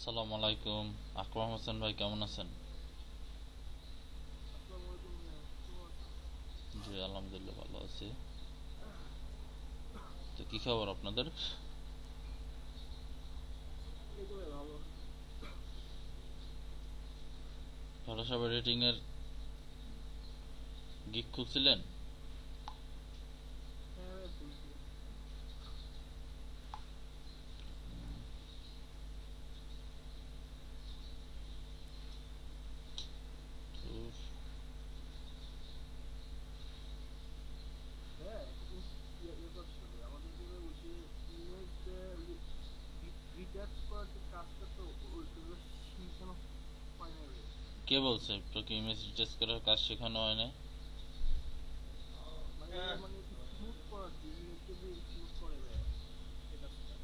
আসসালামু আলাইকুম। আকরাম হোসেন ভাই কেমন আছেন? আসসালামু আলাইকুম ভাইয়া, কেমন আছেন? জি আলহামদুলিল্লাহ ভালো আছি। তো কি খবর আপনাদের? এই তো ভাই ভালো। ফটোশপ এডিটিং এর গিগ খুলছিলেন? হ্যাঁ ভাইয়া খুলছি। তো ভাইয়া একটা জিনিস ইয়ে করতে হবে আমাদের যে ওই যে ইমেজ রিটাচ করার যে কাজটা তো ওইগুলো শিখানো হয় না ভাইয়া। কে বলছে তোকে ইমেজ রিটাচ করার কাজ শেখানো হয় না? মানে ভাইয়া মানে স্মুথ করার যে ইমেজটা যে স্মুথ করে ভাইয়া সে কাজটা।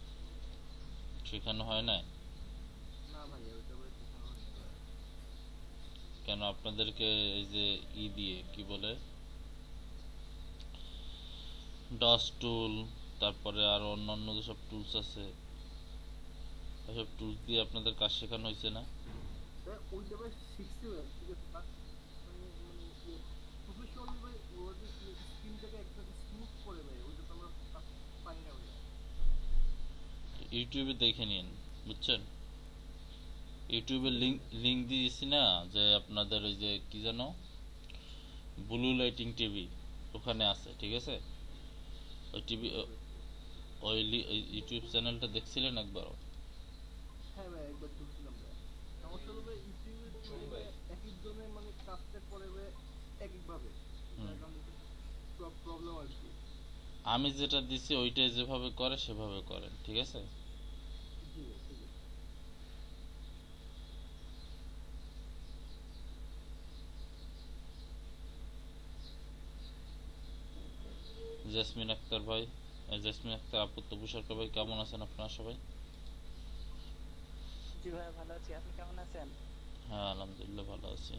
শেখানো হয় না? না ভাইয়া ওইটা ভাইয়া শেখানো হয় না ভাইয়া। কেন আপনাদেরকে এই যে দিয়ে কি বলে ডস টুল, তারপরে আরো অন্যান্য যেসব টুলস আছে, এসব টুলস দিয়ে আপনাদের কাজ শেখানো হয়েছে না? ভাইয়া ওইটা ভাই শিখছি ভাইয়া ঠিক আছে বাট মানে মানে ইয়ে প্রফেশনালি ভাই ওরা যে স্ক্রিনটাকে একদম স্মুথ করে ভাই ওইটা তো আমরা পারি না ভাইয়া। ইউটিউবে দেখে নিন, বুঝছেন? ইউটিউবে ঠিক আছে লিংক ভাইয়া। লিংক দিয়েছি না, যে আপনাদের ওই যে কি জানো, ব্লু লাইটিং টিভি, ওখানে আছে, ঠিক আছে? ওই টিভি, ঠিক আছে ভাই ঠিক আছে। ওই ইউটিউব চ্যানেলটা দেখছিলেন একবারও? হ্যাঁ ভাই একবার ঢুকছিলাম ভাই। সমস্যা হলো ভাই ইউটিউবে তো ভাই এক একজনের মানে কাজটা করে ভাই এক এক ভাবে। হুম। যার কারণে একটু প্রবলেম আর কি। আমি যেটা দিছি ওইটাই যেভাবে করে সেভাবে করেন, ঠিক আছে? জি ভাই ঠিক আছে। জেসমিন আক্তার ভাই, জেসমিন আক্তার আপু, তবু সরকার ভাই কেমন আছেন আপনারা সবাই? জি ভাইয়া ভালো আছি। আপনি কেমন আছেন? হ্যাঁ আলহামদুলিল্লাহ ভালো আছি।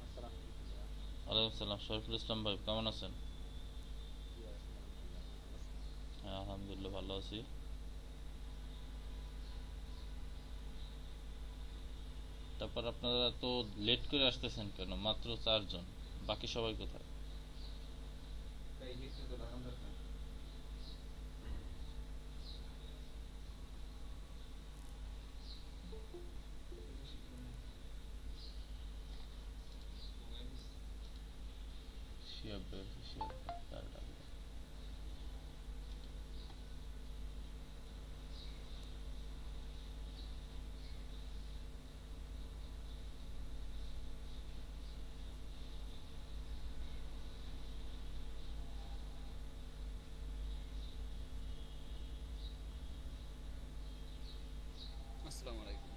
আসসালামু আলাইকুম ভাইয়া। ওয়ালাইকুম সালাম। শরীফুল ইসলাম ভাই কেমন আছেন? জি ভাই আছি আলহামদুলিল্লাহ। আপনি ভালো আছেন? হ্যাঁ আলহামদুলিল্লাহ ভালো আছি। তারপর আপনারা তো লেট করে আসতেছেন কেন? মাত্র 4 জন, বাকি সবাই কোথায়? শিয়াব ভাই, শিয়াব ভাই, তার ডাকবেন। আসসালামু আলাইকুম।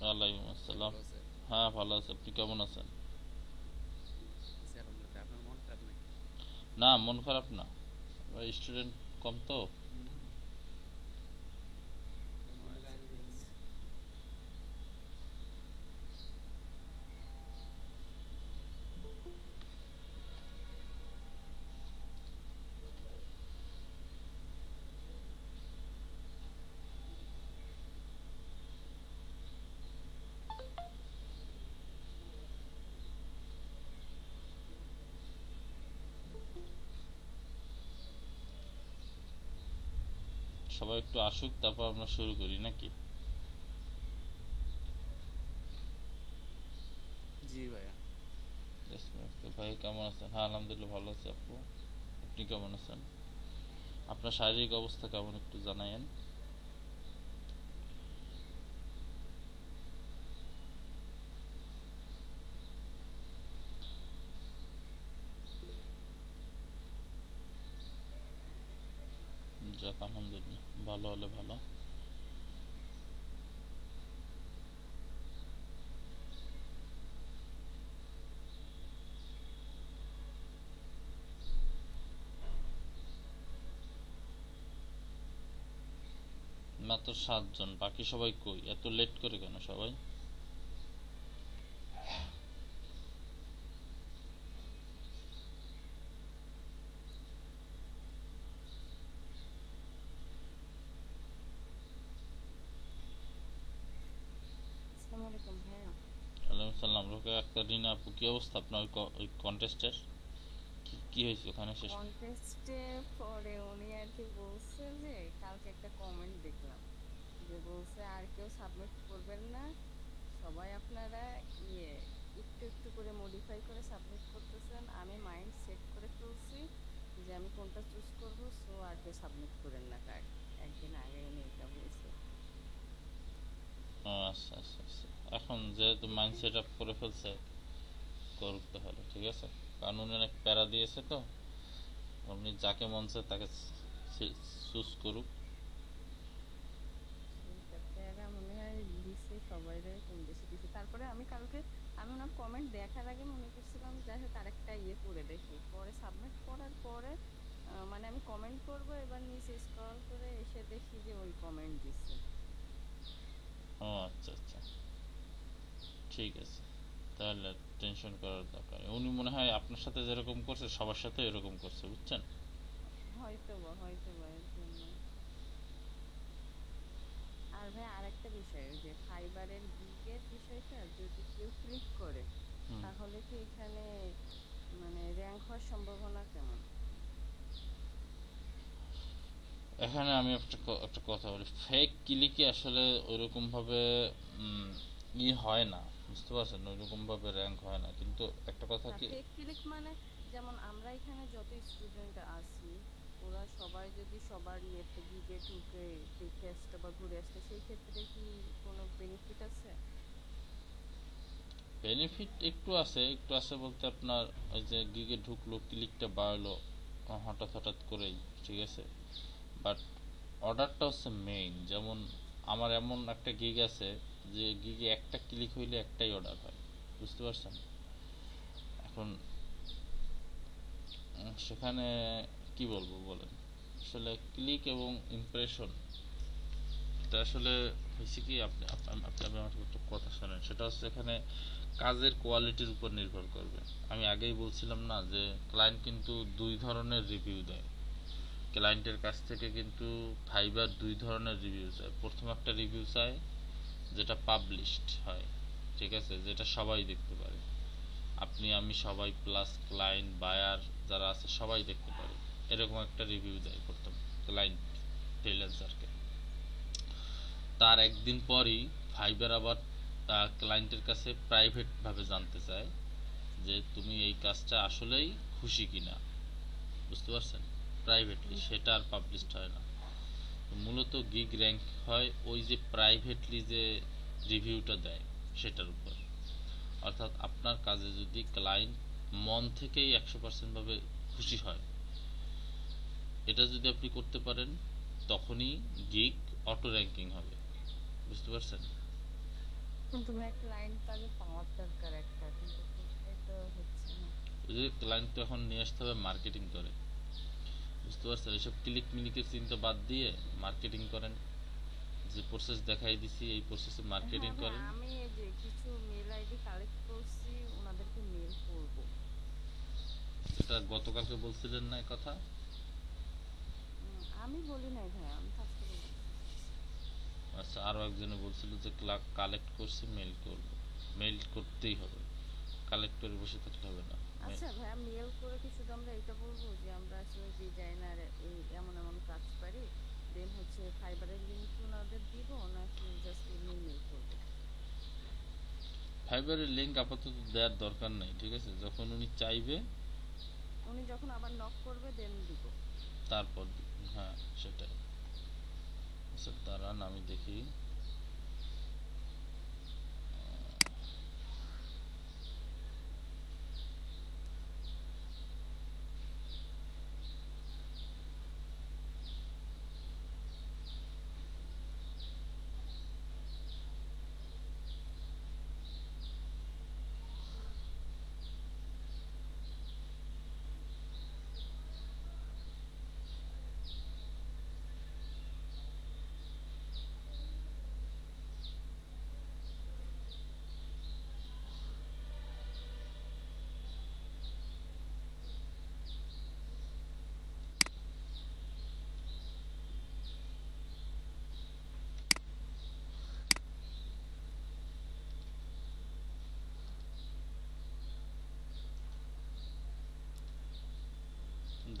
ওয়ালাইকুম আসসালাম। ভালো আছেন? হ্যাঁ ভালো আছে, আপনি কেমন আছেন? আছি আলহামদুলিল্লাহ। আপনার মন খারাপ নাকি? না মন খারাপ না, স্টুডেন্ট কম তো। ও আচ্ছা ঠিক আছে। সবাই একটু আসুক, তারপর আমরা শুরু করি নাকি? জি ভাইয়া। ভাই কেমন আছেন? হ্যাঁ আলহামদুলিল্লাহ ভালো আছি আপু। আপনি কেমন আছেন? আপনার শারীরিক অবস্থা কেমন একটু জানায়েন। যাক আলহামদুলিল্লাহ, ভালো হলে ভালো। মাত্র 7 জন, বাকি সবাই কই? এত লেট করে কেন সবাই? আসসালাম। রোকেয়া আক্তার রিনা আপু, কি অবস্থা আপনার ওই কন্টেস্টের? কি হয়েছে ওখানে শেষ? কন্টেস্টে পরে উনি আর কি বলছে যে কালকে একটা কমেন্ট দেখলাম যে বলছে আর কেউ সাবমিট করবেন না, সবাই আপনারা ইয়ে একটু একটু করে মডিফাই করে সাবমিট করতেছেন, আমি মাইন্ড সেট করে ফেলছি যে আমি কোনটা চুজ করবো, সো আর কেউ সাবমিট করেন না কার্ড। একদিন আগে উনি এটা বলছে। ও আচ্ছা আচ্ছা আচ্ছা। এখন যেহেতু মাইন্ড সেট আপ করে ফেলছে, করুক তাহলে, ঠিক আছে। কারণ উনি অনেক প্যারা দিয়েছে তো, উনি যাকে মন চায় তাকে চুজ করুক। সেইটাতে এরা মনে হয় দিছে সবাই কম বেশি দিছে। তারপরে আমি কালকে আমি ওনার কমেন্ট দেখার আগে মনে করছিলাম যাই হোক আরেকটা ইয়ে করে দেখি, পরে সাবমিট করার পরে মানে আমি কমেন্ট করব, এবার নিচে স্ক্রল করে এসে দেখি যে ওই কমেন্ট দিচ্ছে। ও আচ্ছা আচ্ছা, ঠিক আছে। তাহলে টেনশন করার দরকার নেই। উনি মনে হয় আপনার সাথে যেরকম করছে সবার সাথে এরকম করছে, বুঝছেন? হয়তো বা এর জন্য। আর ভাই আরেকটা বিষয়, ওই যে ফাইবারের গিগের বিষয়টা যদি কেউ ক্লিক করে হুম। তাহলে কি এখানে মানে র্যাঙ্ক হওয়ার সম্ভাবনা কেমন? এখানে আমি একটা কথা বলি, ফেক ক্লিকে আসলে ওইরকম ভাবে হয় না, বুঝতে পারছেন? ওইরকম ভাবে র্যাঙ্ক হয় না, কিন্তু একটা কথা না, কি, ফেক ক্লিক মানে যেমন আমরা এখানে যত স্টুডেন্ট আছি ওরা সবাই যদি সবার ইয়েতে গিগে ঢুকে দেখে আসতে বা ঘুরে আসতে, সেই ক্ষেত্রে কি কোনো বেনিফিট আছে? বেনিফিট একটু আছে বলতে আপনার ওই যে গিগে ঢুকলো, ক্লিকটা বাড়লো হঠাৎ হঠাৎ করেই, ঠিক আছে। বাট অর্ডারটা হচ্ছে মেইন। যেমন আমার এমন একটা গিগ আছে যে গিগে একটা ক্লিক হইলে একটাই অর্ডার হয়, বুঝতে পারছেন? এখন সেখানে কি বলবো বলেন, আসলে ক্লিক এবং ইমপ্রেশন, এটা আসলে হয়েছে কি, আপনি আপনি আমার একটা কথা শোনেন, সেটা হচ্ছে এখানে কাজের কোয়ালিটির উপর নির্ভর করবে। আমি আগেই বলছিলাম না যে ক্লায়েন্ট কিন্তু দুই ধরনের রিভিউ দেয়। ক্লায়েন্টের কাছ থেকে কিন্তু ফাইবার দুই ধরনের রিভিউ চায়। প্রথম একটা রিভিউ চায় যেটা পাবলিশড হয়, ঠিক আছে, যেটা সবাই দেখতে পারে, আপনি আমি সবাই প্লাস ক্লায়েন্ট বায়ার যারা আছে সবাই দেখতে পারে, এরকম একটা রিভিউ দেয় প্রথম ক্লায়েন্ট ফ্রিল্যান্সারকে। তার একদিন পরই ফাইবার আবার ক্লায়েন্টের কাছে প্রাইভেট ভাবে জানতে চায় যে তুমি এই কাজটা আসলেই খুশি কিনা, বুঝতে পারছেন? প্রাইভেটলি, সেটা আর পাবলিশড হয় না। মূলত গিগ র্যাঙ্ক হয় ওই যে প্রাইভেটলি যে রিভিউটা দেয় সেটার উপর। অর্থাৎ আপনার কাজে যদি ক্লায়েন্ট মন থেকেই 100% ভাবে খুশি হয়, এটা যদি আপনি করতে পারেন, তখনই গিগ অটো র্যাঙ্কিং হবে, বুঝতে পারছেন? কিন্তু ভাই ক্লায়েন্ট তো আগে পাওয়ার দরকার একটা, কিন্তু সেটাই তো হচ্ছে না। ওই যে ক্লায়েন্ট তো এখন নিয়ে আসতে হবে মার্কেটিং করে, বুঝতে পারছেন? এসব ক্লিক মিলিকের চিন্তা বাদ দিয়ে মার্কেটিং করেন, যে প্রসেস দেখাই দিছি এই প্রসেসে মার্কেটিং হ্যাঁ ভাই, করেন। আমি এই যে কিছু মেল আইডি কালেক্ট করছি, ওনাদেরকে মেল করব। এটা গতকালকে বলছিলেন না এই কথা? আমি বলি নাই ভাই, আমি ফার্স্টে বলছি। আচ্ছা, আরো একজনে বলছিল যে কালেক্ট করছি, মেল করব। মেল করতেই হবে, কালেক্ট করে বসে থাকলে হবে না। আচ্ছা ভাইয়া, মেল করে কি শুধু আমরা এটা বলবো যে আমরা আসলে ডিজাইনার এই এমন এমন কাজ পারি, দেন হচ্ছে ফাইবারের লিঙ্ক কি ওনাদের দিব, নাকি জাস্ট এমনি মেল করবো? ফাইবারের লিংক আপাতত দেওয়ার দরকার নাই, ঠিক আছে। যখন উনি চাইবে উনি যখন আবার নক করবে দেন দিব। তারপর হ্যাঁ, সেটাই। আচ্ছা দাঁড়ান আমি দেখি।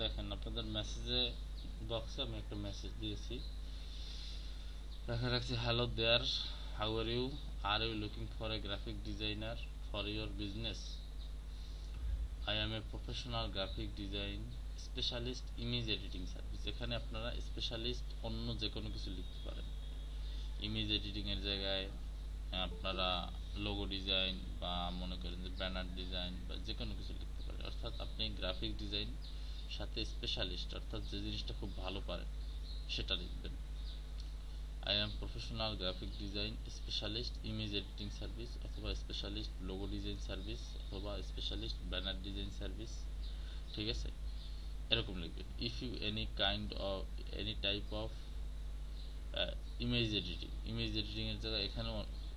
দেখেন আপনাদের মেসেজে বক্সে আমি একটা মেসেজ দিয়েছি, লেখা রাখছি hello there, how are you looking for a graphic designer for your business? I am a professional graphic design specialist image editing service. এখানে আপনারা স্পেশালিস্ট অন্য যে কোনো কিছু লিখতে পারেন। ইমেজ এডিটিংয়ের জায়গায় আপনারা লোগো ডিজাইন বা মনে করেন যে ব্যানার ডিজাইন বা যে কোনো কিছু লিখতে পারেন। অর্থাৎ আপনি গ্রাফিক ডিজাইন সাথে স্পেশালিস্ট, অর্থাৎ যে জিনিসটা খুব ভালো পারেন সেটা লিখবেন। I am professional graphic design specialist image editing service, অথবা স্পেশালিস্ট লোগো ডিজাইন সার্ভিস, অথবা স্পেশালিস্ট ব্যানার ডিজাইন সার্ভিস। ঠিক আছে, এরকম লিখবেন। If you any kind of any type of image editing এর জায়গায় এখানে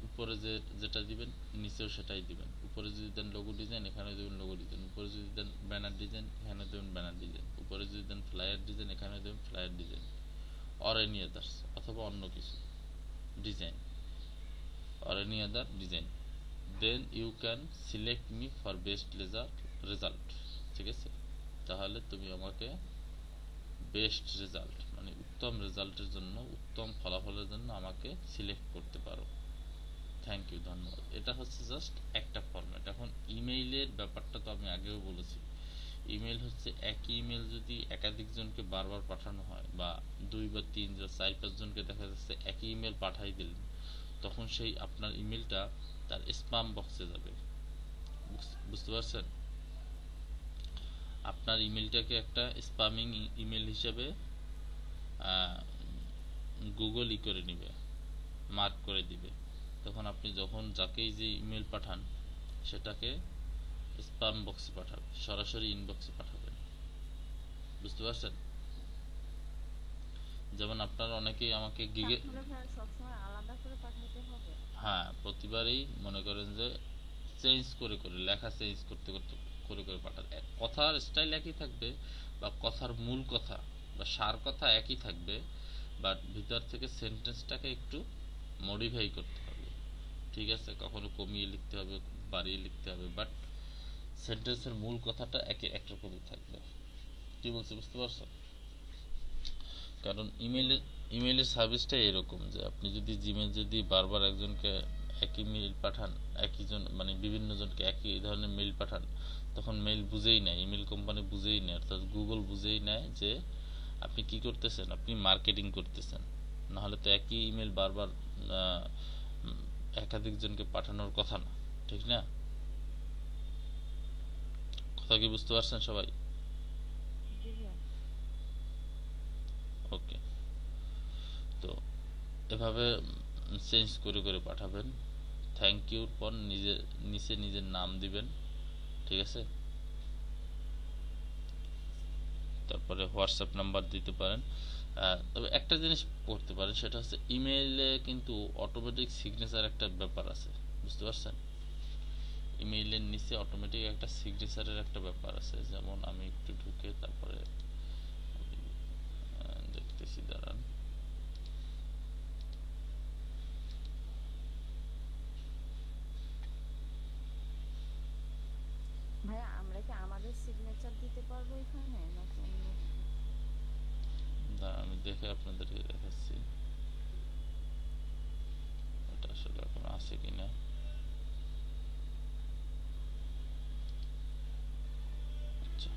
উপরে যেটা দিবেন নিচেও সেটাই দিবেন। উপরে যদি দেন লোগো ডিজাইন এখানে দেবেন লোগো ডিজাইন, উপরে যদি দেন ব্যানার ডিজাইন এখানে দেবেন ব্যানার ডিজাইন, উপরে যদি দেন ফ্লায়ার ডিজাইন এখানে দেবেন flyer design, or any others, অথবা অন্য কিছু design, or any other design. Then you can select me for best result. ঠিক আছে, তাহলে তুমি আমাকে বেস্ট রেজাল্ট মানে উত্তম রেজাল্টের জন্য, উত্তম ফলাফলের জন্য আমাকে সিলেক্ট করতে পারো। থ্যাংক ইউ, ধন্যবাদ। এটা হচ্ছে জাস্ট একটা ফরম্যাট। এখন ইমেইলের ব্যাপারটা তো আমি আগেও বলেছি, ইমেল হচ্ছে একই ইমেল যদি একাধিক জনকে বারবার পাঠানো হয়, বা 2 বা 3 বা 4-5 জনকে দেখা যাচ্ছে একই ইমেল পাঠাই দিলেন, তখন সেই আপনার ইমেলটা তার স্প্যাম বক্সে যাবে। বুঝতে পারছেন? আপনার ইমেলটাকে একটা স্প্যামিং ইমেল হিসেবে গুগল করে নিবে, মার্ক করে দিবে। তখন আপনি যখন যাকেই যে ইমেল পাঠান সেটাকে স্প্যাম বক্সে পাঠাবে, সরাসরি ইনবক্সে পাঠাবেন। বুঝতে পারছেন? যেমন আপনারা অনেকেই আমাকে গিগে তাহলে ভাই সবসময় আলাদা করে পাঠাতে হবে? হ্যাঁ, প্রতিবারই মনে করেন যে চেঞ্জ করে লেখা চেঞ্জ করতে করে পাঠান। কথার স্টাইল একই থাকবে, বা কথার মূল কথা বা সার কথা একই থাকবে, বাট ভিতর থেকে সেন্টেন্সটাকে একটু মডিফাই করতে হবে। ঠিক আছে, কখনো কমিয়ে লিখতে হবে, বাড়িয়ে লিখতে হবে, বাট সেন্টেন্সের মূল কথাটা একরকমই থাকবে। কি বলছি বুঝতে পারছো? কারণ ইমেলের সার্ভিসটা এরকম যে আপনি যদি জিমেল যদি বারবার একজনকে একই মেইল পাঠান, একই জন মানে বিভিন্ন জনকে একই ধরনের মেইল পাঠান, তখন মেইল বুঝেই নেয়, ইমেল কোম্পানি বুঝেই নেয়, অর্থাৎ গুগল বুঝেই নেয় যে আপনি কি করতেছেন, আপনি মার্কেটিং করতেছেন। নাহলে তো একই ইমেল বারবার একাধিক জনকে পাঠানোর কথা না, ঠিক না? কথা কি বুঝতে পারছেন সবাই? জি ভাই। ওকে, তো এভাবে চেঞ্জ করে পাঠাবেন। থ্যাংক ইউ পর নিচে নিজের নাম দিবেন। ঠিক আছে, তারপরে হোয়াটসঅ্যাপ নাম্বার দিতে পারেন। তবে একটা জিনিস করতে পারেন, সেটা হচ্ছে ইমেইলে কিন্তু অটোমেটিক সিগনেচার একটা ব্যাপার আছে। বুঝতে পারছেন? ইমেইলের নিচে অটোমেটিক একটা সিগনেচারের একটা ব্যাপার আছে। যেমন আমি একটু ঢুকে তারপরে দেখতেছি, দাঁড়ান। ভাইয়া আমরা কি আমাদের সিগনেচার দিতে পারবো এখানে, নাকি অন্য? দাঁড়ান, আমি দেখে আপনাদেরকে দেখাচ্ছি এটা আসলে এখন আছে কিনা। আচ্ছা,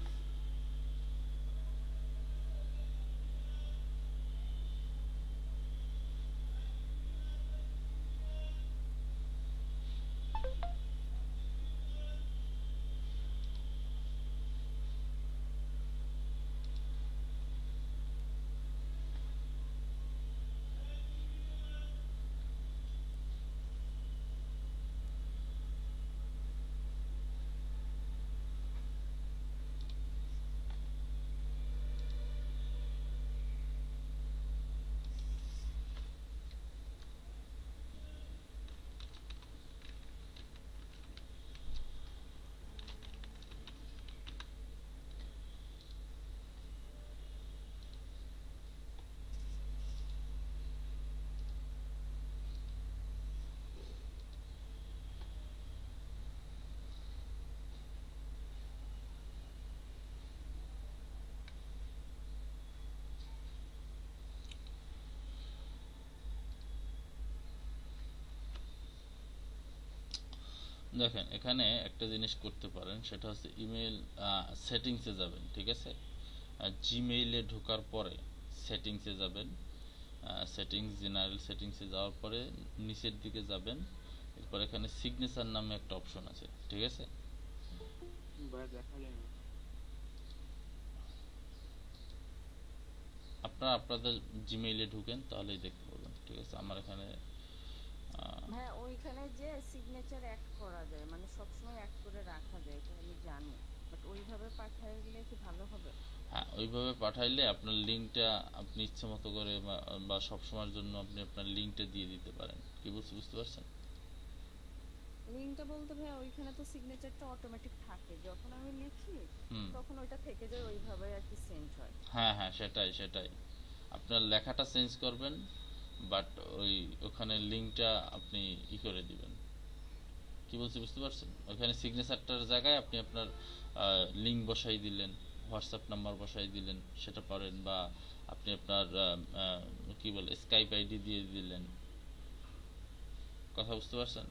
দেখেন এখানে একটা জিনিস করতে পারেন, সেটা হচ্ছে ইমেল সেটিংসে যাবেন, ঠিক আছে? জিমেইলে ঢোকার পরে সেটিংসে যাবেন, সেটিংস জেনারেল সেটিংসে যাওয়ার পরে নিচের দিকে যাবেন, এরপর এখানে সিগনেচার নামে একটা অপশন আছে, ঠিক আছে? ভাই দেখা যায় না। আপনারা আপনাদের জিমেইলে ঢুকেন তাহলেই দেখতে পাবেন, ঠিক আছে? আমার এখানে হ্যাঁ, ওইখানে যে সিগনেচার অ্যাড করা যায়, মানে সবসময় অ্যাড করে রাখা যায়, এটা আমি জানি, বাট ওইভাবে পাঠাইলে কি ভালো হবে? হ্যাঁ, ওইভাবে পাঠাইলে আপনার লিঙ্কটা আপনি ইচ্ছে মতো করে বা সবসময়ের জন্য আপনি আপনার লিঙ্কটা দিয়ে দিতে পারেন। কি বুঝতে পারছেন? লিঙ্কটা বলতে ভাই ওইখানে তো সিগনেচারটা অটোমেটিক থাকে, যখন আমি লিখি হুম, তখন ওইটা থেকে যায়, ওইভাবে আর কি সেন্ড হয়। হ্যাঁ হ্যাঁ, সেটাই আপনার লেখাটা চেঞ্জ করবেন, বাট ওখানে লিঙ্কটা আপনি করে দিবেন। কি বলছি বুঝতে পারছেন? ওখানে সিগনেচারটার জায়গায় আপনি আপনার লিঙ্ক বসাই দিলেন, হোয়াটসঅ্যাপ নাম্বার বসাই দিলেন, সেটা পারেন, বা আপনি আপনার কি বলে স্কাইপ আইডি দিয়ে দিলেন। কথা বুঝতে পারছেন?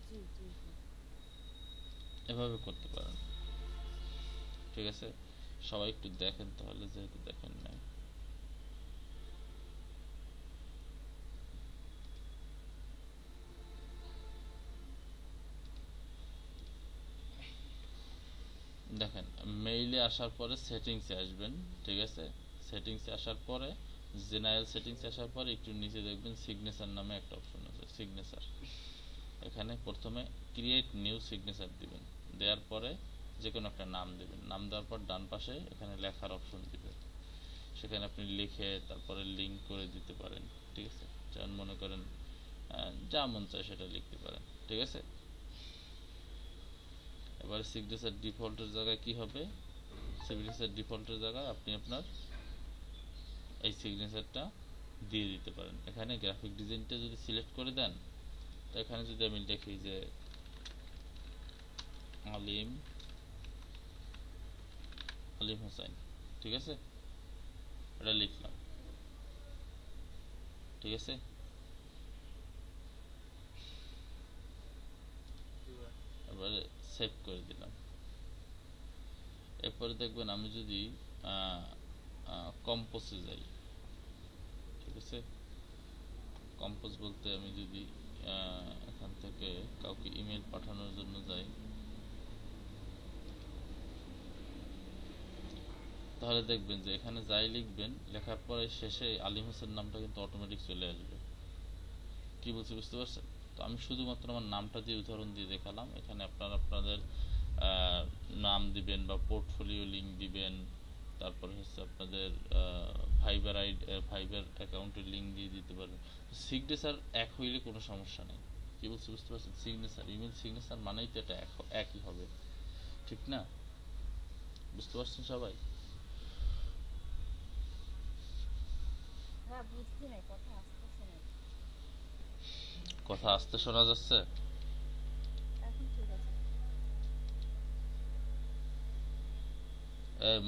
জি জি জি। এভাবে করতে পারেন, ঠিক আছে? সবাই একটু দেখেন তাহলে, যেহেতু দেখেন নাই। দেখেন মেইলে আসার পরে সেটিংসে আসবেন, ঠিক আছে? সেটিংসে আসার পরে জেনারেল সেটিংসে আসার পরে একটু নিচে দেখবেন সিগনেচার নামে একটা অপশন আছে, সিগনেচার। এখানে প্রথমে ক্রিয়েট নিউ সিগনেচার দিবেন, দেওয়ার পরে যে কোনো একটা নাম দিবেন, নাম দেওয়ার পর ডান পাশে এখানে লেখার অপশন দিবেন, সেখানে আপনি লিখে তারপরে লিঙ্ক করে দিতে পারেন, ঠিক আছে? যেমন মনে করেন যা মন চায় সেটা লিখতে পারেন, ঠিক আছে? এবারে সিগনেচার ডিফল্টের জায়গায় কি হবে? সিগনেচার ডিফল্টের জায়গায় আপনি আপনার এই সিগনেচারটা দিয়ে দিতে পারেন। এখানে গ্রাফিক ডিজাইনটা যদি সিলেক্ট করে দেন, তো এখানে যদি আমি লিখি যে আলিম আলিম হোসেন, ঠিক আছে? এটা লিখলাম, ঠিক আছে? এবারে সেভ করে দিলাম। এরপরে দেখবেন আমি যদি কম্পোজে যাই, ঠিক আছে? কম্পোজ বলতে আমি যদি এখান থেকে কাউকে ইমেল পাঠানোর জন্য যাই, তাহলে দেখবেন যে এখানে যাই লিখবেন, লেখার পরে শেষে আলিম হোসেন নামটা কিন্তু অটোমেটিক চলে আসবে। কি বলছি বুঝতে পারছেন? তো আমি শুধুমাত্র আমার নামটা দিয়ে উদাহরণ দিয়ে দেখালাম। এখানে আপনারা আপনাদের নাম দিবেন বা পোর্টফোলিও লিঙ্ক দিবেন, তারপরে হচ্ছে আপনাদের ফাইবার অ্যাকাউন্টের লিঙ্ক দিয়ে দিতে পারেন। সিগনেচার এক হইলে কোনো সমস্যা নেই। কি বলছি বুঝতে পারছেন? সিগনেচার, ইমেল সিগনেচার মানেই তো এটা একই হবে, ঠিক না? বুঝতে পারছেন সবাই? হ্যাঁ, বুঝছি নাই, কথা আসতে শোনাই। কথা আস্তে শোনা যাচ্ছে? এখন ঠিক আছে।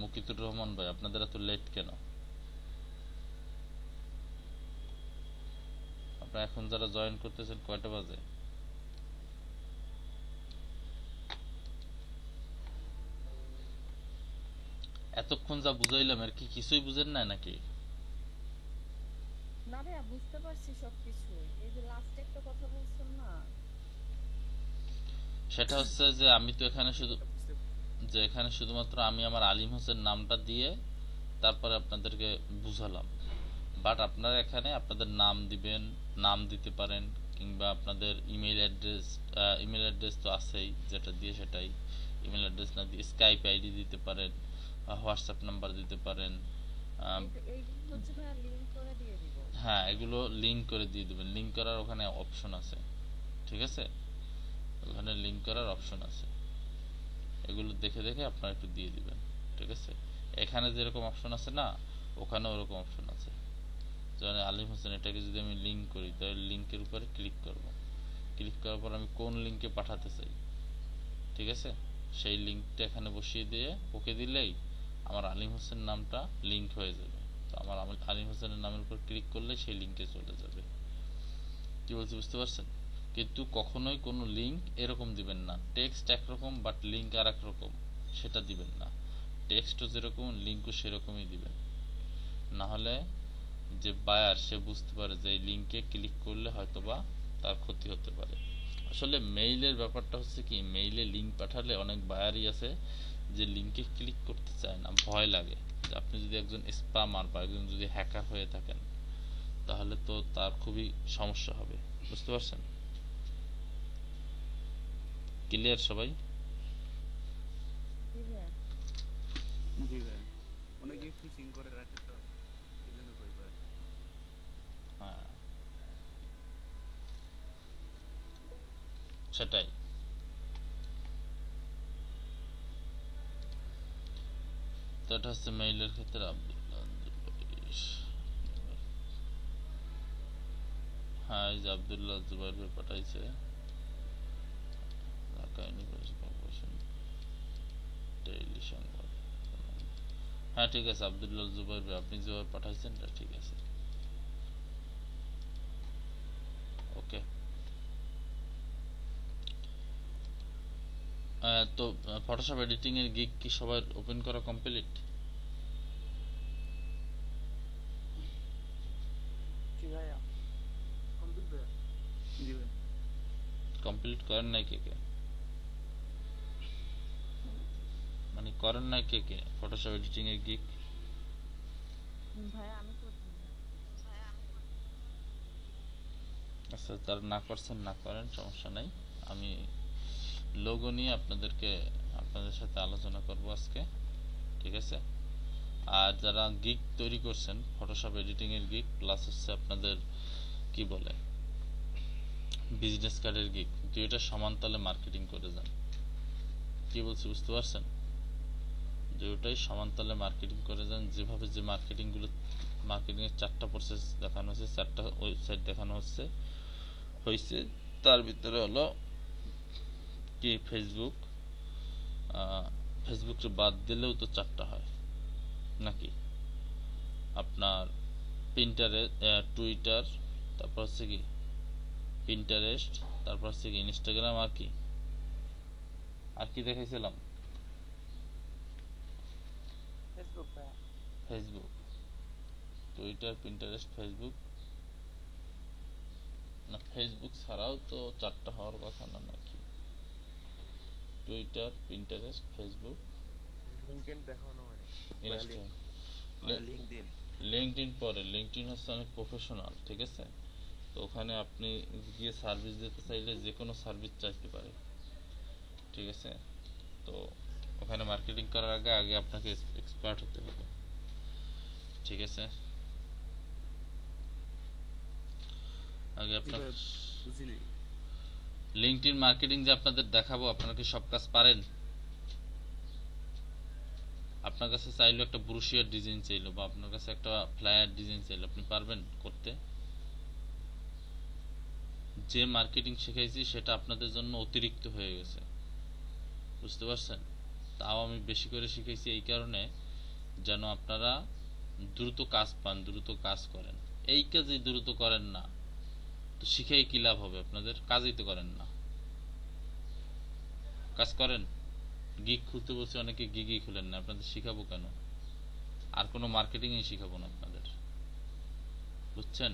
মুকিতুর রহমান ভাই, আপনাদের এত লেট কেন? আপনারা এখন যারা জয়েন করতেছেন কয়টা বাজে? এতক্ষণ যা বুঝাইলাম আর কি কিছুই বুঝেন না নাকি? না ভাইয়া, বুঝতে পারছি সবকিছু। এই যে লাস্টে একটা কথা বলছেন না, সেটা হচ্ছে যে আমি তো এখানে শুধু যে এখানে শুধুমাত্র আমি আমার আলিম হোসেন নামটা দিয়ে তারপরে আপনাদেরকে বুঝালাম, বাট আপনারা এখানে আপনাদের নাম দিবেন, নাম দিতে পারেন, কিংবা আপনাদের ইমেল অ্যাড্রেস তো আছেই, যেটা দিয়ে সেটাই। ইমেল অ্যাড্রেস না দিয়ে স্কাইপ আইডি দিতে পারেন, হোয়াটসঅ্যাপ নাম্বার দিতে পারেন। এইগুলো হচ্ছে ভাইয়া লিঙ্ক করে দিয়ে দিব। হ্যাঁ, এগুলো লিঙ্ক করে দিয়ে দেবেন। লিঙ্ক করার ওখানে অপশন আছে, ঠিক আছে? ওখানে লিঙ্ক করার অপশন আছে, এগুলো দেখে দেখে আপনারা একটু দিয়ে দিবেন, ঠিক আছে? এখানে যেরকম অপশন আছে না, ওখানে ওরকম অপশন আছে। যেমন আলিম হোসেন, এটাকে যদি আমি লিঙ্ক করি, তাহলে লিঙ্কের উপরে ক্লিক করব। ক্লিক করার পর আমি কোন লিঙ্কে পাঠাতে চাই, ঠিক আছে, সেই লিঙ্কটা এখানে বসিয়ে দিয়ে ওকে দিলেই আমার আলিম হোসেন নামটা লিঙ্ক হয়ে যাবে। তো আমার আলিম হোসেনের নামের উপর ক্লিক করলে সেই লিঙ্কে চলে যাবে। কি বলছি বুঝতে পারছেন? কিন্তু কখনোই কোনো লিঙ্ক এরকম দিবেন না। টেক্সট একরকম বাট লিঙ্ক আর এক রকম, সেটা দিবেন না। টেক্সটও যেরকম লিঙ্কও সেরকমই দিবেন, না হলে যে বায়ার সে বুঝতে পারে যে এই লিঙ্কে ক্লিক করলে হয়তোবা তার ক্ষতি হতে পারে। আসলে মেইলের ব্যাপারটা হচ্ছে কি, মেইলে লিঙ্ক পাঠালে অনেক বায়ারই আছে যে লিঙ্কে ক্লিক করতে চায় না, ভয় লাগে। আপনি যদি একজন স্প্যামার বা একজন যদি হ্যাকার হয়ে থাকেন তাহলে তো তার খুবই সমস্যা হবে। বুঝতে পারছেন? ক্লিয়ার সবাই? জি ভাইয়া। জি ভাই, অনেকে ফিশিং করে রাখে তো, এই জন্য ভয় পায়। হ্যাঁ, সেটাই। তো এটা হচ্ছে মেইলের ক্ষেত্রে হ্যাঁ, এই যে আব্দুল্লাহ জুবাইর ভাই পাঠাইছে ঢাকা ইউনিভার্সিটি কর্পোরেশন ডেইলি সংবাদ। হ্যাঁ ঠিক আছে আব্দুল্লাহ জুবাইর ভাই, আপনি যেভাবে পাঠাইছেন এটা ঠিক আছে। ওকে, তো ফটোশপ এডিটিং এর গিগ কি সবার ওপেন করা কমপ্লিট? জি ভাইয়া। কমপ্লিট ভাইয়া। জি ভাই। কমপ্লিট করেন নাই কে কে? মানে করেন নাই কে কে ফটোশপ এডিটিং এর গিগ? ভাইয়া আমি করছি না। আচ্ছা, যারা না করছেন না করেন, সমস্যা নাই। আমি লোগো নিয়ে আপনাদের সাথে আলোচনা করব আজকে, ঠিক আছে? আর যারা গিগ তৈরি করছেন ফটোশপ এডিটিং এর গিগ প্লাস হচ্ছে আপনাদের কি বলে বিজনেস কার্ডের গিগ, দুইটা সমান তালে মার্কেটিং করে যান। কি বলছি বুঝতে পারছেন? দুটোটাই সমান তালে মার্কেটিং করে যান। যেভাবে যে মার্কেটিং এর 4টা প্রসেস দেখানো হচ্ছে, 4টা ওয়েবসাইট দেখানো হয়েছে, তার ভিতরে হলো কি ফেসবুককে বাদ দিলেও তো 4টা হয় নাকি? আপনার টুইটার, তারপর হচ্ছে কি পিন্টারেস্ট, তারপর হচ্ছে কি ইনস্টাগ্রাম, আর কি দেখাইছিলাম? ফেসবুক ভাইয়া। Facebook, Twitter, Pinterest, Facebook. না, ফেসবুক ছাড়াও তো 4টা হওয়ার কথা না নাকি? টুইটার, পিন্টারেস্ট, ফেসবুক, লিংকডইন দেখানো হয়নি। Instagram, LinkedIn. লিঙ্কডইন। পরে লিঙ্কডইন হচ্ছে অনেক প্রফেশনাল, ঠিক আছে? তো ওখানে আপনি গিয়ে সার্ভিস দিতে চাইলে যে কোনো সার্ভিস চাইতে পারে, ঠিক আছে? তো ওখানে মার্কেটিং করার আগে আপনাকে এক্সপার্ট হতে হবে, ঠিক আছে? আগে আপনার বুঝি নাই। লিঙ্কডইন মার্কেটিং যে আপনাদের দেখাবো, আপনারা কি সব কাজ পারেন? আপনার কাছে চাইলো একটা ব্রোশিয়ার ডিজাইন চাইলো বা আপনার কাছে একটা ফ্লায়ার ডিজাইন চাইলো, আপনি পারবেন করতে? যে মার্কেটিং শিখাইছি সেটা আপনাদের জন্য অতিরিক্ত হয়ে গেছে, বুঝতে পারছেন? তাও আমি বেশি করে শিখাইছি এই কারণে যেন আপনারা দ্রুত কাজ পান, দ্রুত কাজ করেন। এই কাজই দ্রুত করেন না তো শিখেই কি লাভ হবে? আপনাদের কাজই তো করেন না। কাজ করেন। গিগ খুলতে বলছি, অনেকে গিগই খুলেন না, আপনাদের শিখাবো কেন? আর কোনো মার্কেটিংই শিখাবো না আপনাদের, বুঝছেন?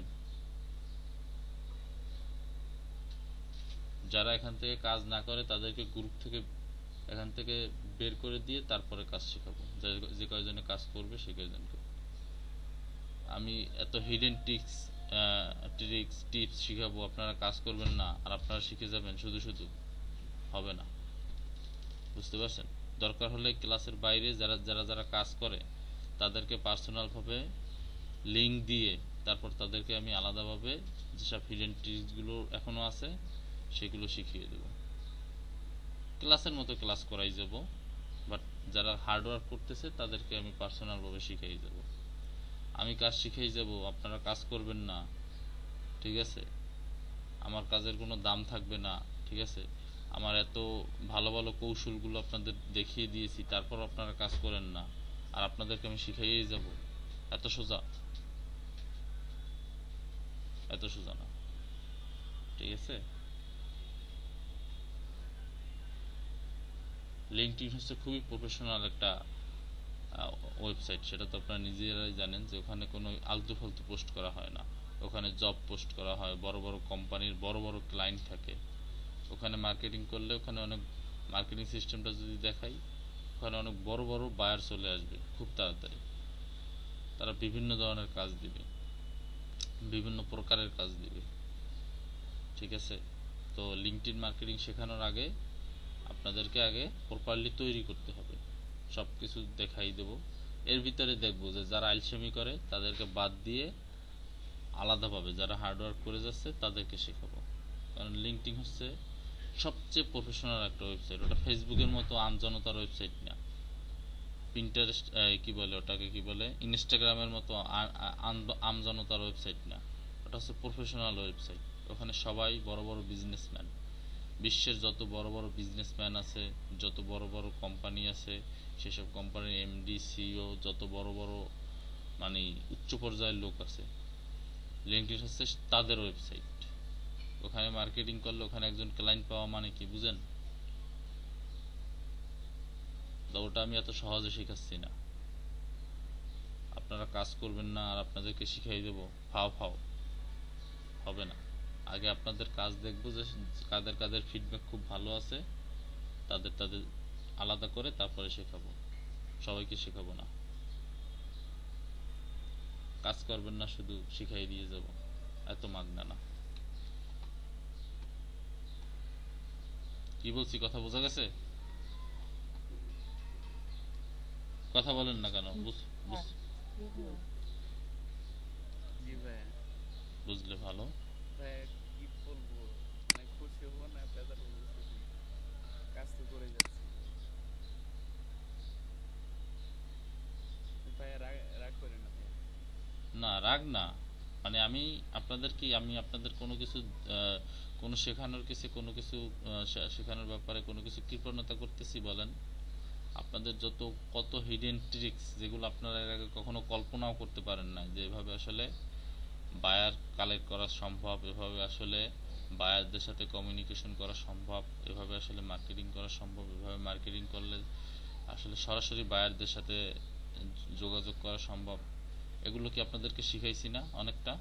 যারা এখান থেকে কাজ না করে তাদেরকে গ্রুপ থেকে এখান থেকে বের করে দিয়ে তারপরে কাজ শেখাবো। যে কয়জনে কাজ করবে সে কয়জনকে। আমি এত হিডেন টিপস শিখাবো, আপনারা কাজ করবেন না আর আপনারা শিখে যাবেন শুধু শুধু, হবে না। বুঝতে পারছেন? দরকার হলে ক্লাসের বাইরে যারা কাজ করে তাদেরকে পার্সোনালভাবে লিঙ্ক দিয়ে তারপর তাদেরকে আমি আলাদাভাবে যেসব হিডেন ট্রিক্সগুলো এখনো আছে সেগুলো শিখিয়ে দেব। ক্লাসের মতো ক্লাস করাই যাব, বাট যারা হার্ডওয়ার্ক করতেছে তাদেরকে আমি পার্সোনালভাবে শিখাই যাব। আমি কাজ শিখাই যাব, আপনারা কাজ করবেন না, ঠিক আছে? আমার কাজের কোনো দাম থাকবে না, ঠিক আছে? আমার এত ভালো ভালো কৌশলগুলো আপনাদের দেখিয়ে দিয়েছি, তারপর আপনারা কাজ করেন না আর আপনাদেরকে আমি শিখাইয়েই যাব। এত সোজা? এত সোজা না, ঠিক আছে? লিঙ্কডইন হচ্ছে খুবই প্রফেশনাল একটা ওয়েবসাইট, সেটা তো আপনারা নিজেরাই জানেন যে ওখানে কোনো আলতু ফালতু পোস্ট করা হয় না। ওখানে জব পোস্ট করা হয়, বড় বড় কোম্পানির বড় বড় ক্লায়েন্ট থাকে। ওখানে মার্কেটিং করলে ওখানে অনেক, মার্কেটিং সিস্টেমটা যদি দেখাই, ওখানে অনেক বড় বড় বায়ার চলে আসবে খুব তাড়াতাড়ি। তারা বিভিন্ন ধরনের কাজ দিবে, বিভিন্ন প্রকারের কাজ দিবে, ঠিক আছে? তো লিঙ্কডইন মার্কেটিং শেখানোর আগে আপনাদেরকে আগে প্রপারলি তৈরি করতে হবে। সব কিছু দেখাই দেব। এর ভিতরে দেখব যে যারা আলসেমি করে তাদেরকে বাদ দিয়ে আলাদাভাবে যারা হার্ডওয়ার্ক করে যাচ্ছে তাদেরকে শেখাবো। কারণ লিঙ্কডইন হচ্ছে সবচেয়ে প্রফেশনাল একটা ওয়েবসাইট। ওটা ফেসবুকের মতো আমজনতার ওয়েবসাইট না, পিন্টারেস্ট কি বলে ওটাকে, কি বলে, ইনস্টাগ্রামের মতো আমজনতার ওয়েবসাইট না। ওটা হচ্ছে প্রফেশনাল ওয়েবসাইট। ওখানে সবাই বড় বড় বিজনেসম্যান, বিশ্বের যত বড় বড় বিজনেসম্যান আছে, যত বড় বড় কোম্পানি আছে, সেসব কোম্পানির এমডি সিইও, যত বড় বড় মানে উচ্চ পর্যায়ের লোক আছে, লিঙ্কডইন হচ্ছে তাদের ওয়েবসাইট। ওখানে মার্কেটিং করলে ওখানে একজন ক্লায়েন্ট পাওয়া মানে কি বুঝেন? তো ওটা আমি এত সহজে শেখাচ্ছি না। আপনারা কাজ করবেন না আর আপনাদেরকে শিখাই দেব, ফাও ফাও হবে না। আগে আপনাদের কাজ দেখব যে কাদের কাদের ফিডব্যাক খুব ভালো আছে, তাদের তাদের আলাদা করে তারপরে শেখাবো। সবাইকে শেখাবো না। কাজ করবেন না, শুধু শিখাই দিয়ে যাব, এত মাগনা না। কি বলছি কথা বোঝা গেছে? কথা বলেন না কেন? জি ভাইয়া। বুঝলে ভালো। ভাইয়া কি বলবো, মানে খুশি হবো না বেজার বলতেছি, কাজ তো করে যাচ্ছি। ভাইয়া রাগ করে না ভাইয়া। না রাগ না, মানে আমি আপনাদের কোনো কিছু কোনো শেখানোর কিছু কোনো কিছু শেখানোর ব্যাপারে কোনো কিছু কৃপণতা করতেছি বলেন? আপনাদের যত কত হিডেন ট্রিক্স যেগুলো আপনারা এর আগে কখনো কল্পনাও করতে পারেন না, যে এভাবে আসলে বায়ার কালেক্ট করা সম্ভব, এভাবে আসলে বায়ারদের সাথে কমিউনিকেশন করা সম্ভব, এভাবে আসলে মার্কেটিং করা সম্ভব, এভাবে মার্কেটিং করলে আসলে সরাসরি বায়ারদের সাথে যোগাযোগ করা সম্ভব। এগুলো কি আপনাদেরকে শিখাইছি না অনেকটা?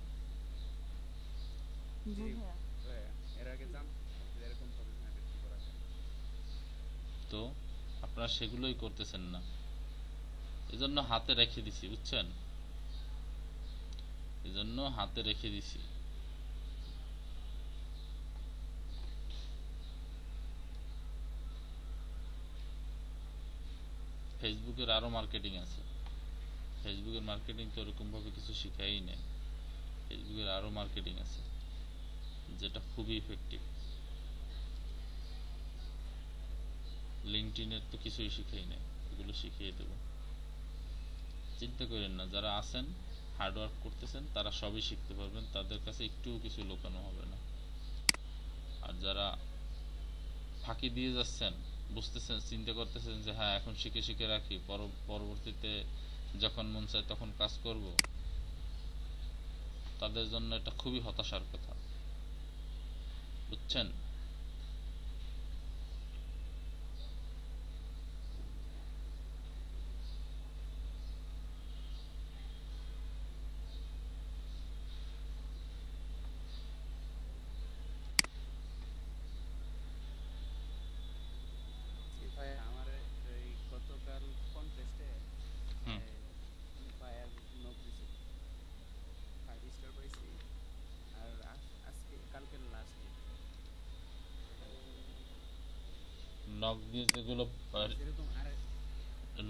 জি ভাইয়া, এর আগে জানতাম যে এরকম ভাবে মার্কেটিং করা যায়। তো আপনারা সেগুলোই করতেছেন না, এজন্য হাতে রেখে দিছি, বুঝছেন? এজন্য হাতে রেখে দিছি। ফেসবুকের আরো মার্কেটিং আছে। ফেসবুকের মার্কেটিং তো ওরকম ভাবে কিছু শিখাই নেই। ফেসবুকের আরো মার্কেটিং আছে যেটা খুবই ইফেক্টিভ। লিঙ্কডইনের তো কিছুই শিখাই নেই, এগুলো শিখিয়ে দেব। চিন্তা করেন না, যারা আছেন হার্ডওয়ার্ক করতেছেন তারা সবই শিখতে পারবেন, তাদের কাছে একটুও কিছু লুকানো হবে না। আর যারা ফাঁকি দিয়ে যাচ্ছেন, বুঝতেছেন, চিন্তা করতেছেন যে হ্যাঁ এখন শিখে শিখে রাখি, পরবর্তীতে যখন মন চায় তখন কাজ করব, তাদের জন্য এটা খুবই হতাশার কথা, বুঝছেন? জি ভাইয়া, আমার এই গতকাল কন্টেস্টে হুম। ভাইয়া নক দিছে, 5 স্টার পাইছি। আর আজকে কালকের লাস্ট ডেট। নক দিয়ে যেগুলো যেরকম আর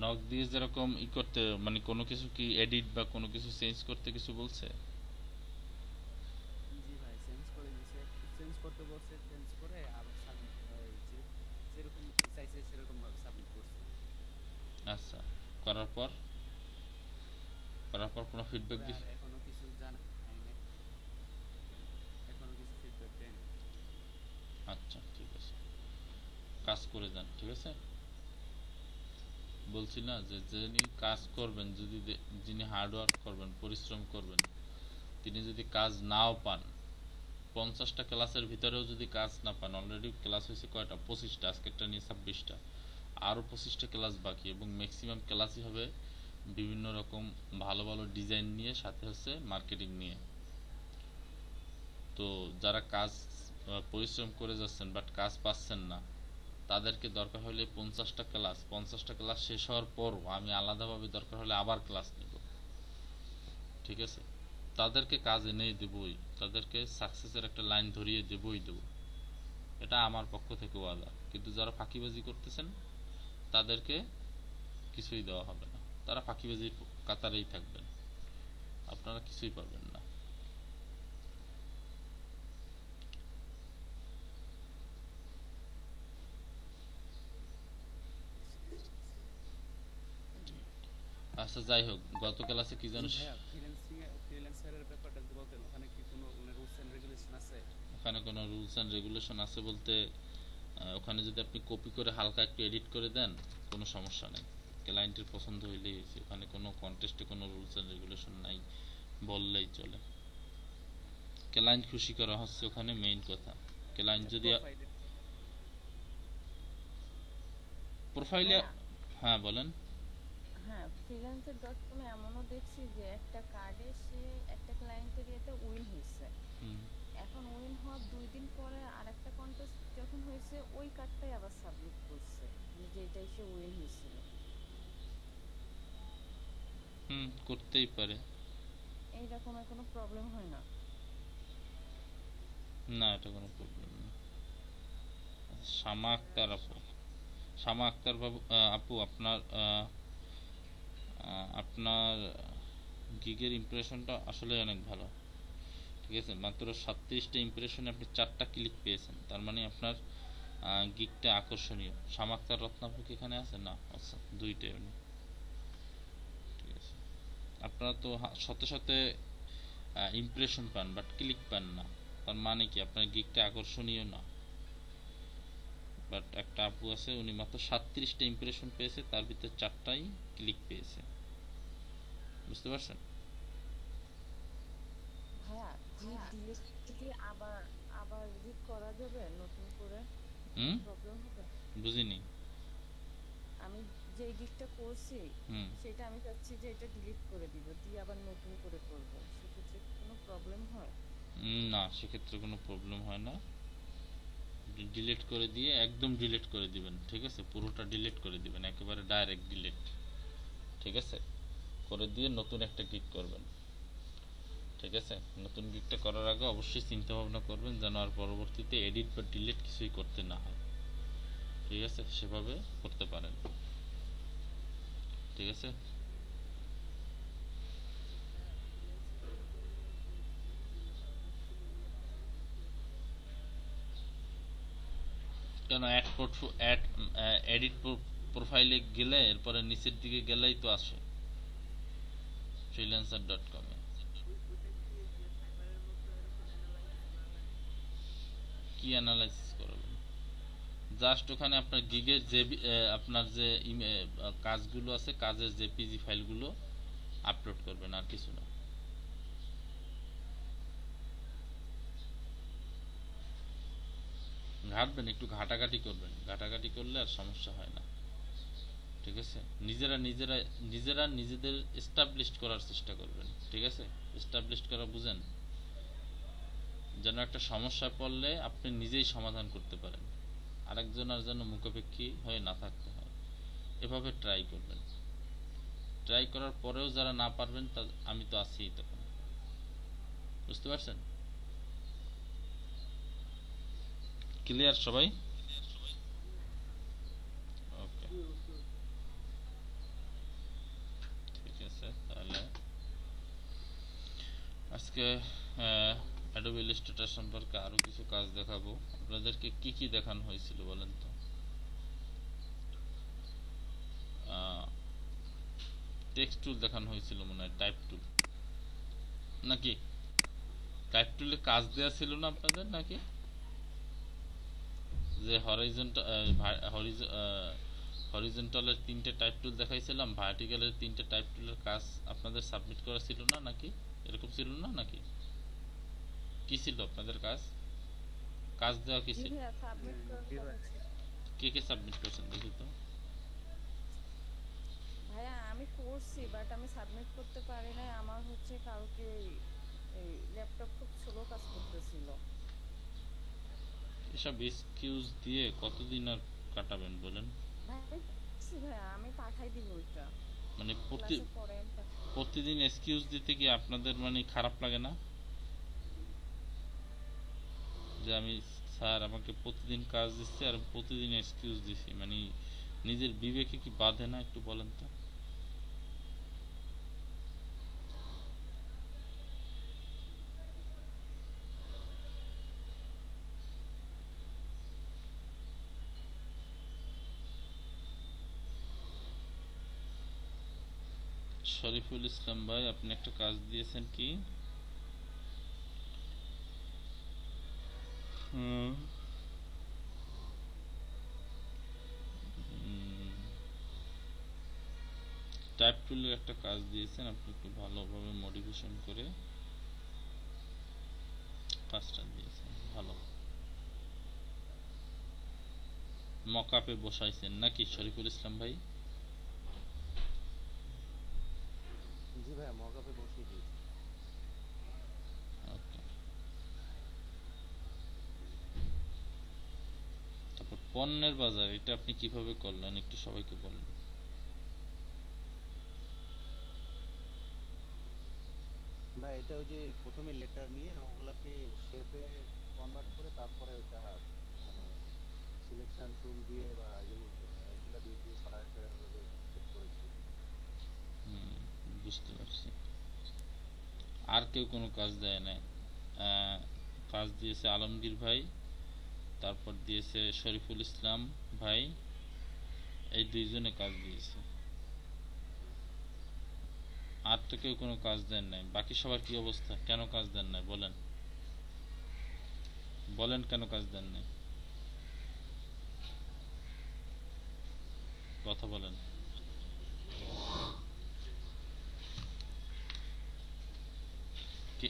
নক দিয়ে যেরকম ই করতে, মানে কোনো কিছু কি এডিট বা কোনো কিছু চেঞ্জ করতে কিছু বলছে? জি ভাই, চেঞ্জ করে দিছে, চেঞ্জ করতে বলছে, চেঞ্জ করে আবার সাবমিট, যেরকম চাইছে সেরকম ভাবে সাবমিট করছে। আচ্ছা, করার পর কোনো ফিডব্যাক তবে দিস? আর এখনো কিছু জানা হয় নাই, এখনো কিছু ফিডব্যাক দেয়নি। আচ্ছা ঠিক আছে, কাজ করে যান, ঠিক আছে? বলছি না যে যিনি কাজ করবেন, যদি যিনি হার্ডওয়ার্ক করবেন, পরিশ্রম করবেন, তিনি যদি কাজ নাও পান, 50টা ক্লাসের ভিতরেও যদি কাজ না পান, অলরেডি ক্লাস হয়েছে কয়টা? 25টা, আজকেরটা নিয়ে 26টা। আরও 25টা ক্লাস বাকি, এবং ম্যাক্সিমাম ক্লাসই হবে বিভিন্ন রকম ভালো ভালো ডিজাইন নিয়ে, সাথে হচ্ছে মার্কেটিং নিয়ে। তো যারা কাজ পরিশ্রম করে যাচ্ছেন বাট কাজ পাচ্ছেন না, তাদেরকে দরকার হলে 50টা ক্লাস শেষ হওয়ার পরও আমি আলাদাভাবে দরকার হলে আবার ক্লাস নেব, ঠিক আছে? তাদেরকে কাজ এনে দেবই, তাদেরকে সাকসেসের একটা লাইন ধরিয়ে দেবই দেব, এটা আমার পক্ষ থেকে ওয়াদা। কিন্তু যারা ফাঁকিবাজি করতেছেন তাদেরকে কিছুই দেওয়া হবে না, তারা ফাঁকিবাজির কাতারেই থাকবেন, আপনারা কিছুই পাবেন না। আচ্ছা যাই হোক, গত ক্লাসে কি যেন ভাইয়া ফ্রিল্যান্সারের ব্যাপারটা যদি বলতেন, ওখানে কি কোনো রুলস এন্ড রেগুলেশন আছে? ওখানে কোনো রুলস অ্যান্ড রেগুলেশন আছে বলতে, ওখানে যদি আপনি কপি করে হালকা একটু এডিট করে দেন কোনো সমস্যা নেই, ক্লায়েন্টের পছন্দ হইলেই হয়েছে। ওখানে কোনো কন্টেস্টে কোনো রুলস অ্যান্ড রেগুলেশন নাই বললেই চলে। ক্লায়েন্ট খুশি করা হচ্ছে ওখানে মেইন কথা। ক্লায়েন্ট যদি প্রোফাইলে, হ্যাঁ হ্যাঁ বলেন। হ্যাঁ, freelancer.com এমনও দেখছি যে একটা কার্ডে সে একটা ক্লায়েন্টের ইয়েতে উইন হয়েছে, হুম, এখন উইন হওয়ার 2 দিন পরে আরেকটা কন্টেস্ট যখন হয়েছে ওই কার্ডটাই আবার সাবমিট করছে, মানে যেটাই সে উইন হয়েছিল। হুম, করতেই পারে। এইরকমের কোনো প্রবলেম হয় না? না, এটা কোনো প্রবলেম না। শামা আক্তার আপু, শামা আক্তার বাবু, আপু আপনার আপনার গিগের ইমপ্রেশনটা আসলে অনেক ভালো, ঠিক আছে? মাত্র 37টা ইমপ্রেশনে আপনি 4টা ক্লিক পেয়েছেন, তার মানে আপনার গিগটা আকর্ষণীয়। শামা আক্তার রত্নাপু কি এখানে আছে? না, আচ্ছা, দুইটাই উনি, ঠিক আছে। আপনারা তো সাথে সাথে ইমপ্রেশন পান বাট ক্লিক পান না, তার মানে কি আপনার গিগটা আকর্ষণীয় না। বাট একটা আপু আছে, উনি মাত্র 37টা ইমপ্রেশন পেয়েছে, তার ভিতরে 4টাই ক্লিক পেয়েছে, বুঝতে পারছেন? ভাইয়া ডিলিট কি আবার আবার এডিট করা যাবে নতুন করে? হুম, প্রবলেম হবে? বুঝিনি। আমি যে গিগটা করছি হুম, সেটা আমি চাচ্ছি যে এটা ডিলিট করে দিব, দিয়ে আবার নতুন করে করব, সেক্ষেত্রে কি কোনো প্রবলেম হয়? না, সেক্ষেত্রে কোনো প্রবলেম হয় না। ডিলিট করে দিয়ে একদম ডিলিট করে দিবেন, ঠিক আছে? পুরোটা ডিলিট করে দিবেন, একেবারে ডাইরেক্ট ডিলিট, ঠিক আছে? করে দিয়ে নতুন একটা গিগ করবেন, ঠিক আছে? নতুন গিগটা করার আগে অবশ্যই চিন্তা ভাবনা করবেন যেন আর পরবর্তীতে এডিট বা ডিলিট কিছুই করতে না হয়, ঠিক আছে? সেভাবে করতে পারেন, ঠিক আছে? কেন অ্যাড এডিট প্রোফাইলে গেলে এরপরে নিচের দিকে গেলেই তো আসে freelancer.com এ। কি অ্যানালাইসিস করবেন? জাস্ট ওখানে আপনার গিগের যে আপনার যে কাজগুলো আছে, কাজের জেপিজি ফাইলগুলো আপলোড করবেন, আর কিছু না। ঘাটবেন, একটু ঘাটাঘাটি করবেন, ঘাটাঘাটি করলে আর সমস্যা হয় না, ঠিক আছে? নিজেরা নিজেদের এস্টাবলিশড করার চেষ্টা করবেন, ঠিক আছে? এস্টাবলিশড করা বুঝেন? যেন একটা সমস্যায় পড়লে আপনি নিজেই সমাধান করতে পারেন, আরেকজনের যেন মুখাপেক্ষী হয়ে না থাকতে হয়। এভাবে ট্রাই করবেন। ট্রাই করার পরেও যারা না পারবেন, তা আমি তো আছিই তখন, বুঝতে পারছেন? ক্লিয়ার সবাই? ওকে, ঠিক আছে। তাহলে আজকে অ্যাডোবি ইলাস্ট্রেটর সম্পর্কে আরো কিছু কাজ দেখাবো। আপনাদেরকে কি কি দেখানো হয়েছিল বলেন তো? টেক্সট টুল দেখানো হয়েছিল মনে হয়, টাইপ টুল নাকি? টাইপ টুলে কাজ দেওয়া ছিল না আপনাদের নাকি? যে হরিজন্টালের 3টে টাইপ টুল দেখাইছিলাম, ভার্টিক্যালের 3টে টাইপ টুলের কাজ আপনাদের সাবমিট করা ছিল না নাকি? এরকম ছিল না নাকি? কি ছিল আপনাদের কাজ? কাজ দেওয়া কি জি ছিল? ভাইয়া, সাবমিট করার কথা ছিল। কে কে সাবমিট করেছেন দেখি তো। ভাইয়া আমি করছি বাট আমি সাবমিট করতে পারি নাই, আমার হচ্ছে কালকে এই ল্যাপটপ খুব স্লো কাজ করতেছিল। এসব এক্সকিউজ দিয়ে কতদিন আর কাটাবেন বলেন? ভাই ভাইয়া আমি পাঠাই দিব ওইটা মানে ক্লাসে পরে প্রতিদিন এক্সকিউজ দিতে কি আপনাদের মানে খারাপ লাগে না? যে আমি স্যার আমাকে প্রতিদিন কাজ দিচ্ছে আর প্রতিদিন এক্সকিউজ দিছি, মানে নিজের বিবেকে কি বাধে না একটু বলেন তো? শরীফুল ইসলাম ভাই আপনি একটা কাজ দিয়েছেন কি? টাইপ টুলের একটা কাজ দিয়েছেন, আপনি একটু ভালোভাবে মডিফিকেশন করে কাজটা দিয়েছেন ভালো। মকআপে বসাইছেন নাকি শরীফুল ইসলাম ভাই? জি ভাইয়া মকআপে বসিয়ে দিয়েছি। ওকে। তারপর পণ্যের বাজার এটা আপনি কিভাবে করলেন একটু সবাইকে বলেন। ভাই এটা ওই যে প্রথমে লেটার নিয়ে ওগুলাকে শেপে কনভার্ট করে তারপরে ওটা মানে সিলেকশন টুল দিয়ে বা এগুলা দিয়ে দিয়ে ভাবে সেট করেছি। বুঝতে পারছি। আর কেউ কোনো কাজ দেয় না? কাজ দিয়েছে আলমগীর ভাই, তারপর দিয়েছে শরীফুল ইসলাম ভাই, এই দুইজনে কাজ দিয়েছে। আর তো কেউ কোনো কাজ দেন নাই। বাকি সবার কি অবস্থা? কেন কাজ দেন নাই বলেন? বলেন কেন কাজ দেন নাই? কথা বলেন। কি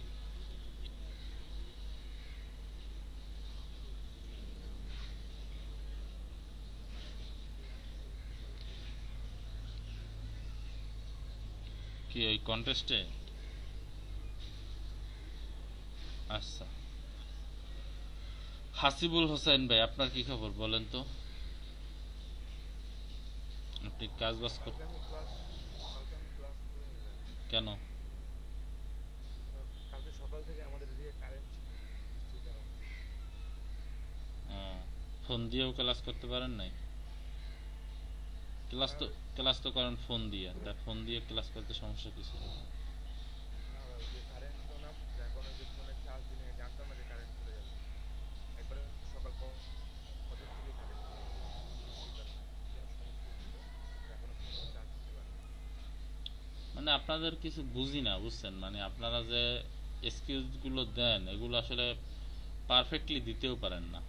কি ওই কন্টেস্টে? আচ্ছা, হাসিবুল হোসেন ভাই আপনার কি খবর বলেন তো? আপনি কাজ বাজ কালকে আমি ক্লাস করিনি ভাই। কেন? কালকে সকাল থেকে আমাদের এদিকে কারেন্ট ছিল না, বৃষ্টির কারণে। ফোন দিয়েও ক্লাস করতে পারেন নাই? আর ক্লাস তো করেন ফোন দিয়ে, তা ফোন দিয়ে ক্লাস করতে সমস্যা কিছু? না ভাই, ওই যে কারেন্ট ছিল না, যার কারণে যে ফোনে চার্জ দিলে জানতাম না যে কারেন্ট চলে যাবে। একবারে সকাল কখন থেকেই কারেন্ট ছিল না, বৃষ্টির কারণে কি যেন সমস্যা হচ্ছিল, যার কারণে ফোনটা চার্জ দিতে পারিনি। মানে আপনাদের কিছু বুঝি না বুঝছেন, মানে আপনারা যে এক্সকিউজ গুলো দেন এগুলো আসলে পারফেক্টলি দিতেও পারেন না।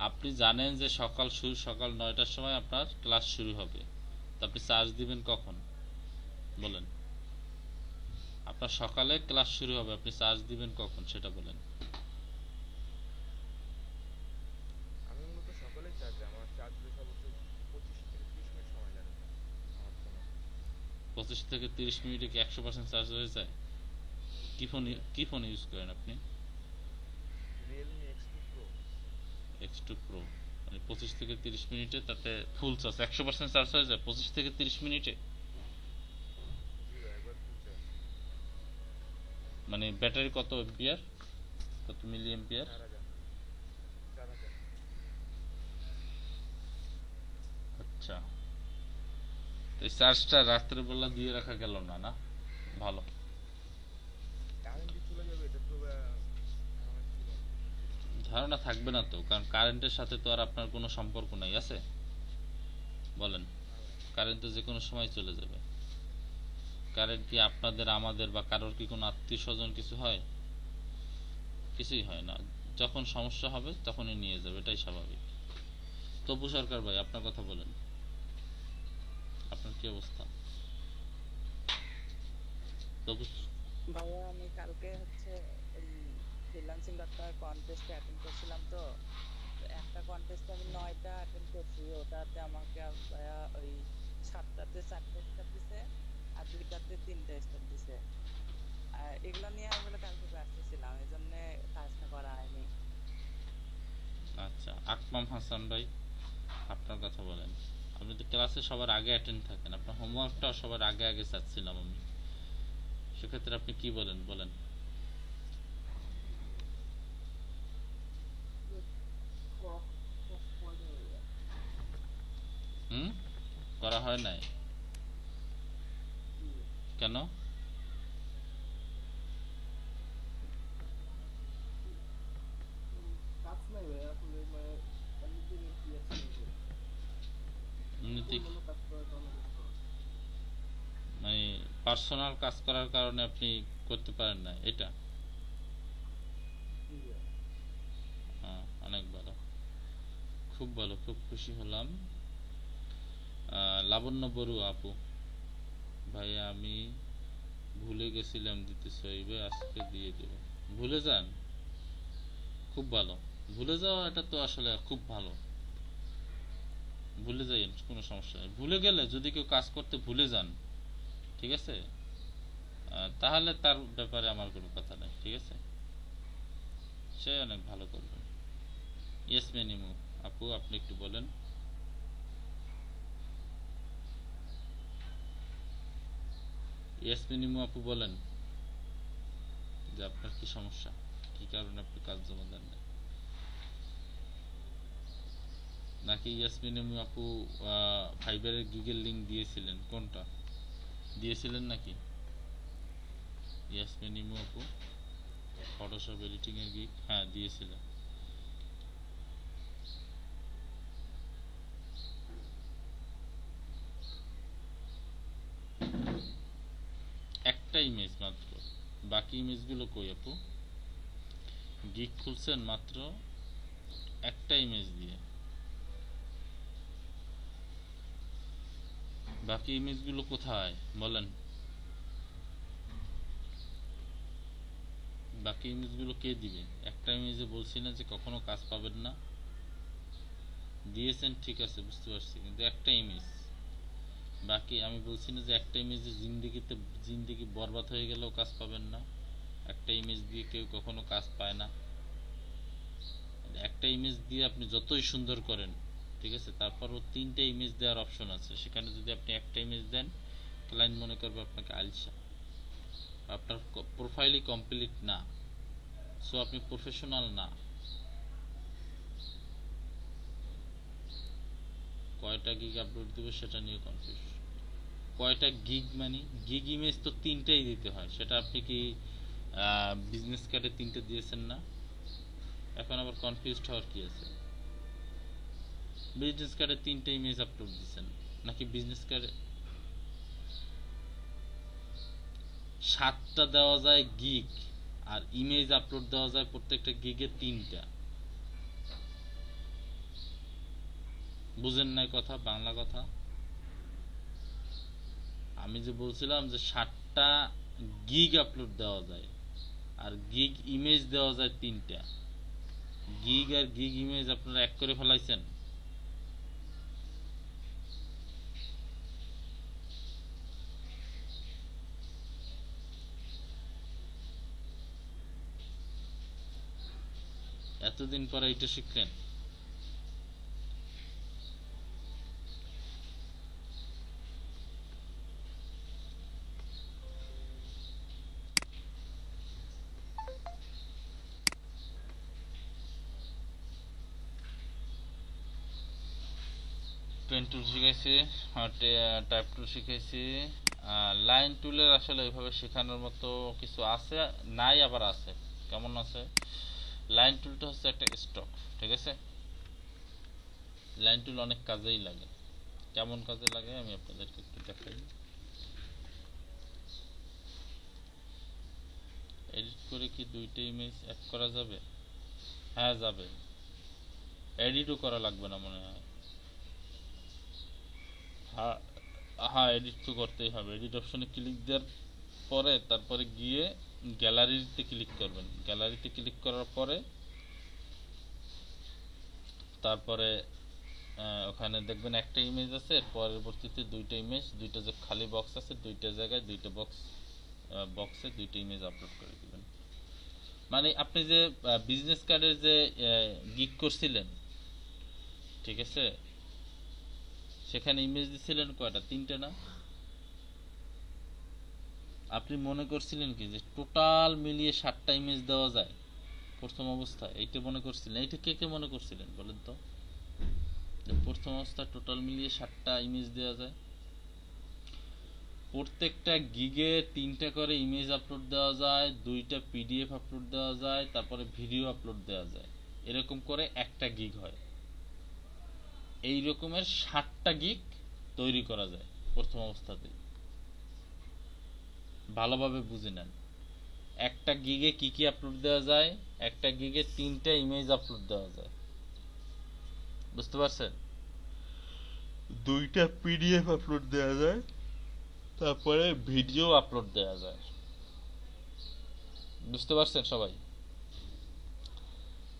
আপনি জানেন যে সকাল 9টার সময় আপনার ক্লাস শুরু হবে, তো আপনি চার্জ দিবেন কখন বলেন? আপনার সকালে ক্লাস শুরু হবে, আপনি চার্জ দিবেন কখন সেটা বলেন? আমি মূলত সকালেই চার্জ দিই, আমার চার্জ দিতে সর্বোচ্চ 25 থেকে 30 মিনিট সময় লাগে ভাই আমার ফোনে। 25 থেকে 30 মিনিটে কি 100% চার্জ হয়ে যায়? কি ফোন ইউজ করেন আপনি? Realme X2 Pro। X2 Pro, মানে 25 থেকে 30 মিনিটে তাতে ফুল চার্জ 100% চার্জ হয়ে যায় 25 থেকে 30 মিনিটে? জি ভাই, একবার ফুল চার্জ। মানে ব্যাটারি কত এম্পিয়ার, কত মিলি এম্পিয়ার? 4000। 4000। আচ্ছা, তো এই চার্জটা রাত্রেবেলা দিয়ে রাখা গেল না না? ভালো। কারেন্ট যে চলে যাবে এটা তো ধারণা ছিল না। ধারণা থাকবে না তো, কারণ কারেন্টের সাথে তো আর আপনার কোনো সম্পর্ক নাই আছে বলেন? না ভাই। কারেন্ট তো যে কোনো সময় চলে যাবে। কারেন্ট কি আপনাদের আমাদের বা কারোর কি কোনো আত্মীয় স্বজন কিছু হয়? কিছুই হয় না। যখন সমস্যা হবে তখনই নিয়ে যাবে, এটাই স্বাভাবিক। তবু সরকার ভাই আপনার কথা বলেন, আপনার কি অবস্থা? তবু ভাইয়া আমি কালকে হচ্ছে এই ফ্রিল্যান্সিং ডটকম কন্টেস্টে অ্যাটেন্ড করছিলাম, তো তো একটা কন্টেস্টে আমি 9টা অ্যাটেন্ড করছি, ওটাতে আমাকে ভাইয়া ওই 7টাতে 4টা স্টার দিছে আর 2টাতে 3টা স্টার দিছে। এগুলো নিয়ে আসলে কালকে ব্যস্ত ছিলাম, এই জন্য কাজটা করা হয়নি। আচ্ছা, আকমাম হাসান ভাই, আপনার কথা বলেন। আপনি তো ক্লাসে সবার আগে অ্যাটেন্ড থাকেন, আপনার হোমওয়ার্কটাও সবার আগে আগে চাচ্ছিলাম আমি, সেক্ষেত্রে আপনি কি বলেন বলেন। হুম, করা হয় নাই কেন? কাজ নাই ভাই আসলে, মানে এমনিতে কি আছে এমনিতে অন্যান্য কাজ করার কারণে করতে হয়। মানে পার্সোনাল কাজ করার কারণে আপনি করতে পারেন না এটা? জি ভাই। হ্যাঁ, অনেক ভালো, খুব ভালো, খুব খুশি হলাম। লাবণ্য বড়ুয়া আপু, ভাইয়া আমি ভুলে গেছিলাম দিতে চাইবে, আজকে দিয়ে দেব। ভুলে যান, খুব ভালো। ভুলে যাওয়া এটা তো আসলে খুব ভালো, ভুলে যাইয়েন, কোনো সমস্যা নেই। ভুলে গেলে যদি কেউ কাজ করতে ভুলে যান, ঠিক আছে, তাহলে তার ব্যাপারে আমার কোনো কথা নেই, ঠিক আছে, সে অনেক ভালো করবে। ইয়েস মেনিমু আপু, আপনি একটু বলেন। ইয়েস মেনিমু আপু বলেন যে আপনার কি সমস্যা, কি কারণে আপনি কাজ জমা দেন না। নাকি ইয়াসমিন আপু ফাইবারের গিগের লিংক দিয়েছিলেন, কোনটা দিয়েছিলেন নাকি? ইয়াসমিন ইমু আপু ফটোশপ এডিটিং এর গিগ, হ্যাঁ দিয়েছিলেন। একটা ইমেজ মাত্র, বাকি ইমেজগুলো কই আপু? গিগ খুলছেন মাত্র একটা ইমেজ দিয়ে, বাকি ইমেজগুলো কোথায় বলেন? বাকি ইমেজগুলো কে দিবে? একটা ইমেজে বলছি না যে কখনো কাজ পাবেন না, দিয়েছেন ঠিক আছে বুঝতে পারছি, কিন্তু একটা ইমেজ, বাকি আমি বলছি না যে একটা ইমেজে জিন্দেগি বরবাদ হয়ে গেলেও কাজ পাবেন না। একটা ইমেজ দিয়ে কেউ কখনো কাজ পায় না। একটা ইমেজ দিয়ে আপনি যতই সুন্দর করেন, ঠিক আছে, তারপরও 3টা ইমেজ দেওয়ার অপশন আছে, সেখানে যদি আপনি একটা ইমেজ দেন, ক্লায়েন্ট মনে করবে আপনাকে আলসা, আপনার প্রোফাইলই কমপ্লিট না, সো আপনি প্রফেশনাল না। কয়টা গিগ আপলোড দেবো সেটা নিয়ে কনফিউজ। কয়টা গিগ মানে গিগ ইমেজ তো 3টাই দিতে হয়, সেটা আপনি কি বিজনেস কার্ডে 3টে দিয়েছেন না? এখন আবার কনফিউজড হওয়ার কি আছে? বিজনেস কার্ডে 3টে ইমেজ আপলোড দিয়েছেন নাকি বিজনেস কার্ডে 7টা দেওয়া যায় গিগ, আর ইমেজ আপলোড দেওয়া যায় প্রত্যেকটা গিগে 3টা। বুঝেন নাই কথা, বাংলা কথা। আমি যে বলছিলাম যে 7টা গিগ আপলোড দেওয়া যায় আর গিগ ইমেজ দেওয়া যায় 3টা, গিগ আর গিগ ইমেজ আপনারা এক করে ফেলাইছেন। এতদিন পরে এটা শিখলেন? পেন টুল শিখাইছি, টাইপ টুল শিখাইছি, লাইন টুলের আসলে এইভাবে শেখানোর মতো কিছু আছে নাই, আবার আছে। কেমন আছে? লাইন টুলটা হচ্ছে একটা স্টক, ঠিক আছে, লাইন টুল অনেক কাজেই লাগে। কেমন কাজে লাগে আমি আপনাদেরকে একটু দেখাই। এডিট করে কি 2টা ইমেজ অ্যাড করা যাবে? হ্যাঁ যাবে, এডিটও করা লাগবে না মনে হয়। হ্যাঁ, হ্যাঁ এডিট তো করতেই হবে। এডিট অপশনে ক্লিক দেওয়ার পরে তারপরে গিয়ে গ্যালারিতে ক্লিক করবেন। গ্যালারিতে ক্লিক করার পরে তারপরে ওখানে দেখবেন একটা ইমেজ আছে, এর পরবর্তীতে দুইটা ইমেজ, দুইটা যে খালি বক্স আছে দুইটা জায়গায় দুইটা বক্সে দুইটা ইমেজ আপলোড করে দিবেন। মানে আপনি যে বিজনেস কার্ডের যে গিগ করছিলেন, ঠিক আছে, সেখানে ইমেজ দিছিলেন কয়টা? 3টে না? আপনি মনে করছিলেন কি যে টোটাল মিলিয়ে 7টা ইমেজ দেওয়া যায় প্রথম অবস্থায়? এইটা মনে করছিলেন? এইটা কে কে মনে করছিলেন বলেন তো, যে প্রথম অবস্থায় টোটাল মিলিয়ে 7টা ইমেজ দেওয়া যায়? প্রত্যেকটা গিগে 3টা করে ইমেজ আপলোড দেওয়া যায়, 2টা পিডিএফ আপলোড দেওয়া যায়, তারপরে ভিডিও আপলোড দেওয়া যায়। এরকম করে একটা গিগ হয়। এই রকমের 7টা গিগ তৈরি করা যায় প্রথম অবস্থাতে। ভালোভাবে বুঝে নেন, একটা গিগে কি কি আপলোড দেওয়া যায়? একটা গিগে 3টা ইমেজ আপলোড দেওয়া যায়, বুঝতে পারছেন? 2টা পিডিএফ আপলোড দেওয়া যায়, তারপরে ভিডিও আপলোড দেওয়া যায়, বুঝতে পারছেন সবাই?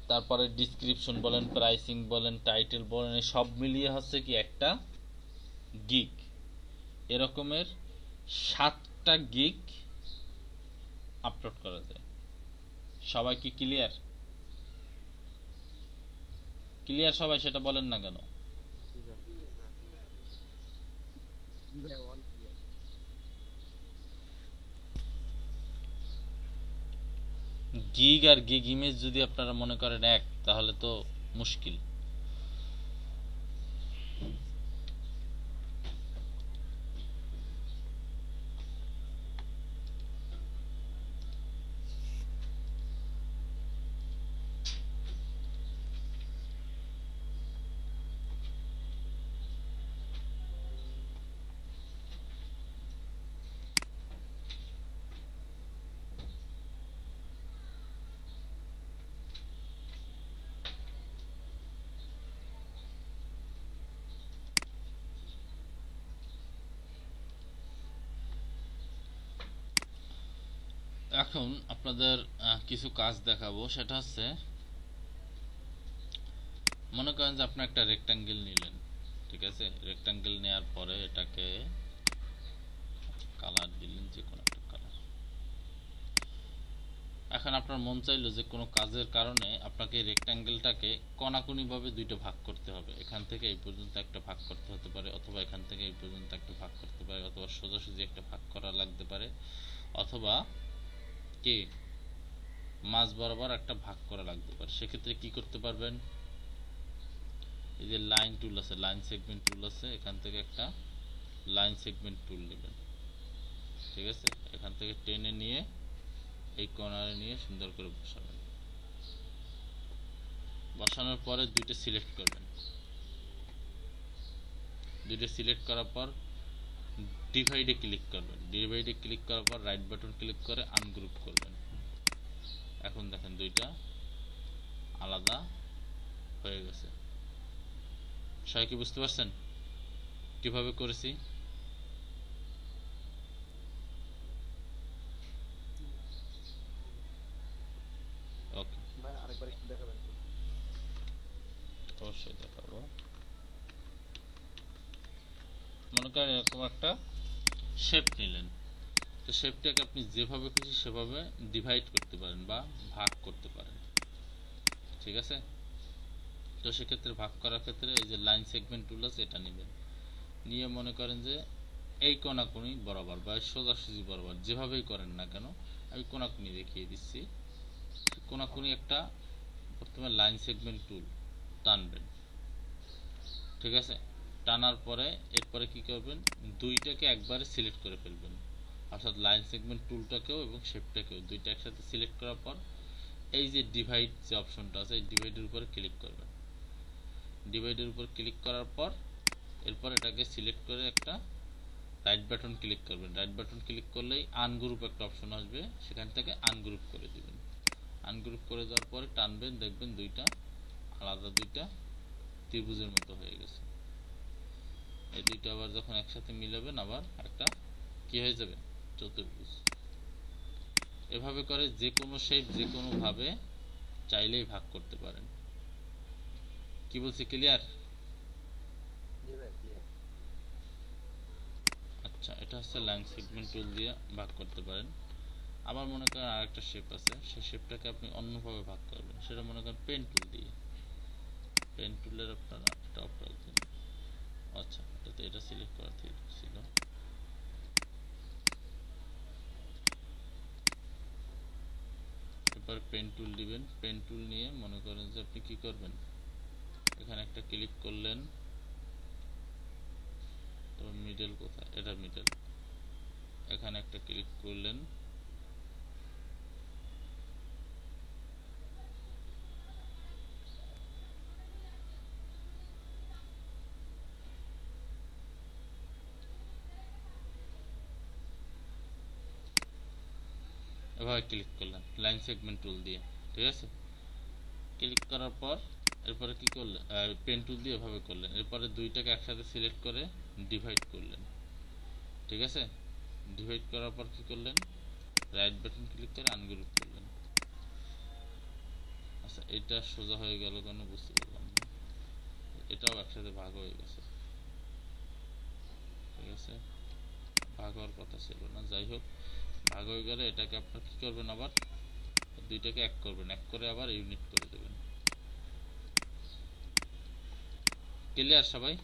তারপরে ডিসক্রিপশন বলেন, প্রাইসিং বলেন, টাইটেল বলেন, সব মিলিয়ে হচ্ছে কি একটা গিগ। এরকমের 7টা গিগ আপলোড করা যায়। সবাই কি ক্লিয়ার? ক্লিয়ার সবাই? সেটা বলেন না কেন? গিগ আর গিগ ইমেজ যদি আপনারা মনে করেন এক, তাহলে তো মুশকিল। এখন আপনাদের কিছু কাজ দেখাবো। সেটা হচ্ছে, মনে করেন যে আপনি একটা রেক্টাঙ্গেল নিলেন, ঠিক আছে? রেক্টাঙ্গেল নেওয়ার পরে এটাকে কালার দিলেন, যে কোনো একটা কালার। এখন আপনার মন চাইলো যে কোনো কাজের কারণে আপনাকে রেক্টাঙ্গেলটাকে কোনাকুনি ভাবে 2টা ভাগ করতে হবে। এখান থেকে এই পর্যন্ত একটা ভাগ করতে হতে পারে, অথবা এখান থেকে এই পর্যন্ত একটা ভাগ করতে পারে, অথবা সোজাসুজি একটা ভাগ করা লাগতে পারে, অথবা কি মাঝ বরাবর একটা ভাগ করা লাগতে পারে। সেক্ষেত্রে কি করতে পারবেন? এই যে লাইন টুল আছে, লাইন সেগমেন্ট টুল আছে, এখান থেকে একটা লাইন সেগমেন্ট টুল নেবেন, ঠিক আছে? এখান থেকে টেনে নিয়ে এই কর্নারে নিয়ে সুন্দর করে বসাবেন। বসানোর পরে 2টা সিলেক্ট করবেন। 2টা সিলেক্ট করার পর ডিভাইডে ক্লিক করবেন। ডিভাইডে ক্লিক করার পর রাইট বাটন ক্লিক করে আনগ্রুপ করবেন। এখন দেখেন 2টা আলাদা হয়ে গেছে। সবাই কি বুঝতে পারছেন কিভাবে করেছি? ওকে, ভাই আরেকবার একটু দেখাবেন তো? অবশ্যই দেখাবো। মনে করেন এরকম একটা শেপ নিলেন, তো শেপটাকে আপনি যেভাবে খুশি সেভাবে ডিভাইড করতে পারেন বা ভাগ করতে পারেন, ঠিক আছে? তো সেক্ষেত্রে ভাগ করার ক্ষেত্রে এই যে লাইন সেগমেন্ট টুল আছে, এটা নেবেন। নিয়ে মনে করেন যে এই কোনাকুনি বরাবর বা সোজাসুজি বরাবর যেভাবেই করেন না কেন, আমি কোনাকুনি দেখিয়ে দিচ্ছি। কোনাকুনি একটা প্রথমে লাইন সেগমেন্ট টুল টানবেন, ঠিক আছে? টানার পরে এরপরে কি করবেন? 2টাকে একবারে সিলেক্ট করে ফেলবেন, অর্থাৎ লাইন সেগমেন্ট টুলটাকেও এবং শেপটাকেও 2টা একসাথে সিলেক্ট করার পর এই যে ডিভাইড যে অপশনটা আছে, এই ডিভাইডের উপরে ক্লিক করবেন। ডিভাইডের উপর ক্লিক করার পর এরপর এটাকে সিলেক্ট করে একটা রাইট বাটন ক্লিক করবেন। রাইট বাটন ক্লিক করলেই আনগ্রুপ একটা অপশন আসবে, সেখান থেকে আনগ্রুপ করে দিবেন। আনগ্রুপ করে দেওয়ার পরে টানবেন, দেখবেন 2টা আলাদা 2টা ত্রিভুজের মতো হয়ে গেছে। এই 2টা আবার যখন একসাথে মিলাবেন আবার একটা কি হয়ে যাবে? চতুর্ভুজ। এভাবে করে যে কোনো শেপ যে কোনো ভাবে চাইলেই ভাগ করতে পারেন। কি বলছি ক্লিয়ার? আচ্ছা, এটা হচ্ছে লাইন সেগমেন্ট টুল দিয়ে ভাগ করতে পারেন। আবার মনে করেন আরেকটা শেপ আছে, সেই শেপটাকে আপনি অন্যভাবে ভাগ করবেন, সেটা মনে করেন পেন টুল দিয়ে। পেন টুলের আপনারা এটা অফ রাখবেন। আচ্ছা, এটাতে এটা সিলেক্ট করা ছিল। এবার পেন টুল দিবেন। পেন টুল নিয়ে মনে করেন যে আপনি কি করবেন, এখানে একটা ক্লিক করলেন, তো মিডল কোথায়, এটা মিডল, এখানে একটা ক্লিক করলেন, এভাবে ক্লিক করলেন লাইন সেগমেন্ট টুল দিয়ে, ঠিক আছে। ক্লিক করার পর এরপরে কি করলেন, পেন টুল দিয়ে এভাবে করলেন, এরপরে দুইটাকে একসাথে সিলেক্ট করে ডিভাইড করলেন, ঠিক আছে। ডিভাইড করার পর কি করলেন, রাইট বাটন ক্লিক করে আনগ্রুপ করলেন। আচ্ছা, এটা সোজা হয়ে গেল কেন বুঝতে পারলাম না, এটাও একসাথে ভাগ হয়ে গেছে, ঠিক আছে। ভাগ হওয়ার কথা ছিল না, যাই হোক ভাগ হয়ে গেলে এটাকে আপনার কি করবেন, আবার দুইটাকে এক করবেন, এক করে আবার ইউনিট করে দেবেন। ক্লিয়ার সবাই?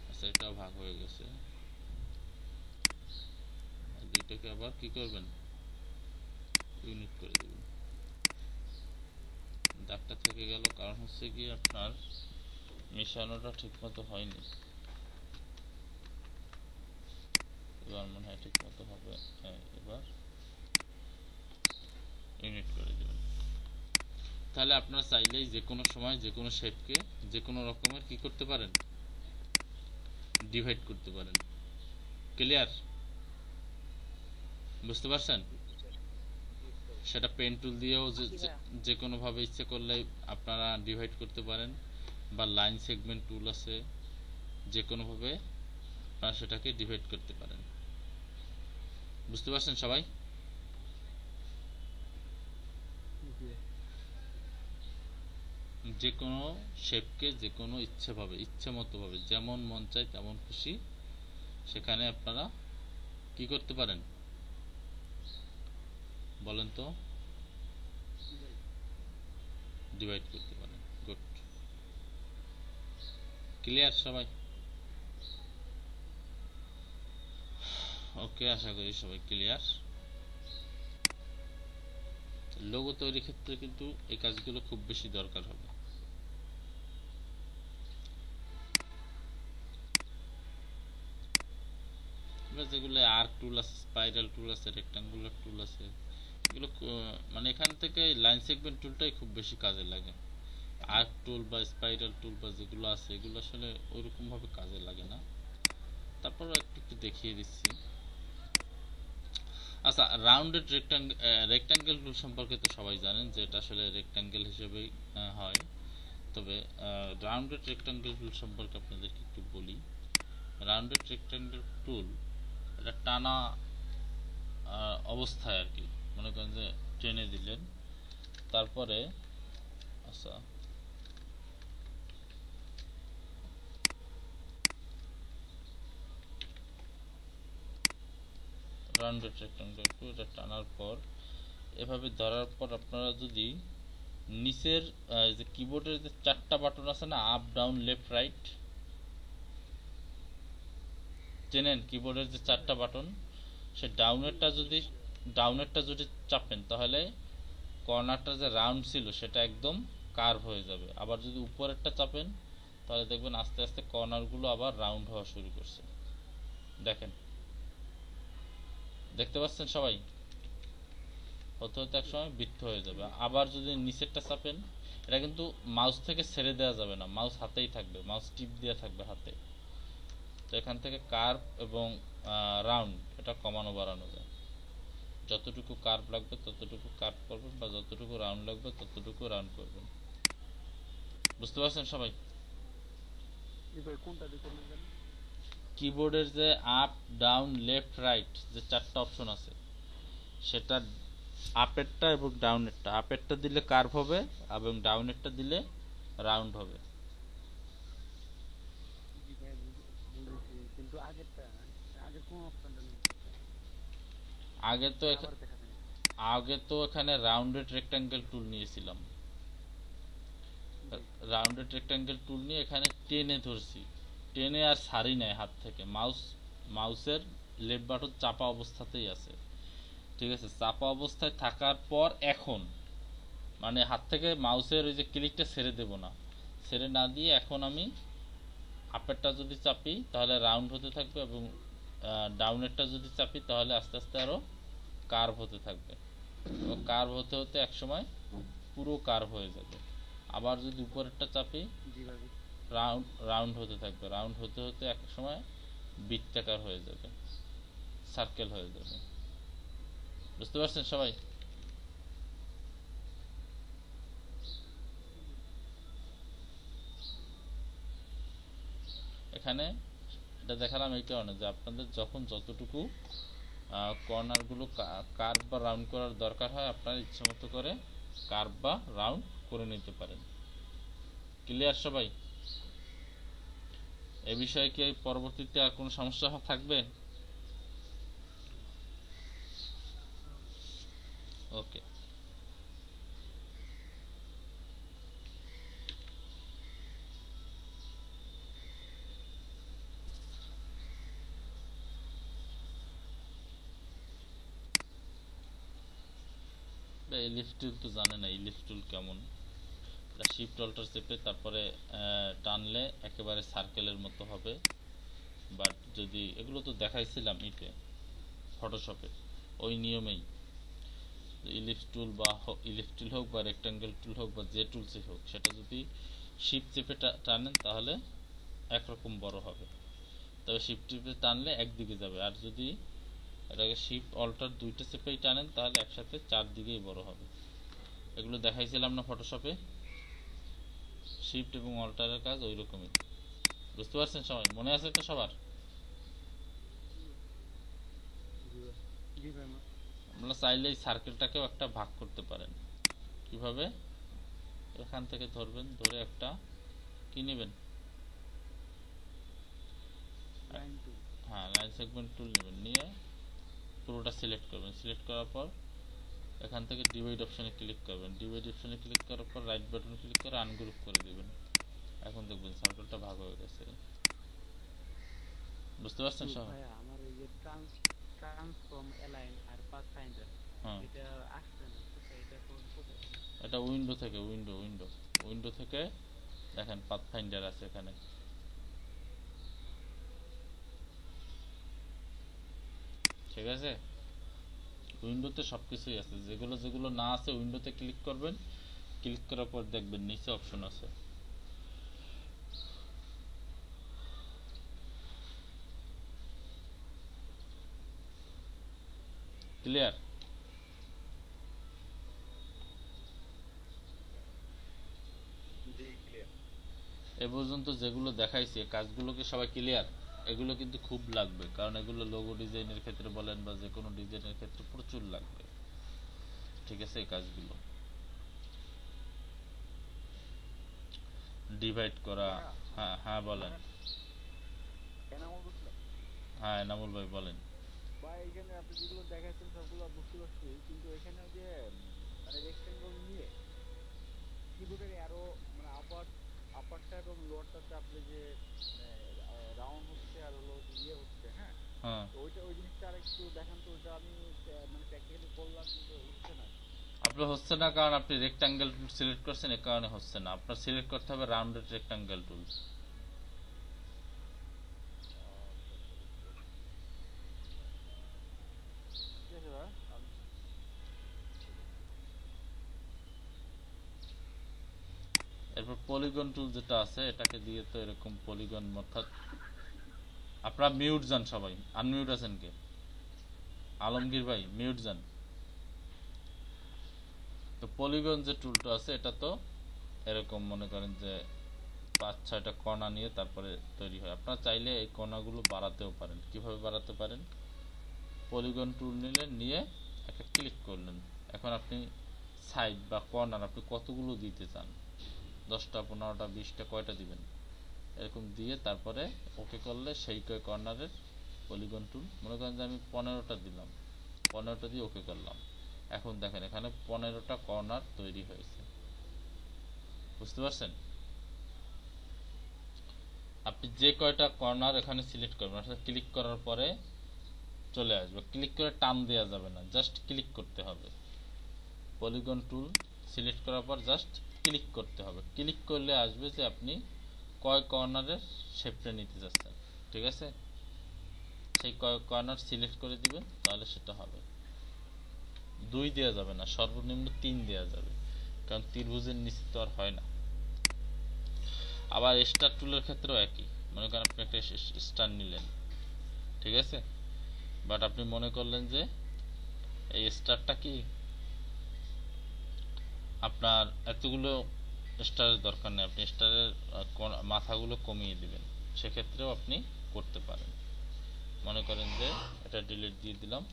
আচ্ছা, এটাও ভাগ হয়ে গেছে, দুইটাকে আবার কি করবেন, ইউনিট করে দেবেন। দাগটা থেকে গেল, কারণ হচ্ছে কি আপনার মিশানোটা ঠিক মতো হয়নি। এবার মনে হয় ঠিক মতো হবে। হ্যাঁ, এবার ইউনিট করে দেবেন। তাহলে আপনারা চাইলেই যে কোনো সময় যে কোনো শেপকে যে কোনো রকমের কি করতে পারেন, ডিভাইড করতে পারেন। ক্লিয়ার? বুঝতে পারছেন? সেটা পেন টুল দিয়েও যে কোনো ভাবে ইচ্ছে করলে আপনারা ডিভাইড করতে পারেন, বা লাইন সেগমেন্ট টুল আছে, যে কোনো ভাবে আপনারা সেটাকে ডিভাইড করতে পারেন। বুঝতে পারছেন সবাই? যে কোনো শেপকে যে কোনো ইচ্ছে মতো ভাবে যেমন মন চায় তেমন খুশি সেখানে আপনারা কি করতে পারেন বলেন তো, ডিভাইড করতে পারেন। গুড, ক্লিয়ার সবাই? ওকে, আশা করি সবাই ক্লিয়ার। লোগো তৈরির ক্ষেত্রে কিন্তু এই কাজগুলো খুব বেশি দরকার হবে। যেগুলো আর্ক টুল আছে, স্পাইরাল টুল আছে, রেক্টাঙ্গুলার টুল আছে, এগুলো মানে এখান থেকে লাইন সেগমেন্ট টুলটাই খুব বেশি কাজে লাগে। আর্ক টুল বা স্পাইরাল টুল বা যেগুলো আছে এগুলো আসলে ওইরকম ভাবে কাজে লাগে না। তারপর একটু দেখিয়ে দিচ্ছি। আচ্ছা, রাউন্ডেড রেক্টাঙ্গেল টুল সম্পর্কে তো সবাই জানেন যে এটা আসলে রেক্টাঙ্গেল হিসেবেই হয়। তবে রাউন্ডেড রেক্টাঙ্গেল টুল সম্পর্কে আপনাদেরকে একটু বলি। রাউন্ডেড রেক্টাঙ্গেল টুল এটা টানা অবস্থায় আর কি, মনে করেন যে টেনে দিলেন, তারপরে আচ্ছা রাউন্ডেড রেক্টাঙ্গেল টুল এটা টানার পর এভাবে ধরার পর আপনারা যদি নিচের যে কিবোর্ডের যে চারটা বাটন আছে না, আপ ডাউন লেফট রাইট, চেনেন কিবোর্ডের যে চারটা বাটন, সে ডাউনেরটা যদি চাপেন তাহলে কর্নারটা যে রাউন্ড ছিল সেটা একদম কার্ভ হয়ে যাবে। আবার যদি উপরেরটা চাপেন তাহলে দেখবেন আস্তে আস্তে কর্নারগুলো আবার রাউন্ড হওয়া শুরু করছে। দেখেন, দেখতে পাচ্ছেন সবাই? হতে হতে এক সময় বৃত্ত হয়ে যাবে। আবার যদি নিচেরটা চাপেন, এটা কিন্তু মাউস থেকে ছেড়ে দেওয়া যাবে না, মাউস হাতেই থাকবে, মাউস টিপ দেওয়া থাকবে হাতে। তো এখান থেকে কার্ভ এবং রাউন্ড এটা কমানো বাড়ানো যায়। যতটুকু কার্ভ লাগবে ততটুকু কার্ভ করবেন, বা যতটুকু রাউন্ড লাগবে ততটুকু রাউন্ড করবেন। বুঝতে পারছেন সবাই? কিবোর্ডের যে আপ ডাউন লেফট রাইট যে চারটা অপশন আছে, সেটা আপেরটা এবং ডাউনেরটা, আপেরটা দিলে কার্ভ হবে এবং ডাউনেরটা দিলে রাউন্ড হবে। কিন্তু আগেরটা আগের কোন অপশনটা নেই? আগে তো আবার দেখা যায়। আগে তো এখানে রাউন্ডেড রেক্ট্যাঙ্গেল টুল নিয়েছিলাম। জি। রাউন্ডেড রেক্ট্যাঙ্গেল টুল নিয়ে এখানে টেনে ধরছি, টেনে আর ছাড়ি নাই হাত থেকে। মাউসের লেফট বাটন চাপা অবস্থাতেই আছে, ঠিক আছে। চাপা অবস্থায় থাকার পর এখন মানে হাত থেকে মাউসের ওই যে ক্লিকটা ছেড়ে দেব না, ছেড়ে না দিয়ে এখন আমি আপেরটা যদি চাপি তাহলে রাউন্ড হতে থাকবে, এবং ডাউনেরটা যদি চাপি তাহলে আস্তে আস্তে আরো কার্ভ হতে থাকবে, এবং কার্ভ হতে হতে একসময় পুরো কার্ভ হয়ে যাবে। আবার যদি উপরেরটা চাপি জি ভাই। রাউন্ড রাউন্ড হতে থাকবে, রাউন্ড হতে হতে এক সময় বৃত্তাকার হয়ে যাবে, সার্কেল হয়ে যাবে। বুঝতে পারছেন সবাই? এখানে এটা দেখালাম এই কারণে যে আপনাদের যখন যতটুকু কর্নারগুলো কার্ভ বা রাউন্ড করার দরকার হয় আপনারা ইচ্ছে মতো করে কার্ভ বা রাউন্ড করে নিতে পারেন। ক্লিয়ার সবাই? এ বিষয়ে কি পরবর্তীতে আর কোনো সমস্যা থাকবে? ওকে। ইলিপ্স টুল তো জানে না ইলিপ্স টুল কেমন। এটা শিফট অল্টার চেপে তারপরে টানলে একেবারে সার্কেলের মতো হবে। বাট যদি এগুলো তো দেখাইছিলাম ইতে ফটোশপে ওই নিয়মেই, ইলিপ্স টুল বা ইলিপ্স টুল হোক বা রেক্ট্যাঙ্গেল টুল হোক বা যে টুলসই হোক, সেটা যদি শিফট চেপে টানেন তাহলে একরকম বড় হবে, তবে শিফট চেপে টানলে একদিকে যাবে। আর যদি এটাকে শিফট অল্টার দুইটা চেপেই টানেন তাহলে একসাথে চারদিকেই বড় হবে। এগুলো দেখাইছিলাম না ফটোশপে? শিফট এবং অল্টারের কাজ ওই রকমই। বুঝতে পারছেন সবাই? মনে আছে তো সবার? জি ভাই। আপনারা চাইলে এই সার্কেলটাকেও একটা ভাগ করতে পারেন। কিভাবে? এখান থেকে ধরবেন, ধরে একটা কি নেবেন? Line tool. হ্যাঁ, লাইন সেগমেন্ট টুল নেবেন, নিয়ে পুরোটা সিলেক্ট করবেন। সিলেক্ট করার পর এখান থেকে ডিভাইড অপশনে ক্লিক করবেন। ডিভাইড অপশনে ক্লিক করার পর রাইট বাটন ক্লিক করে আনগ্রুপ করে দিবেন। এখন দেখবেন সার্কেলটা ভাগ হয়ে গেছে। বুঝতে পারছেন সব? ভাই আমার এই যে ট্রান্সফর্ম অ্যালাইন আর পাথ ফাইন্ডার হ্যাঁ, এটা আসছে না, কোথায় এটা কোথায়? এটা উইন্ডো থেকে উইন্ডো থেকে দেখেন পাথ ফাইন্ডার আছে এখানে। ঠিক আছে, উইন্ডোতে সবকিছুই আছে। যেগুলো যেগুলো না আছে উইন্ডোতে ক্লিক করবেন, ক্লিক করার পর দেখবেন নিচে অপশন আছে। ক্লিয়ার? জি ক্লিয়ার। এ পর্যন্ত যেগুলো দেখাইছি কাজগুলোকে সবাই ক্লিয়ার? এগুলো কিন্তু খুব লাগবে, কারণ এগুলো লোগো ডিজাইনের ক্ষেত্রে বলেন বা যে কোনো ডিজাইনের ক্ষেত্রে প্রচুর লাগবে। ঠিক আছে, এই কাজগুলো ডিভাইড করা। হ্যাঁ হ্যাঁ বলেন। এনামল বুঝলাম হ্যাঁ এনামুল ভাই বলেন। ভাই, এখানে আপনি যেগুলো দেখাচ্ছেন সবগুলো বুঝতে পারছি, কিন্তু এখানে ওই যে মানে রেক্টেঙ্গল নিয়ে কিবোর্ডের অ্যারো মানে আপারটা এবং লোয়ারটা চাপলে যে মানে রাউন্ড হচ্ছে আর হলো যে ইয়ে হচ্ছে, হ্যাঁ। হ্যাঁ, তো ওই জিনিসটা আর একটু দেখান তো, ওটা আমি মানে প্র্যাকটিক্যালি করলাম কিন্তু হচ্ছে না। আপনার হচ্ছে না কারণ আপনি রেক্টাঙ্গেল টুল সিলেক্ট করছেন, এ কারণে হচ্ছে না। আপনার সিলেক্ট করতে হবে রাউন্ডেড রেক্টাঙ্গেল টুল। ঠিক আছে ভাই, আমি এরপর পলিগন টুল যেটা আছে এটাকে দিয়ে তো এরকম পলিগন, অর্থাৎ আপনারা মিউট যান সবাই। আনমিউট আছেন কে? আলমগীর ভাই মিউট যান। তো পলিগন যে টুলটা আছে এটা তো এরকম মনে করেন যে 5-6টা কণা নিয়ে তারপরে তৈরি হয়। আপনারা চাইলে এই কণাগুলো বাড়াতেও পারেন। কিভাবে বাড়াতে পারেন? পলিগন টুল নিলেন, নিয়ে একটা ক্লিক করলেন। এখন আপনি সাইড বা কর্নার আপনি কতগুলো দিতে চান, 10টা 15টা 20টা কয়টা দিবেন, এরকম দিয়ে তারপরে ওকে করলে সেই কর্নারের পলিগন টুল, মনে করেন যে আমি 15টা দিলাম, 15টা দিয়ে ওকে করলাম। এখন দেখেন এখানে 15টা কর্নার তৈরি হয়েছে, বুঝতে পারছেন? আপনি যে কয়টা কর্নার এখানে সিলেক্ট করবেন, অর্থাৎ ক্লিক করার পরে চলে আসবে, ক্লিক করে টান দেওয়া যাবে না, জাস্ট ক্লিক করতে হবে। পলিগন টুল সিলেক্ট করার পর জাস্ট ক্লিক করতে হবে, ক্লিক করলে আসবে যে আপনি কয় কর্নারের শেপটা নিতে যাচ্ছেন, ঠিক আছে? সেই কয় কর্নার সিলেক্ট করে দিবেন, তাহলে সেটা হবে। 2 দেওয়া যাবে না, সর্বনিম্ন 3 দেওয়া যাবে, কারণ ত্রিভুজের নিচে তো আর হয় না। আবার স্টার টুলের ক্ষেত্রেও একই, মনে করেন আপনি একটা স্টার নিলেন, ঠিক আছে, বাট আপনি মনে করলেন যে এই স্টারটা কি আপনার এতগুলো স্টারের দরকার নেই, আপনি স্টারের মাথাগুলো কমিয়ে দিবেন, সেক্ষেত্রেও আপনি করতে পারেন। মনে করেন যে এটা ডিলিট দিয়ে দিলাম,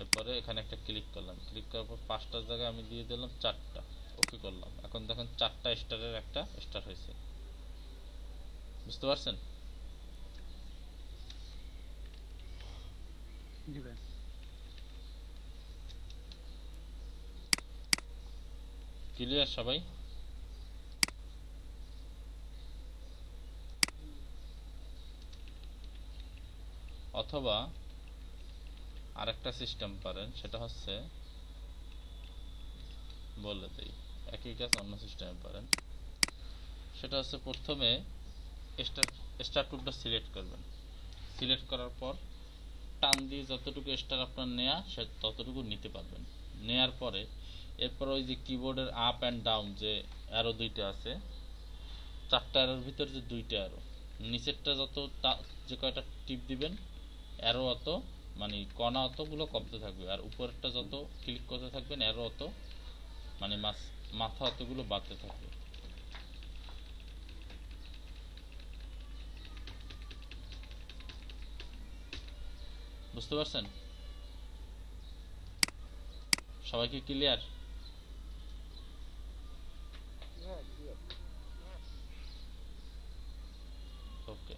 এরপরে এখানে একটা ক্লিক করলাম, ক্লিক করার পর 5টার জায়গায় আমি দিয়ে দিলাম 4টা, ওকে করলাম। এখন দেখেন 4টা স্টারের একটা স্টার হয়েছে, বুঝতে পারছেন? জি ভাই। ক্লিয়ার সবাই? অথবা আরেকটা সিস্টেম পারেন, সেটা হচ্ছে বলে দেই, একই কাজ অন্য সিস্টেমে পারেন। সেটা হচ্ছে প্রথমে স্টার টুলটা সিলেক্ট করবেন, সিলেক্ট করার পর টান দিয়ে যতটুকু স্টার আপনার নেয়া সে ততটুকু নিতে পারবেন। নেয়ার পরে এরপর ওই যে কিবোর্ডের আপ অ্যান্ড ডাউন যে অ্যারো দুইটা আছে, 4টা অ্যারোর ভিতর যে 2টা অ্যারো, নিচেরটা যত যে কয়টা টিপ দিবেন অ্যারো অত, মানে কণা অতগুলো কমতে থাকবে, আর উপরেরটা যত ক্লিক করতে থাকবেন অ্যারো অত, মানে মাথা অতগুলো বাড়তে থাকবে। বুঝতে পারছেন? সবাই কি ক্লিয়ার? ওকে,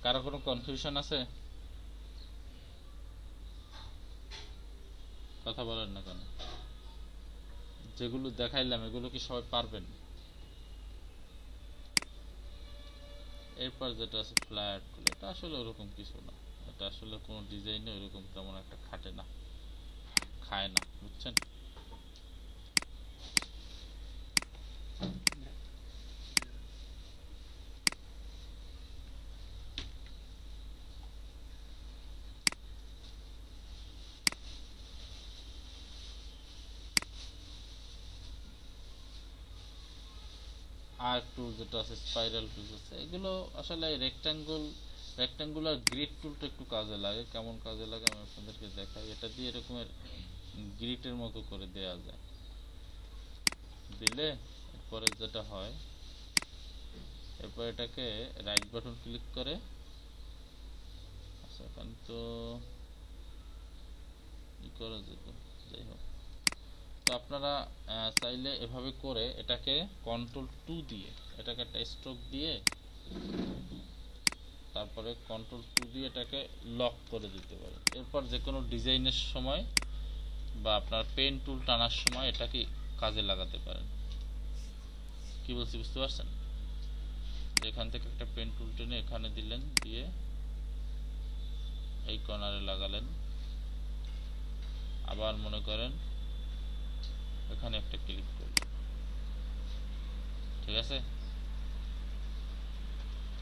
কারো কোনো কনফিউশন আছে? কথা বলেন না কেন? যেগুলো দেখাইলাম এগুলো কি সবাই পারবেন? এরপর যেটা আছে ফ্ল্যাট টুল, এটা আসলে ওরকম কিছু না, এটা আসলে কোনো ডিজাইনে ওরকম তেমন একটা খাটে না, খায় না, বুঝছেন? আর টুল যেটা আছে স্পাইরাল টুল আছে, এগুলো আসলে রেক্ট্যাঙ্গুলার গ্রিড টুলটা একটু কাজে লাগে। কেমন কাজে লাগে আমি আপনাদেরকে দেখাই। এটা দিয়ে এরকমের গ্রিটের মতো করে দেয়া যায়, দিলে এরপরে যেটা হয়, এরপর এটাকে রাইট বাটন ক্লিক করে, আচ্ছা এখন তো কি করা যেত, যাই হোক, তো আপনারা চাইলে এভাবে করে এটাকে কন্ট্রোল 2 দিয়ে এটাকে একটা স্ট্রোক দিয়ে, তারপরে কন্ট্রোল 2 দিয়ে এটাকে লক করে দিতে পারেন। এরপর যে কোনো ডিজাইনের সময় বা আপনার পেন টুল টানার সময় এটাকে কাজে লাগাতে পারেন। কি বলছি বুঝতে পারছেন? এখান থেকে একটা পেন টুল টেনে এখানে দিলেন, দিয়ে এই কর্নারে লাগালেন, আবার মনে করেন এখানে একটা ক্লিক করলেন, ঠিক আছে?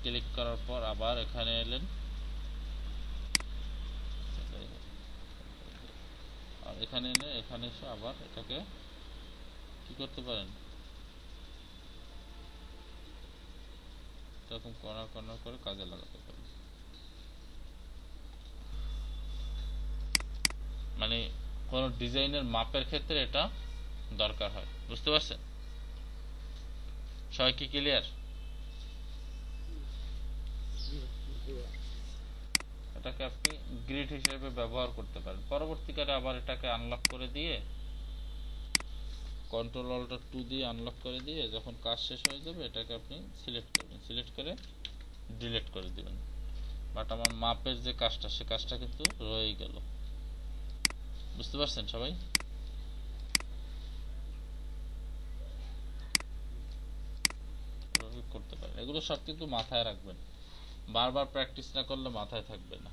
ক্লিক করার পর আবার এখানে এলেন, আর এখানে এনে এখানে এসে আবার এটাকে কি করতে পারেন, এরকম কর্নার কর্নার করে কাজে লাগাতে পারেন। মানে কোন ডিজাইনের মাপের ক্ষেত্রে এটা দরকার হয়, বুঝতে পারছেন? সবাই কি ক্লিয়ার? এটাকে আপনি গ্রিড হিসেবে ব্যবহার করতে পারেন। পরবর্তীকালে আবার এটাকে আনলক করে দিয়ে কন্ট্রোল অল্টার 2 দিয়ে আনলক করে দিয়ে যখন কাজ শেষ হয়ে যাবে এটাকে আপনি সিলেক্ট করবেন, সিলেক্ট করে ডিলিট করে দিবেন। বাট আমার মাপের যে কাজটা সে কাজটা কিন্তু রয়েই গেল। বুঝতে পারছেন সবাই? এভাবে করতে পারেন। এগুলো সব কিন্তু মাথায় রাখবেন, বারবার প্র্যাকটিস না করলে মাথায় থাকবে না।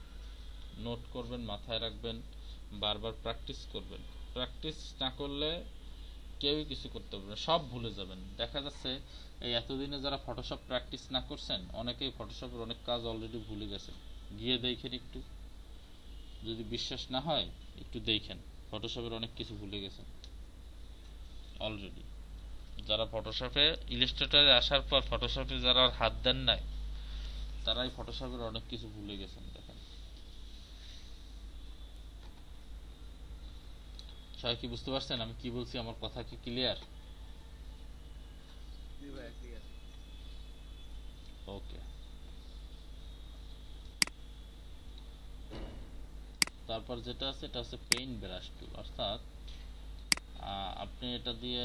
নোট করবেন, মাথায় রাখবেন, বারবার প্র্যাকটিস করবেন। প্র্যাকটিস না করলে কেউই কিছু করতে পারবে না, সব ভুলে যাবেন। দেখা যাচ্ছে এই এতদিনে যারা ফটোশপ প্র্যাকটিস না করছেন অনেকেই ফটোশপের অনেক কাজ অলরেডি ভুলে গেছেন। গিয়ে দেখেন একটু, যদি বিশ্বাস না হয় একটু দেখেন, ফটোশপের অনেক কিছু ভুলে গেছেন অলরেডি। যারা ফটোশপে ইলাস্ট্রেটরে আসার পর ফটোশপে যারা আর হাত দেন নাই তারাই ফটোশপের অনেক কিছু ভুলে গেছেন। দেখেন সবাই কি বুঝতে পারছেন আমি কি বলছি? আমার কথা কি ক্লিয়ার? জি ভাই ক্লিয়ার। ওকে। তারপর যেটা আছে এটা হচ্ছে পেইন্ট ব্রাশ টুল, অর্থাৎ আপনি এটা দিয়ে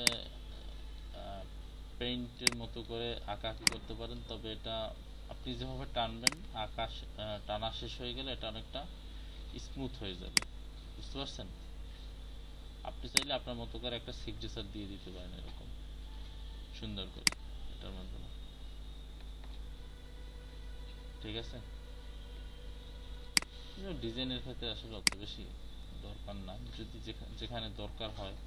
পেইন্টের মতো করে আঁকাআঁকি করতে পারেন, তবে এটা আপনি যেভাবে টানবেন আকাশ টানা শেষ হয়ে গেলে এটা অনেকটা স্মুথ হয়ে যাবে। বুঝতে পারছেন? আপনি চাইলে আপনার মতো করে একটা সিগনেচার দিয়ে দিতে পারেন এরকম সুন্দর করে এটার মাধ্যমে। ঠিক আছে? ডিজাইনের ক্ষেত্রে আসলে অত বেশি দরকার না, যদি যেখানে দরকার হয়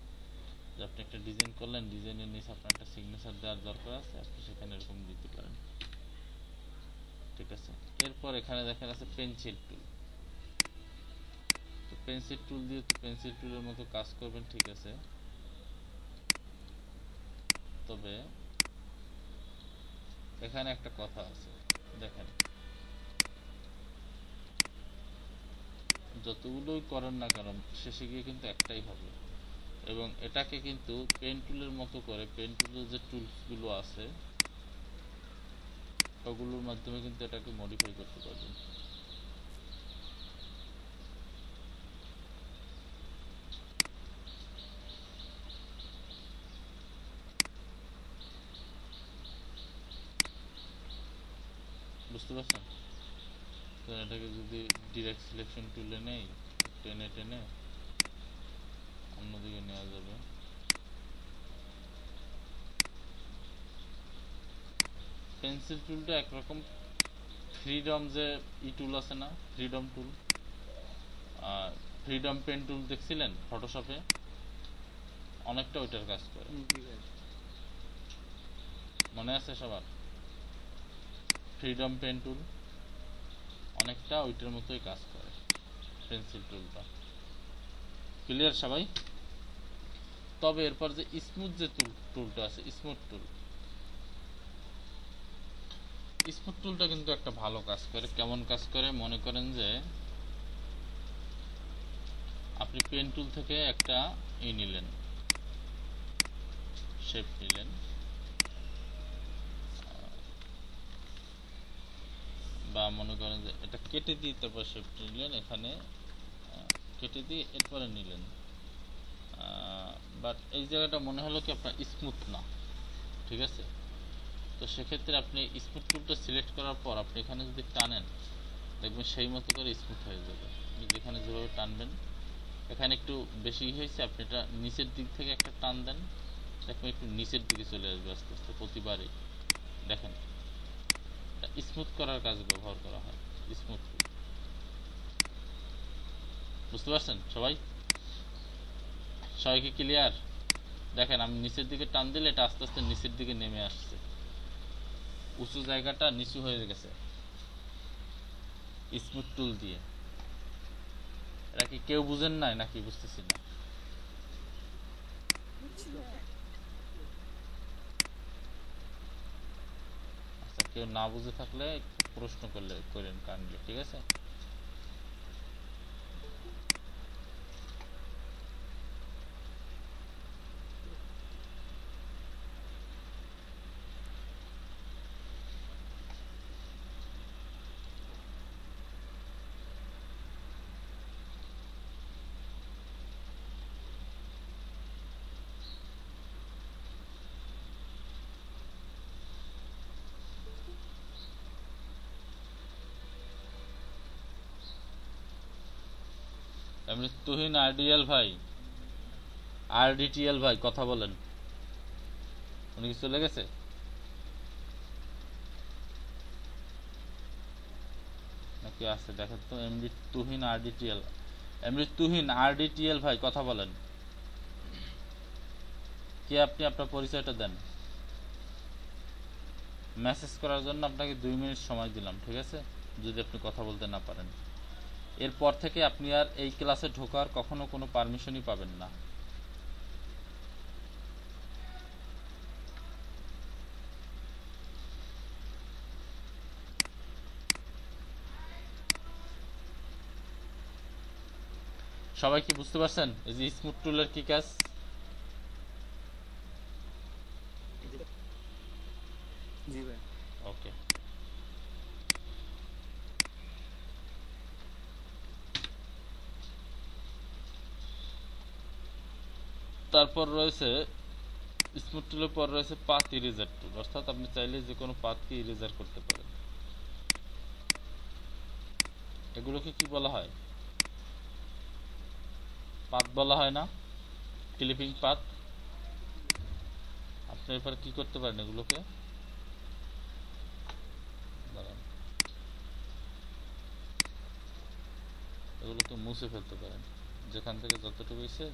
যে আপনি একটা ডিজাইন করলেন, ডিজাইনের নিচে আপনার একটা সিগনেচার দেওয়ার দরকার আছে, আপনি সেখানে এরকম দিতে পারেন। ঠিক আছে? এরপর এখানে দেখেন আছে পেন্সিল টুল। তো পেন্সিল টুল দিয়ে তো পেন্সিল টুলের মতো কাজ করবেন, ঠিক আছে, তবে এখানে একটা কথা আছে। দেখেন যতগুলোই করেন না কেন শেষে গিয়ে কিন্তু একটাই হবে, এবং এটাকে কিন্তু পেন টুলের মতো করে পেন টুলের যে টুলসগুলো আছে ওগুলোর মাধ্যমে কিন্তু এটাকে মডিফাই করতে পারবেন। বুঝতে পারছেন? তো এটাকে যদি ডিরেক্ট সিলেকশন টুলে নেই, টেনে টেনে অন্যদিকে নেওয়া যাবে। পেন্সিল টুলটা একরকম ফ্রিডম যে টুল আছে না, ফ্রিডম টুল, আর ফ্রিডম পেন টুল দেখছিলেন ফটোশপে, অনেকটা ওইটার কাজ করে। জি ভাই। মনে আছে সবার? ফ্রিডম পেন টুল অনেকটা ওইটার মতোই কাজ করে পেন্সিল টুলটা। ক্লিয়ার সবাই? তবে এরপর যে স্মুথ যে টুলটা আছে, স্মুথ টুল, স্মুথ টুলটা কিন্তু একটা ভালো কাজ করে। কেমন কাজ করে? মনে করেন যে আপনি পেন টুল থেকে একটা নিলেন, শেপ নিলেন, বা মনে করেন যে এটা কেটে দিয়ে তারপর শেপ নিলেন, এখানে কেটে দিয়ে এরপরে নিলেন, বাট এই জায়গাটা মনে হলো কি আপনার স্মুথ না। ঠিক আছে? তো সেক্ষেত্রে আপনি স্মুথ টুলটা সিলেক্ট করার পর আপনি এখানে যদি টানেন দেখবেন সেই মতো করে স্মুথ হয়ে যাবে। যেখানে যেভাবে টানবেন, এখানে একটু বেশি হয়েছে, আপনি এটা নিচের দিক থেকে একটা টান দেন, দেখবেন একটু নিচের দিকে চলে আসবে আস্তে আস্তে প্রতিবারই। দেখেন স্মুথ করার কাজে ব্যবহার করা হয় স্মুথ। বুঝতে পারছেন সবাই? সবাই কি ক্লিয়ার? দেখেন আমি নিচের দিকে টান দিলে এটা আস্তে আস্তে নিচের দিকে নেমে আসছে, উঁচু জায়গাটা নিচু হয়ে গেছে স্মুথ টুল দিয়ে। এটা কি কেউ বুঝেন নাই নাকি? বুঝতেছি না। আচ্ছা, কেউ না বুঝে থাকলে প্রশ্ন করলে করেন কাইন্ডলি, ঠিক আছে? এমনি তুহিন আরডিএল ভাই, আরডিটিএল ভাই কথা বলেন। উনি কি চলে গেছে? নাকি আছে দেখেন তো। এমডি তুহিন আরডিটিএল, এমডি তুহিন আরডিটিএল ভাই কথা বলেন। কে আপনি? আপনার পরিচয়টা দেন। মেসেজ করার জন্য আপনাকে 2 মিনিট সময় দিলাম, ঠিক আছে? যদি আপনি কথা বলতে না পারেন, এরপর থেকে আপনি আর এই ক্লাসে ঢোকার কখনো কোনো পারমিশনই পাবেন না। সবাই কি বুঝতে পারছেন এই যে স্মুথ টুলের কি কাজ? জি ভাই। ওকে, তারপর রয়েছে স্মুথ টুলের পর রয়েছে পাথ ইরেজার টুল, অর্থাৎ আপনি চাইলে যে কোনো পাথকে ইরেজার করতে পারেন। এগুলোকে কি বলা হয়? পাথ বলা হয় না? Clipping path. আপনি এরপর কি করতে পারেন? এগুলোকে দাঁড়ান, এগুলোকে মুছে ফেলতে পারেন, যেখান থেকে যতটুকু হয়েছে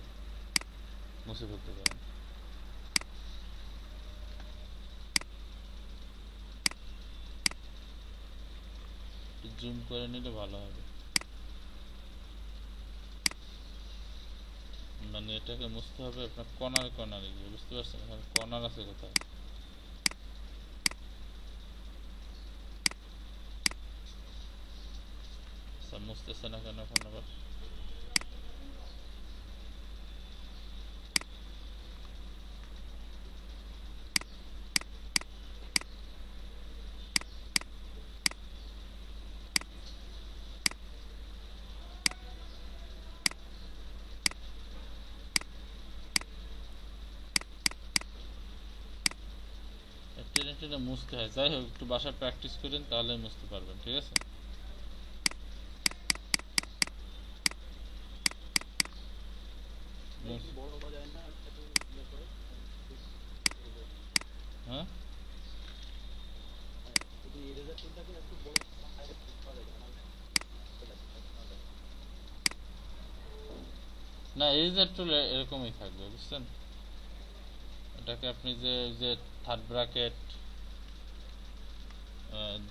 মুছে ফেলতে পারেন। জুম করে নিলে ভালো হবে, মানে এটাকে মুছতে হবে আপনার কর্নার কর্নারে গিয়ে, বুঝতে পারছেন? এখানে কর্নার আছে কোথায়? আচ্ছা, মুছতেছে না কেন এখন আবার? টেনে টেনে মুছতে হয়। যাই হোক, একটু বাসায় প্র্যাকটিস করেন, তাহলে মুছতে পারবেন, ঠিক আছে? ভাই একটু বড় করা যায় না একটু ইয়ে করে? হ্যাঁ, যদি ইরেজার টুলটাকে একটু বড় সাইজে করা যায় তাহলে না এই যে টুল এরকমই থাকবে, বুঝছেন? এটাকে আপনি যে থার্ড ব্র্যাকেট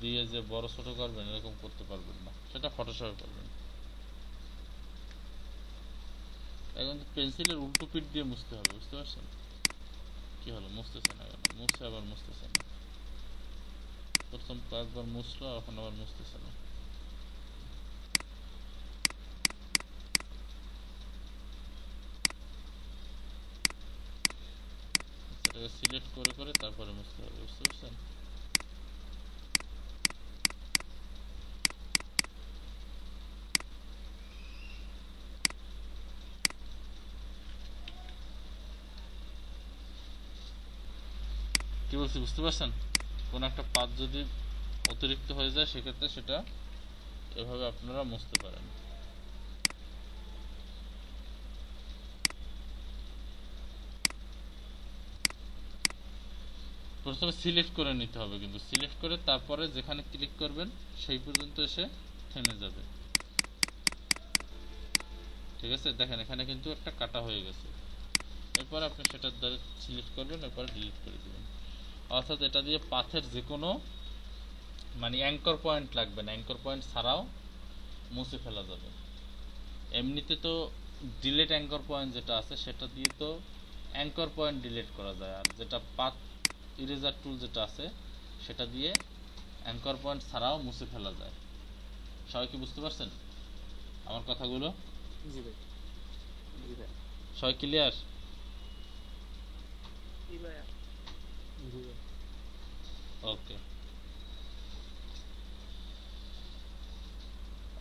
দিয়ে যে বড় ছোট করবেন এরকম করতে পারবেন না, সেটা ফটোশপে পারবেন। এখন পেন্সিলের উল্টো পিঠ দিয়ে মুছতে হবে, বুঝতে পারছেন? কি হলো, মুছতেছে না কেন? মুছছে আবার মুছতেছে না। প্রথম কয়েকবার মুছলো, এখন আবার মুছতেছে না। এটাকে সিলেক্ট করে করে তারপরে মুছতে হবে, বুঝতে পারছেন? কি বলছি বুঝতে পারছেন? কোন একটা পাত যদি অতিরিক্ত হয়ে যায় সেক্ষেত্রে সেটা এভাবে আপনারা মুছতে পারেন। প্রথমে সিলেক্ট করে নিতে হবে, কিন্তু সিলেক্ট করে তারপরে যেখানে ক্লিক করবেন সেই পর্যন্ত এসে থেমে যাবে, ঠিক আছে? দেখেন এখানে কিন্তু একটা কাটা হয়ে গেছে। এরপর আপনি সেটার দ্বারা সিলেক্ট করবেন, এরপর ডিলিট করে দেবেন। অর্থাৎ এটা দিয়ে পাথের যে কোনো মানে অ্যাঙ্কর পয়েন্ট লাগবে না, অ্যাঙ্কর পয়েন্ট ছাড়াও মুছে ফেলা যাবে। এমনিতে তো ডিলিট অ্যাঙ্কর পয়েন্ট যেটা আছে সেটা দিয়ে তো অ্যাঙ্কর পয়েন্ট ডিলিট করা যায়, আর যেটা পাথ ইরেজার টুল যেটা আছে সেটা দিয়ে অ্যাঙ্কর পয়েন্ট ছাড়াও মুছে ফেলা যায়। সবাই কি বুঝতে পারছেন আমার কথাগুলো? জি ভাই। জি ভাই। সবাই ক্লিয়ার? কি ভাইয়া? জি ভাই। ওকে,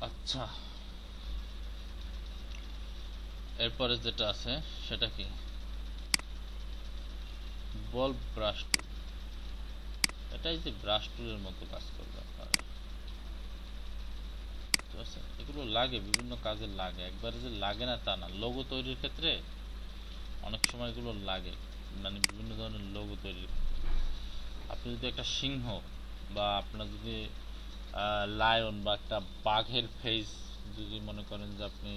আচ্ছা। এরপরে যেটা আছে সেটা কি? বল ব্রাশ টুল। এটাই যে ব্রাশ টুলের মতো কাজ করবে আপনারা। বুঝতে পারছেন? এগুলো লাগে, বিভিন্ন কাজে লাগে, একবারে যে লাগে না তা না। লোগো তৈরির ক্ষেত্রে অনেক সময় এগুলো লাগে, মানে বিভিন্ন ধরনের লোগো তৈরির। আপনি যদি একটা সিংহ বা আপনার যদি লায়ন বা একটা বাঘের ফেস যদি মনে করেন যে আপনি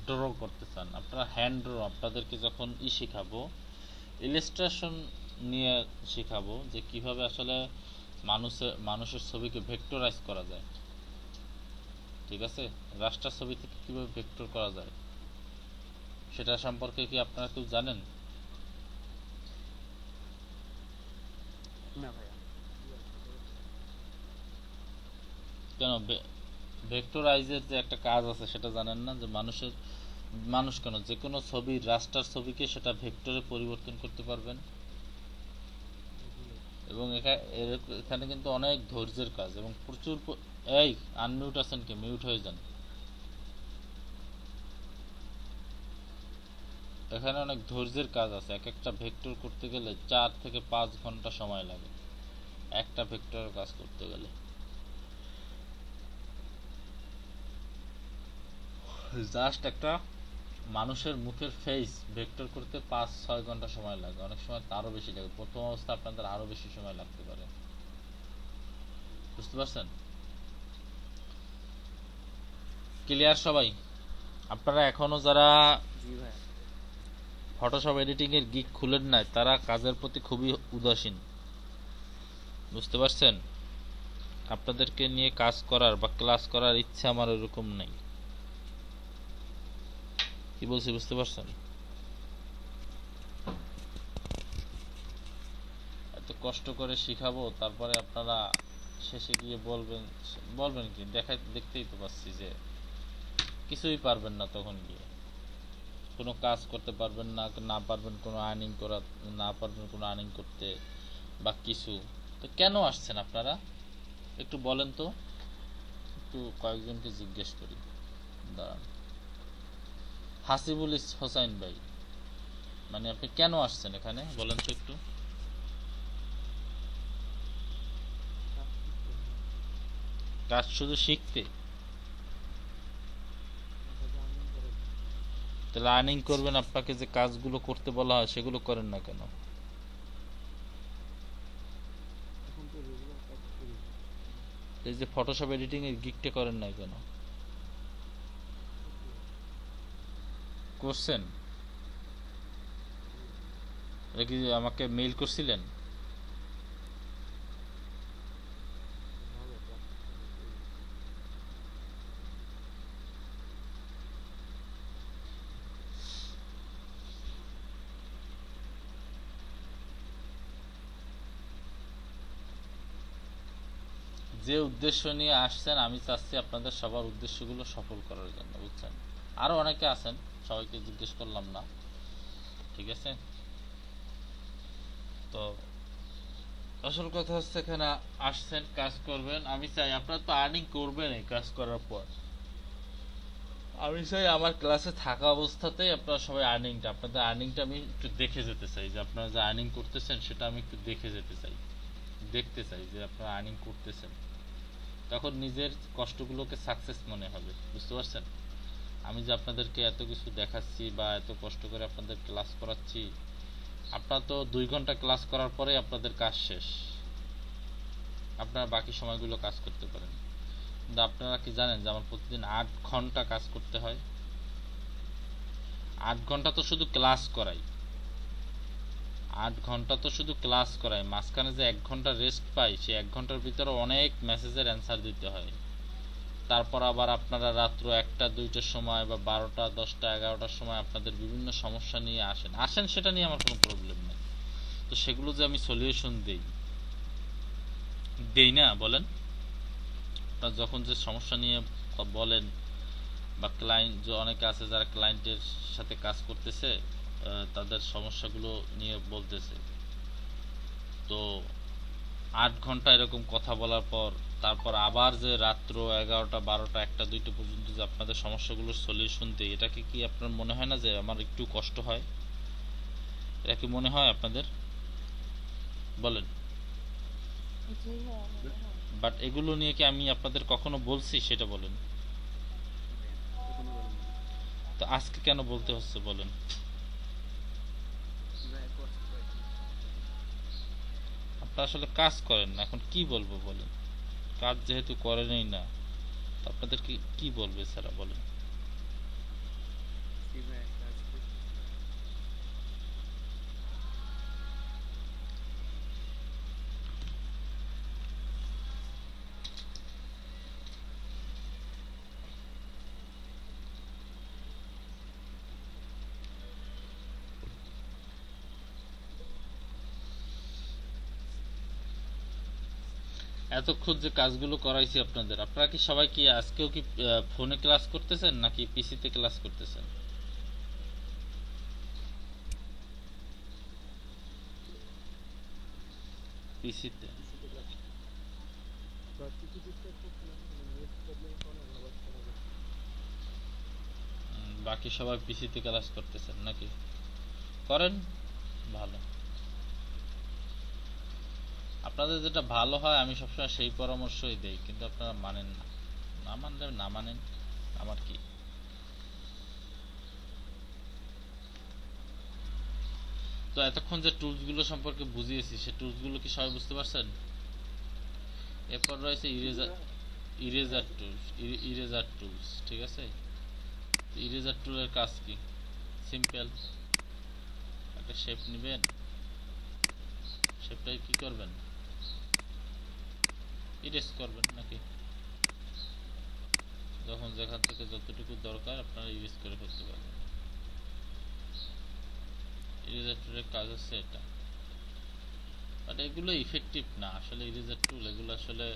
ড্র করতে চান, আপনারা হ্যান্ড ড্র, আপনাদেরকে যখন শেখাবো, ইলাস্ট্রেশন নিয়ে শেখাবো যে কিভাবে আসলে মানুষের ছবিকে ভেক্টরাইজ করা যায়, ঠিক আছে? রাস্টার ছবি থেকে কিভাবে ভেক্টর করা যায় সেটা সম্পর্কে কি আপনারা কেউ জানেন? না ভাইয়া, কেন ভেক্টরাইজের যে একটা কাজ আছে সেটা জানেন না? যে মানুষ কেন, যে কোনো ছবির রাস্টার ছবিকে সেটা ভেক্টরে পরিবর্তন করতে পারবেন। এবং এখানে কিন্তু অনেক ধৈর্যের কাজ এবং প্রচুর এই আনমিউট আছেন কি? মিউট হয়ে যান। এখানে অনেক ধৈর্যের কাজ আছে। এক একটা ভেক্টর করতে গেলে 4 থেকে 5 ঘন্টা সময় লাগে একটা ভেক্টরের কাজ করতে গেলে। জাস্ট একটা মানুষের মুখের ফেস ভেক্টর করতে 5-6 ঘন্টা সময় লাগে, অনেক সময় তারও বেশি লাগে। প্রথম অবস্থা আপনাদের আরো বেশি সময় লাগতে পারে। বুঝতে পারছেন? ক্লিয়ার সবাই? আপনারা এখনো যারা জি ভাই। ফটোশপ এডিটিং এর গিগ খুলেন নাই তারা কাজের প্রতি খুবই উদাসীন। বুঝতে পারছেন? আপনাদেরকে নিয়ে কাজ করার বা ক্লাস করার ইচ্ছা আমার ওরকম নেই। কি বলছি বুঝতে পারছেন? এত কষ্ট করে শিখাবো, তারপরে আপনারা শেষে গিয়ে বলবেন কি? দেখতেই তো পাচ্ছি যে কিছুই পারবেন না। তখন গিয়ে কোনো কাজ করতে পারবেন না, না পারবেন কোনো আর্নিং করা, না পারবেন কোনো আর্নিং করতে বা কিছু। তো কেন আসছেন আপনারা একটু বলেন তো, একটু কয়েকজনকে জিজ্ঞেস করি। দাঁড়ান, হাসিবুল হোসাইন ভাই, মানে আপনি কেন আসছেন এখানে বলেন তো একটু। কাজ শুধু শিখতে? তাহলে আর্নিং করবেন, আপনাকে যে কাজগুলো করতে বলা হয় সেগুলো করেন না কেন? এখন তো রেগুলার কাজ করি। এই যে ফটোশপ এডিটিং এর গিগটা করেন না কেন? করছেন? এটা কি আমাকে মেইল করছিলেন? যে উদ্দেশ্য নিয়ে আসছেন, আমি চাচ্ছি আপনাদের সবার উদ্দেশ্যগুলো সফল করার জন্য, বুঝছেন? আরো অনেকে আছেন, সবাইকে জিজ্ঞেস করলাম না, ঠিক আছে? তো আসল কথা হচ্ছে এখানে আসছেন কাজ করবেন, আমি চাই আপনারা তো আর্নিং করবেন এই কাজ করার পর। আমি চাই আমার ক্লাসে থাকা অবস্থাতেই আপনারা সবাই আপনাদের আর্নিংটা আমি একটু দেখে যেতে চাই, যে আপনারা যে আর্নিং করতেছেন সেটা আমি একটু দেখে যেতে চাই, দেখতে চাই যে আপনারা আর্নিং করতেছেন। তখন নিজের কষ্টগুলোকে সাকসেস মনে হবে। বুঝতে পারছেন? আমি যে আপনাদেরকে এত কিছু দেখাচ্ছি বা এত কষ্ট করে আপনাদের ক্লাস করাচ্ছি, আপনারা তো 2 ঘন্টা ক্লাস করার পরে আপনাদের কাজ শেষ, আপনারা বাকি সময়গুলো কাজ করতে পারেন। কিন্তু আপনারা কি জানেন যে আমার প্রতিদিন 8 ঘন্টা কাজ করতে হয়? 8 ঘন্টা তো শুধু ক্লাস করাই, 8 ঘন্টা তো শুধু ক্লাস করাই, মাঝখানে যে 1 ঘন্টা রেস্ট পাই, সেই 1 ঘন্টার ভিতরে অনেক মেসেজের অ্যান্সার দিতে হয়। তারপর আবার আপনারা রাত্র 1টা-2টার সময় বা 12টা, 10টা, 11টার সময় আপনাদের বিভিন্ন সমস্যা নিয়ে আসেন, সেটা নিয়ে আমার কোনো প্রবলেম নেই। তো সেগুলো যে আমি সলিউশন দেই না বলেন? যখন যে সমস্যা নিয়ে বলেন, বা ক্লায়েন্ট যে অনেকে আছে যারা ক্লায়েন্টের সাথে কাজ করতেছে, তাদের সমস্যাগুলো নিয়ে বলতেছে, তো 8 ঘন্টা এরকম কথা বলার পর তারপর আবার যে রাত্র 11টা, 12টা, 1টা, 2টা পর্যন্ত যে আপনাদের সমস্যাগুলোর সলিউশন দিই, এটাকে কি আপনার মনে হয় না যে আমার একটু কষ্ট হয়? এটা কি মনে হয় আপনাদের? বলেন। জি হ্যাঁ, মনে হয়। বাট এগুলো নিয়ে কি আমি আপনাদের কখনো বলছি সেটা বলেন। কখনো বলেন না। তো আজকে কেন বলতে হচ্ছে বলেন। ভাই কষ্ট পাইছি। আপনারা আসলে কাজ করেন না, এখন কি বলবো বলেন। কাজ যেহেতু করেনই না, তো আপনাদের কি কি বলবে স্যারা বলেন। জি ভাই কাজ করতেছি ভাই। এতক্ষণ যে কাজগুলো করাইছি আপনাদের, আপনারা কি সবাই কি আজকেও কি ফোনে ক্লাস করতেছেন নাকি পিসিতে ক্লাস করতেছেন? পিসিতে। পিসিতে ক্লাস। বাট কিছু ডিস্টার্ব করছিলাম মানে নেট প্রবলেমের কারণে আমার আবার কমে গেছে। বাকি সবাই পিসিতে ক্লাস করতেছেন নাকি? করেন, ভালো। আপনাদের যেটা ভালো হয় আমি সবসময় সেই পরামর্শই দেই, কিন্তু আপনারা মানেন না। না মানলে না মানেন, আমার কি। তো এতক্ষণ যে টুলস গুলো সম্পর্কে বুঝিয়েছি, সে টুলস গুলো কি সবাই বুঝতে পারছেন? এরপর রয়েছে eraser, eraser tools, eraser tools, ঠিক আছে। ইরেজার টুলের কাজ কি? সিম্পল, একটা শেপ নেবেন, শেপটাকে কি করবেন, ইরেজ করবেন নাকি। যখন যেখান থেকে যতটুকু দরকার আপনারা ইরেজ করে ফেলতে পারবেন। ইরেজার টুলের কাজ হচ্ছে এটা। বাট এগুলো ইফেক্টিভ না আসলে। ইরেজার টুল এগুলো আসলে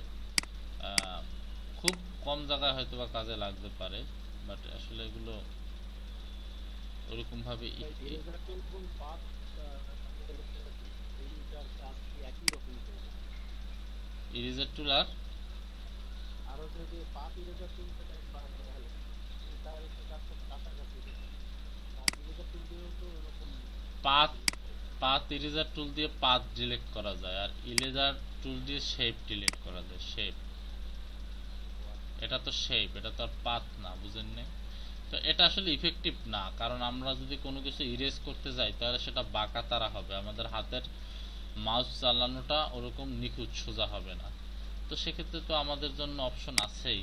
খুব কম জায়গায় হয়তো বা কাজে লাগতে পারে, বাট আসলে এগুলো ওরকম ভাবে ভাই ইরেজার টুল এবং পাথ এই দুইটার কাজ কি একই রকম করে না? ইরেজার টুল আর আর হচ্ছে যে পাথ ইরেজার টুল সেটা ভালো, তার হচ্ছে কাজটা কাছাকাছি। পাথ ইরেজার টুল দিয়েও তো এরকম পাথ, পাথ ইরেজার টুল দিয়ে পাথ ডিলিট করা যায়, আর ইরেজার টুল দিয়ে শেপ ডিলিট করা যায়। শেপ, এটা তো শেপ, এটা তো আর পাথ না, বুঝেন না। তো এটা আসলে ইফেক্টিভ না, কারণ আমরা যদি কোনো কিছু ইরেজ করতে যাই তাহলে সেটা বাঁকা তারা হবে, আমাদের হাতের মাউস চালানোটা ওরকম নিখুঁত সোজা হবে না। তো সেক্ষেত্রে তো আমাদের জন্য অপশন আছেই,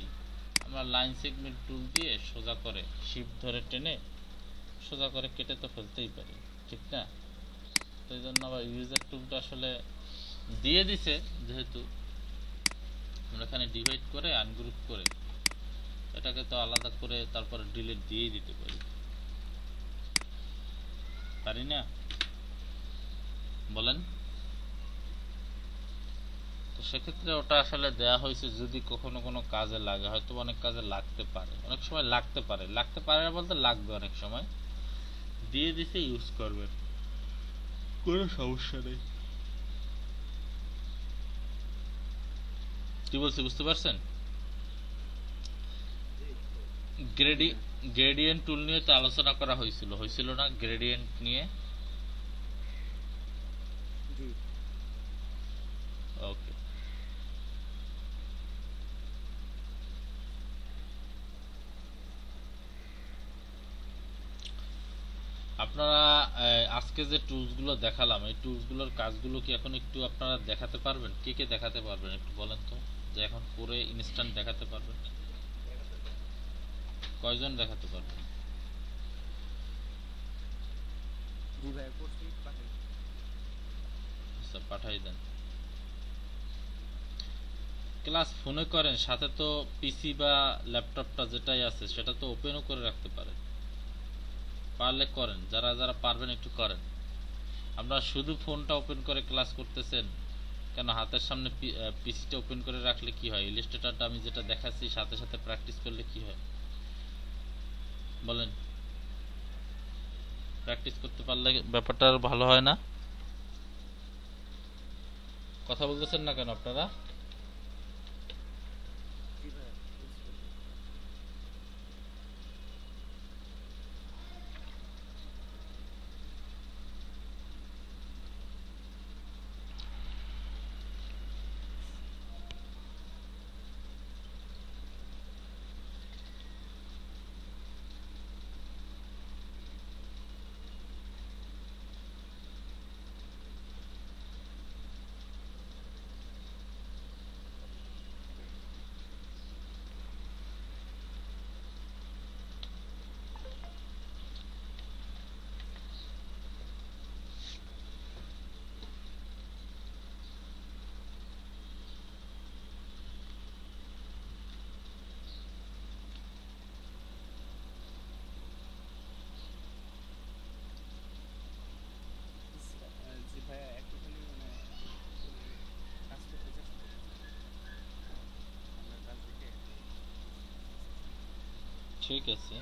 আমরা লাইন সেগমেন্ট টুল দিয়ে সোজা করে শিফট ধরে টেনে সোজা করে কেটে তো ফেলতেই পারি, ঠিক না। তো এই জন্য আবার ইউজার টুলটা আসলে দিয়ে দিছে, যেহেতু আমরা এখানে ডিভাইড করে আনগ্রুপ করে এটাকে তো আলাদা করে তারপরে ডিলিট দিয়েই দিতে পারি, পারি না বলেন। তো সেক্ষেত্রে ওটা আসলে দেয়া হয়েছে যদি কখনো কোনো কাজে লাগে, হয়তো অনেক কাজে লাগতে পারে, অনেক সময় লাগতে পারে, লাগতে পারে না বলতে লাগবে অনেক সময়, দিয়ে দিছে ইউজ করবেন, কোনো সমস্যা নেই। কি বলছি বুঝতে পারছেন? গ্রেডিয়েন্ট টুল নিয়ে তো আলোচনা করা হয়েছিল, হয়েছিল না গ্রেডিয়েন্ট নিয়ে? জি। ওকে। আপনারা আজকে যে টুলস গুলো দেখালাম, এই টুলস গুলোর কাজগুলো কি এখন একটু আপনারা দেখাতে পারবেন? কে কে দেখাতে পারবেন একটু বলেন তো, যে এখন করে ইনস্ট্যান্ট দেখাতে পারবেন? কয়জন দেখাতে পারবেন? জি ভাই করছি পাঠাই। আচ্ছা পাঠাই দেন। ক্লাস ফোনে করেন, সাথে তো পিসি বা ল্যাপটপটা যেটাই আছে সেটা তো ওপেনও করে রাখতে পারেন, পারলে করেন। যারা যারা পারবেন একটু করেন। আমরা শুধু ফোনটা ওপেন করে ক্লাস করতেছেন কেন? হাতের সামনে পিসিটা ওপেন করে রাখলে কি হয়, ইলাস্ট্রেটরটা আমি যেটা দেখাচ্ছি সাথে সাথে প্র্যাকটিস করলে কি হয় বলেন। প্র্যাকটিস করতে পারলে ব্যাপারটা আরো ভালো হয় না? কথা বলতেছেন না কেন আপনারা? জি ভাই বুঝতে পারছি। ঠিক আছে।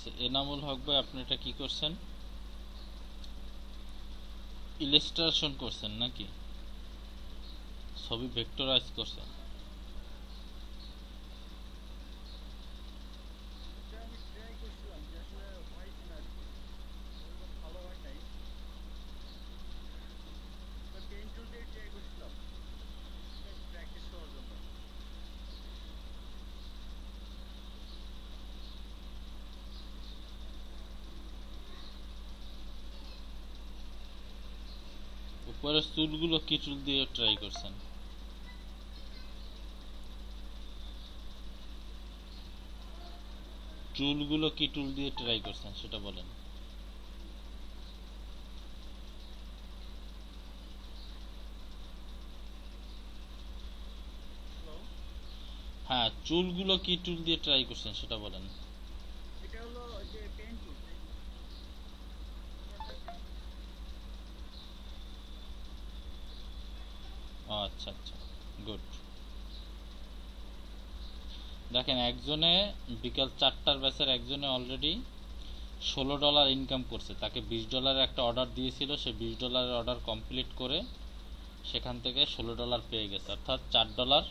আচ্ছা, এনামুল হক ভাই, আপনি এটা কি করছেন? ইলাস্ট্রেশন করছেন নাকি ছবি ভেক্টরাইজ করছেন? এটা আমি ট্রাই করছিলাম যে আসলে হয় কিনা আর কি, ওরকম ভালো হয় নাই। পেইন্ট টুল দিয়ে ট্রাই করছিলাম প্র্যাকটিস করার জন্য। উপরের চুলগুলো কি চুল দিয়ে ট্রাই করছেন? চুলগুলো কি টুল দিয়ে ট্রাই করছেন সেটা বলেন। হ্যালো, হ্যাঁ, চুলগুলো কি টুল দিয়ে ট্রাই করছেন সেটা বলেন। এটা হলো যে পেইন্ট টুল, আচ্ছা আচ্ছা, গুড। দেখেন, একজনে বিকাল 4টার ব্যাচের একজনে অলরেডি $16 ইনকাম করছে। তাকে $20 একটা অর্ডার দিয়েছিল, সে $20 অর্ডার কমপ্লিট করে সেখান থেকে $16 পেয়ে গেছে, অর্থাৎ $4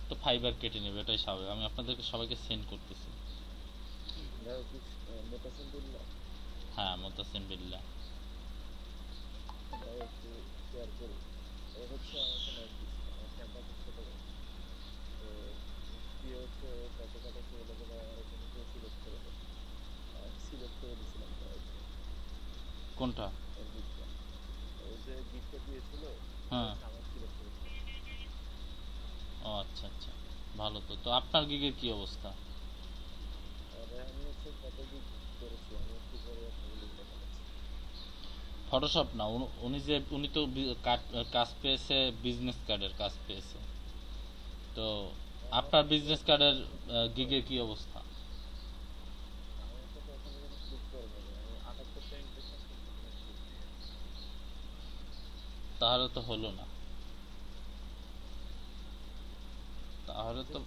তো ফাইবার কেটে নেবে, এটাই স্বাভাবিক। আমি আপনাদেরকে সবাইকে সেন্ড করতেছি। হ্যাঁ, মোতাসিম বিল্লাহ। কোনটা? হ্যাঁ, ও আচ্ছা আচ্ছা, ভালো। তো তো আপনার গিগের কি অবস্থা? ফটোশপ না, উনি তো কাজ পেয়েছে, বিজনেস কার্ডের কাজ পেয়েছে। তো আপনার বিজনেস কার্ডের গিগের কি অবস্থা? তাহলে তো হলো না। তাহলে তো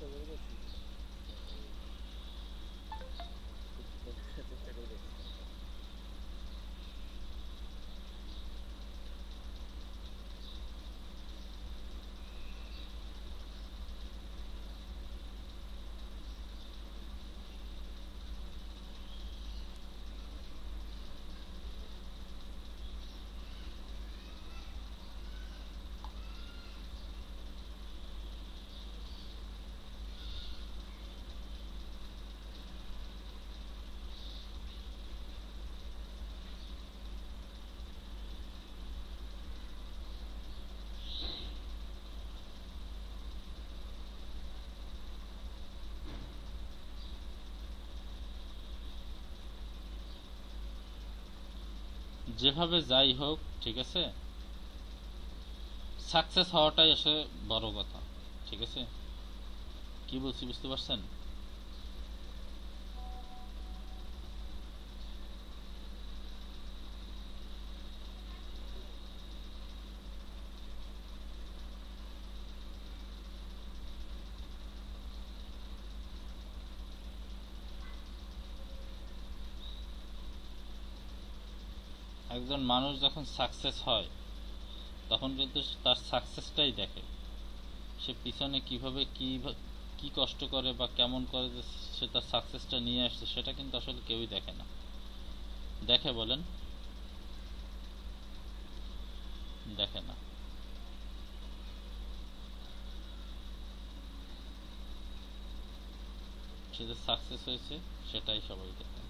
যেভাবে যাই হোক, ঠিক আছে, সাকসেস হওয়াটাই আসলে বড় কথা। ঠিক আছে, কি বলছি বুঝতে পারছেন? একজন মানুষ যখন সাকসেস হয় তখন কিন্তু তার সাকসেসটাই দেখে। সে পিছনে কিভাবে কি কষ্ট করে বা কেমন করে যে সে তার সাকসেসটা নিয়ে আসছে, সেটা কিন্তু আসলে কেউই দেখে না। দেখে বলেন? দেখে না। সে যে সাকসেস হয়েছে সেটাই সবাই দেখে।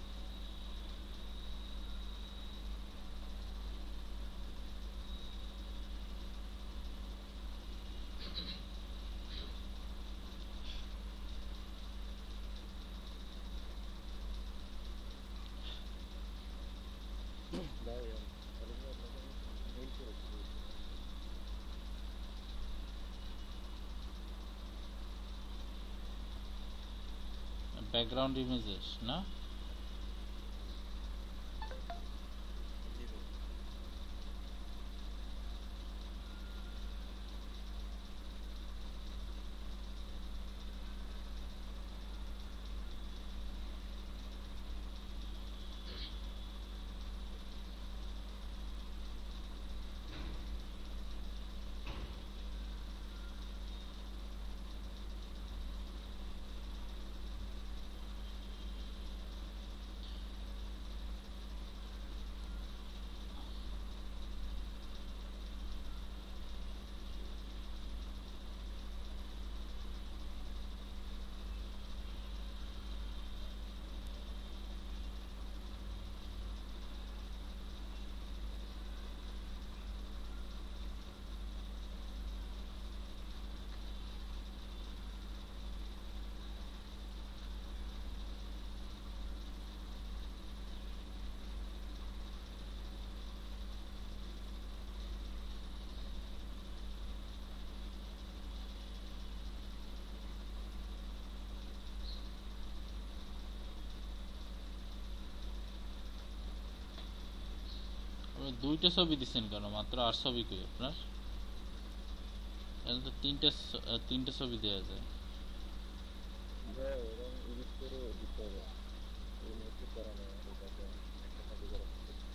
ব্যাকগ্রাউন্ড ইমেজেস না? জি ভাই। আপনি দুইটা ছবি দিচ্ছেন কেন? মাত্র 8 ছবি কই আপনার? তাহলে তো তিনটে ছবি দেওয়া যায়। ভাই এরকম এডিট করে দিতে হবে, এই মুহূর্তে করা নেই আমাদের কাছে, একটা ছবি করা সম্ভব না।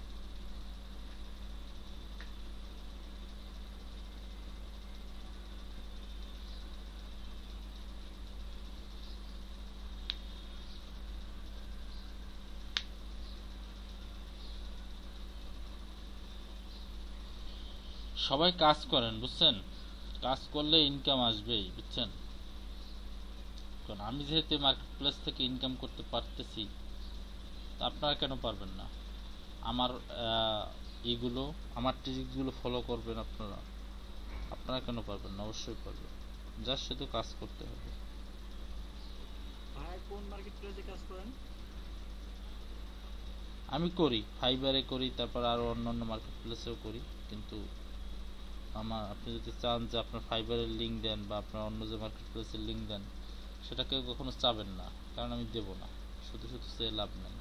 সবাই কাজ করেন বুঝছেন, কাজ করলে ইনকাম আসবেই বুঝছেন। কারণ আমি যেহেতু মার্কেট প্লেস থেকে ইনকাম করতে পারতেছি, তা আপনারা কেন পারবেন না? আমার এইগুলো, আমার ট্রিকগুলো ফলো করবেন আপনারা, আপনারা কেন পারবেন না? অবশ্যই পারবেন, জাস্ট শুধু কাজ করতে হবে। ভাই কোন মার্কেট প্লেসে কাজ করেন? আমি করি, ফাইবারে করি, তারপর আরও অন্যান্য মার্কেট প্লেসেও করি। কিন্তু আপনি যদি চান যে আপনার ফাইবারের লিঙ্ক দেন বা আপনার অন্য যে মার্কেট প্লেসের লিঙ্ক দেন, সেটা কেউ কখনো চাবেন না, কারণ আমি দেবো না। শুধু শুধু সে লাভ নেই।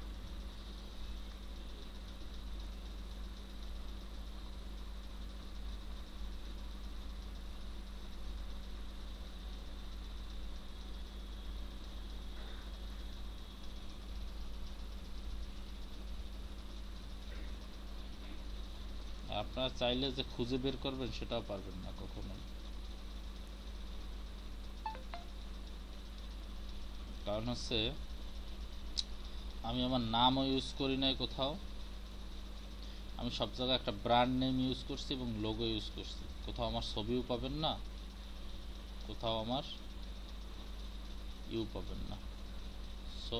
আপনারা চাইলে যে খুঁজে বের করবেন সেটাও পারবেন না কখনোই। কারণ হচ্ছে আমি আমার নামও ইউজ করি নাই কোথাও, আমি সব জায়গায় একটা ব্র্যান্ড নেম ইউজ করছি এবং লোগো ইউজ করছি। কোথাও আমার ছবিও পাবেন না, কোথাও আমার ইউ পাবেন না। সো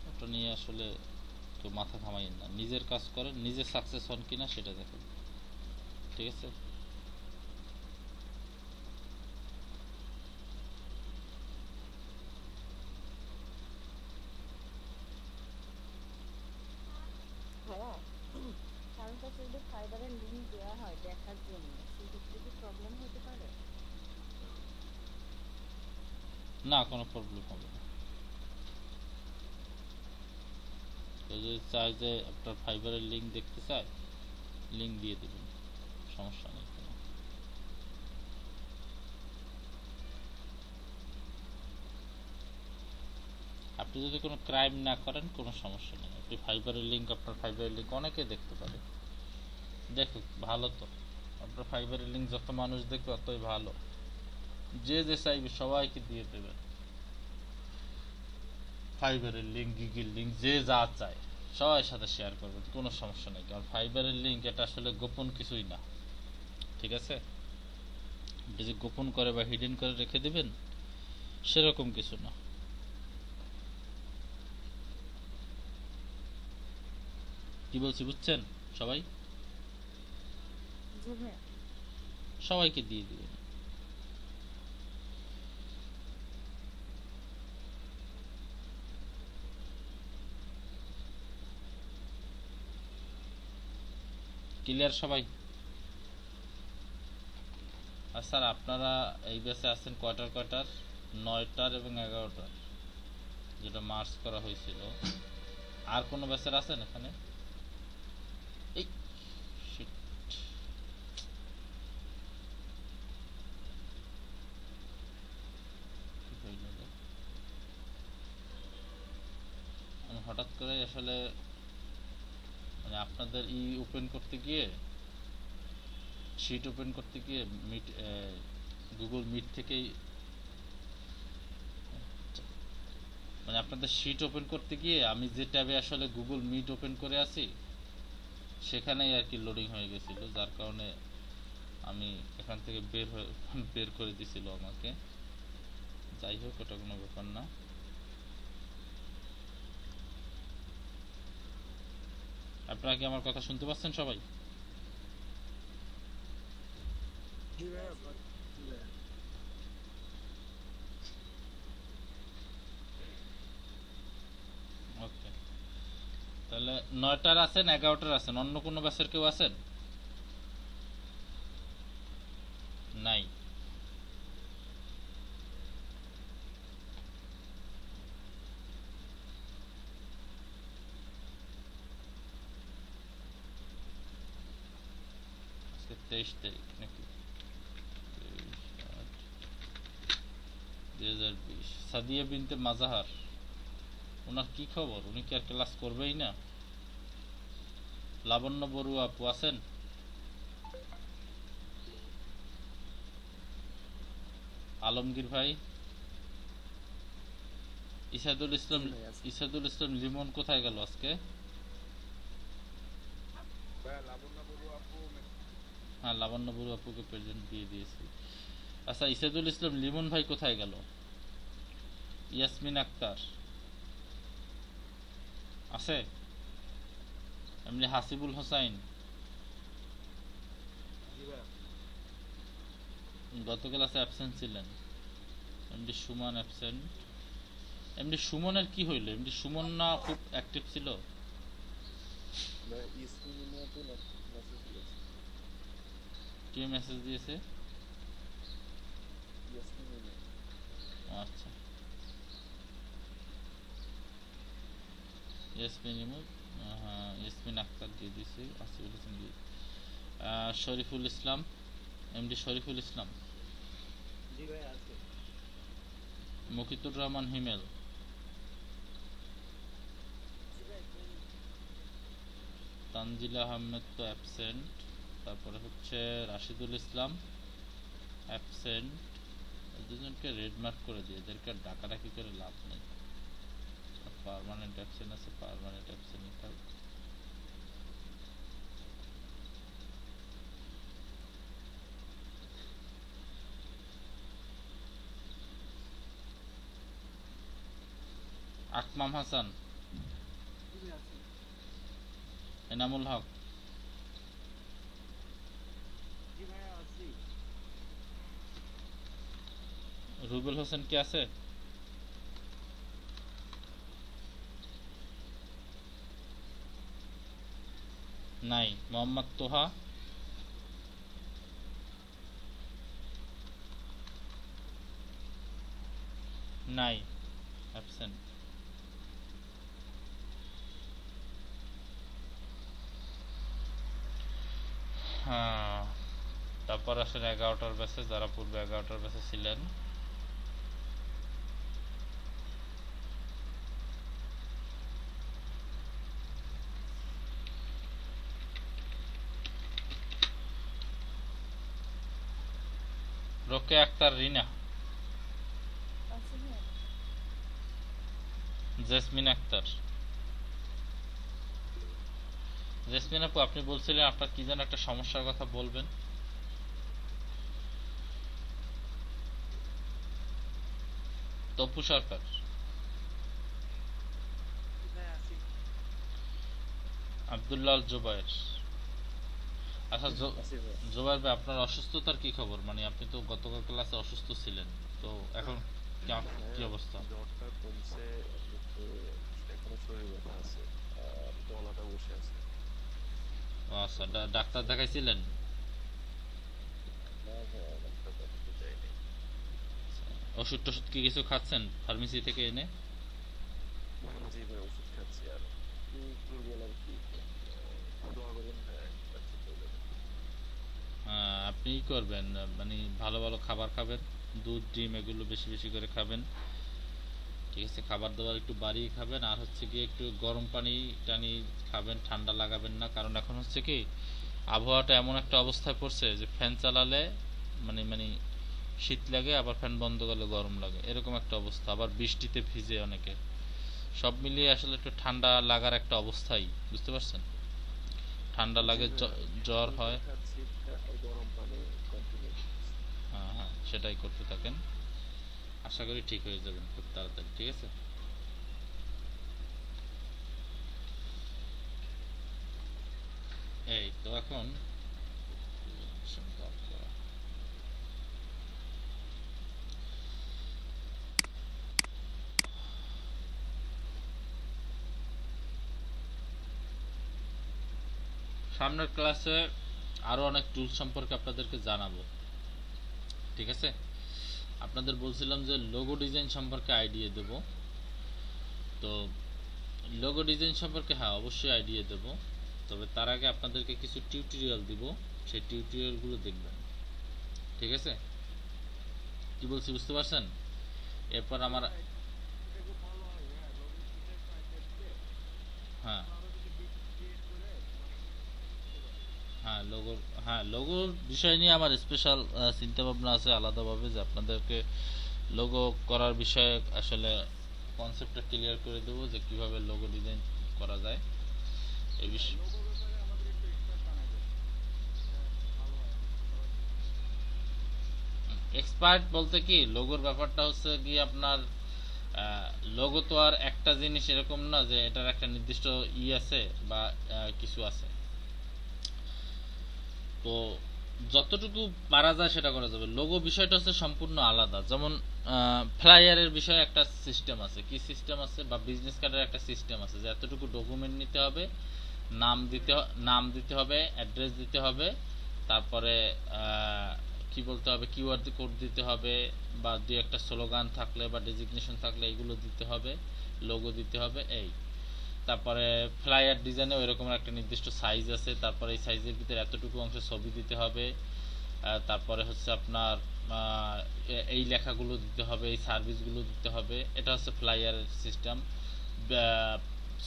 ওটা নিয়ে আসলে কেউ মাথা ঘামাইয়েন না, নিজের কাজ করেন, নিজে সাকসেস হন কিনা সেটা দেখেন, ঠিক আছে? হ্যাঁ, কারোর কাছে যদি ফাইবারের লিঙ্ক দেওয়া হয় দেখার জন্য, সেক্ষেত্রে কি প্রবলেম হতে পারে? না, কোনো প্রবলেম হবে না। কেউ যদি চায় যে আপনার ফাইবারের লিঙ্ক দেখতে চায়, লিঙ্ক দিয়ে দেবেন, সমস্যা নেই কোনো। আপনি যদি কোনো ক্রাইম না করেন কোনো সমস্যা নেই, আপনি ফাইবারের লিঙ্ক, আপনার ফাইবারের লিঙ্ক অনেকে দেখতে পারে, দেখুক, ভালো তো। আপনার ফাইবারের লিঙ্ক যত মানুষ দেখবে ততই ভালো। যে যে চাইবে সবাইকে দিয়ে দেবেন ফাইবারের লিঙ্ক, গুগল লিঙ্ক, যে যা চায় সবার সাথে শেয়ার করবেন, কোনো সমস্যা নেই। কারণ ফাইবারের লিঙ্ক এটা আসলে গোপন কিছুই না, ঠিক আছে? এটা যে গোপন করে বা হিডেন করে রেখে দিবেন সেরকম কিছু না। কি বলছি বুঝছেন? সবাই জি ভাই। সবাইকে দিয়ে দিবেন। ক্লিয়ার সবাই? আর স্যার আপনারা এই ব্যাচে আছেন কয়টার? 9টার এবং 11টার। যেটা মার্চ করা হয়েছিল। আর কোনো ব্যাচের আছেন এখানে? এই shit, কি হইল রে? আমি হঠাৎ করে আসলে মানে আপনাদের ওপেন করতে গিয়ে, শিট ওপেন করতে গিয়ে মিট, গুগল মিট থেকেই মানে আপনাদের শিট ওপেন করতে গিয়ে আমি যে ট্যাবে আসলে গুগল মিট ওপেন করে আছি সেখানেই আর কি লোডিং হয়ে গেছিল, যার কারণে আমি এখান থেকে বের করে দিছিল আমাকে। যাই হোক, ওটা কোনো ব্যাপার না। আপনারা কি আমার কথা শুনতে পাচ্ছেন সবাই? জি ভাইয়া, জি ভাইয়া। ওকে, তাহলে 9টার আছেন, 11টার আছেন, অন্য কোনো ব্যাচের কেউ আছেন? নাই। আজকে 23 তারিখ নাকি? 23/8/2020। সাদিয়া বিনতে মাজাহার, ওনার কি খবর? উনি কি আর ক্লাস করবেই না? লাবণ্য বড়ুয়া আপু আছেন? আলমগীর ভাই? ইসাদুল ইসলাম, ইসাদুল ইসলাম লিমন কোথায় গেল আজকে? ভাইয়া লাবণ্য বড়ুয়া আপু হ্যাঁ, লাবণ্য বড়ুয়া আপুকে প্রেজেন্ট দিয়ে দিয়েছি। আচ্ছা, ইসাদুল ইসলাম লিমন ভাই কোথায় গেল? ইয়াসমিন আক্তার আছে? এমনি হাসিবুল হোসাইন জি ভাইয়া। গত ক্লাসে অ্যাবসেন্ট ছিলেন। MD Suman absent. এমডি সুমনের কি হইল? এমডি সুমন না খুব অ্যাক্টিভ ছিল? কে মেসেজ দিয়েছে? আচ্ছা, ইয়াসমিন ইমু, হ্যাঁ ইয়াসমিন আক্তার দিয়ে দিয়েছি, আসিফুল হোসেন দিয়ে, শরীফুল ইসলাম, এমডি শরীফুল ইসলাম, জি ভাই আছে। মুকিতুর রহমান হিমেল, তানজিলা আহমেদ তো অ্যাবসেন্ট। তারপরে হচ্ছে রাশিদুল ইসলাম অ্যাবসেন্ট। দুজনকে রেড মার্ক করে দিয়ে এদেরকে আর ডাকাডাকি করে লাভ নেই। পার্মানেন্ট অ্যাবসেন্ট আছে, পার্মানেন্ট অ্যাবসেন্ট থাকবে। আকমাম হাসান, জি ভাইয়া আছি। এনামুল হক, জি ভাইয়া আছি। রুবেল হোসেন কি আছে? নাই। মোহাম্মদ তোহা, নাই, অ্যাবসেন্ট। হ্যাঁ, তারপর আসলে 11টার ব্যাচে যারা পূর্বে 11টার ব্যাচে ছিলেন। রোকে আক্তার রিনা, আছে ভাইয়া। জেসমিন আক্তার। জেসমিন আপু, আপনি বলছিলেন আপনার কি যেন একটা সমস্যার কথা বলবেন? তপু সরকার, জি ভাইয়া আছি। আব্দুল্লাহ আল জুবায়ের। আচ্ছা, জুবায়ের ভাই, আপনার অসুস্থতার কি খবর? মানে আপনি তো গতকাল ক্লাসে অসুস্থ ছিলেন, তো এখন কি অবস্থা? জ্বরটা কমছে কিন্তু এখনো শরীর ব্যথা আছে আর গলাটা বসে আছে। আচ্ছা, ডাক্তার দেখাইছিলেন? না ভাইয়া ডাক্তার দেখাতে যাইনি। ওষুধ টষুধ কি কিছু খাচ্ছেন ফার্মেসি থেকে এনে? জি ভাই, ওষুধ খাচ্ছি। আর একটু গেলে আর কি দোয়া করেন, একবার ঠিক হয়ে যাবে। আপনি ই করবেন, মানে ভালো ভালো খাবার খাবেন, দুধ ডিম এগুলো বেশি বেশি করে খাবেন। ঠিক আছে, খাবার দাবার একটু বাড়িয়ে খাবেন। আর হচ্ছে কি একটু গরম পানি টানি খাবেন, ঠান্ডা লাগাবেন না। কারণ এখন হচ্ছে কি আবহাওয়াটা এমন একটা অবস্থায় পড়ছে যে ফ্যান চালালে মানে মানে শীত লাগে, আবার ফ্যান বন্ধ করলে গরম লাগে, এরকম একটা অবস্থা। আবার বৃষ্টিতে ভিজে অনেকে, সব মিলিয়ে আসলে একটু ঠান্ডা লাগার একটা অবস্থাই, বুঝতে পারছেন? ঠান্ডা জি লাগে, ভাই, জ্বর ওষুধ হয়। খাচ্ছি আর গরম পানি কন্টিনিউ করতেছি। হ্যাঁ হ্যাঁ, সেটাই করতে থাকেন, আশা করি ঠিক হয়ে যাবেন খুব তাড়াতাড়ি। ঠিক আছে, এই তো এখন সামনের ক্লাসে আরো অনেক টুল সম্পর্কে আপনাদেরকে জানাবো। ঠিক আছে, আপনাদের বলছিলাম যে লোগো ডিজাইন সম্পর্কে আইডিয়া দেব। তো লোগো ডিজাইন সম্পর্কে হ্যাঁ অবশ্যই আইডিয়া দেব, তবে তার আগে আপনাদেরকে কিছু টিউটোরিয়াল দিব, সেই টিউটোরিয়ালগুলো দেখবেন। ঠিক আছে, কি বলছি বুঝতে পারছেন? এরপর আমার এটা খুব ভালো হয় হ্যাঁ, লোগো ডিজাইন আইডিয়া দিলে হ্যাঁ আমরা আরো যদি ভিডিও ক্রিয়েট করে দিতে পারি। হ্যাঁ লোগো, হ্যাঁ লোগোর বিষয় নিয়ে আমার স্পেশাল চিন্তা ভাবনা আছে আলাদাভাবে, যে আপনাদেরকে লোগো করার বিষয়ে আসলে কনসেপ্টটা ক্লিয়ার করে দেবো যে কিভাবে লোগো ডিজাইন করা যায় এই বিষয়ে। লোগোর ব্যাপারে আমাদের একটু এক্সপার্ট বানাবেন, এটা ভালো হয়, সবাই শিখবে। এক্সপার্ট বলতে কি, লোগোর ব্যাপারটা হচ্ছে কি আপনার লোগো তো আর একটা জিনিস এরকম না যে এটার একটা নির্দিষ্ট ই আছে বা কিছু আছে। তো যতটুকু পারা যায় সেটা করা যাবে। লোগো বিষয়টা হচ্ছে সম্পূর্ণ আলাদা। যেমন ফ্লায়ারের বিষয়ে একটা সিস্টেম আছে, কি সিস্টেম আছে, বা বিজনেস কার্ডের একটা সিস্টেম আছে যে এতটুকু ডকুমেন্ট নিতে হবে, নাম দিতে হবে, অ্যাড্রেস দিতে হবে, তারপরে কি বলতে হবে, কিওয়ার্ড কোড দিতে হবে, বা দুই একটা স্লোগান থাকলে বা ডেজিগনেশন থাকলে এগুলো দিতে হবে, লোগো দিতে হবে এই। তারপরে ফ্লায়ার ডিজাইনে ওইরকম একটা নির্দিষ্ট সাইজ আছে, তারপরে এই সাইজের ভিতরে এতটুকু অংশে ছবি দিতে হবে। তারপরে হচ্ছে আপনার এই লেখাগুলো দিতে হবে, এই সার্ভিসগুলো দিতে হবে, এটা হচ্ছে ফ্লায়ারের সিস্টেম।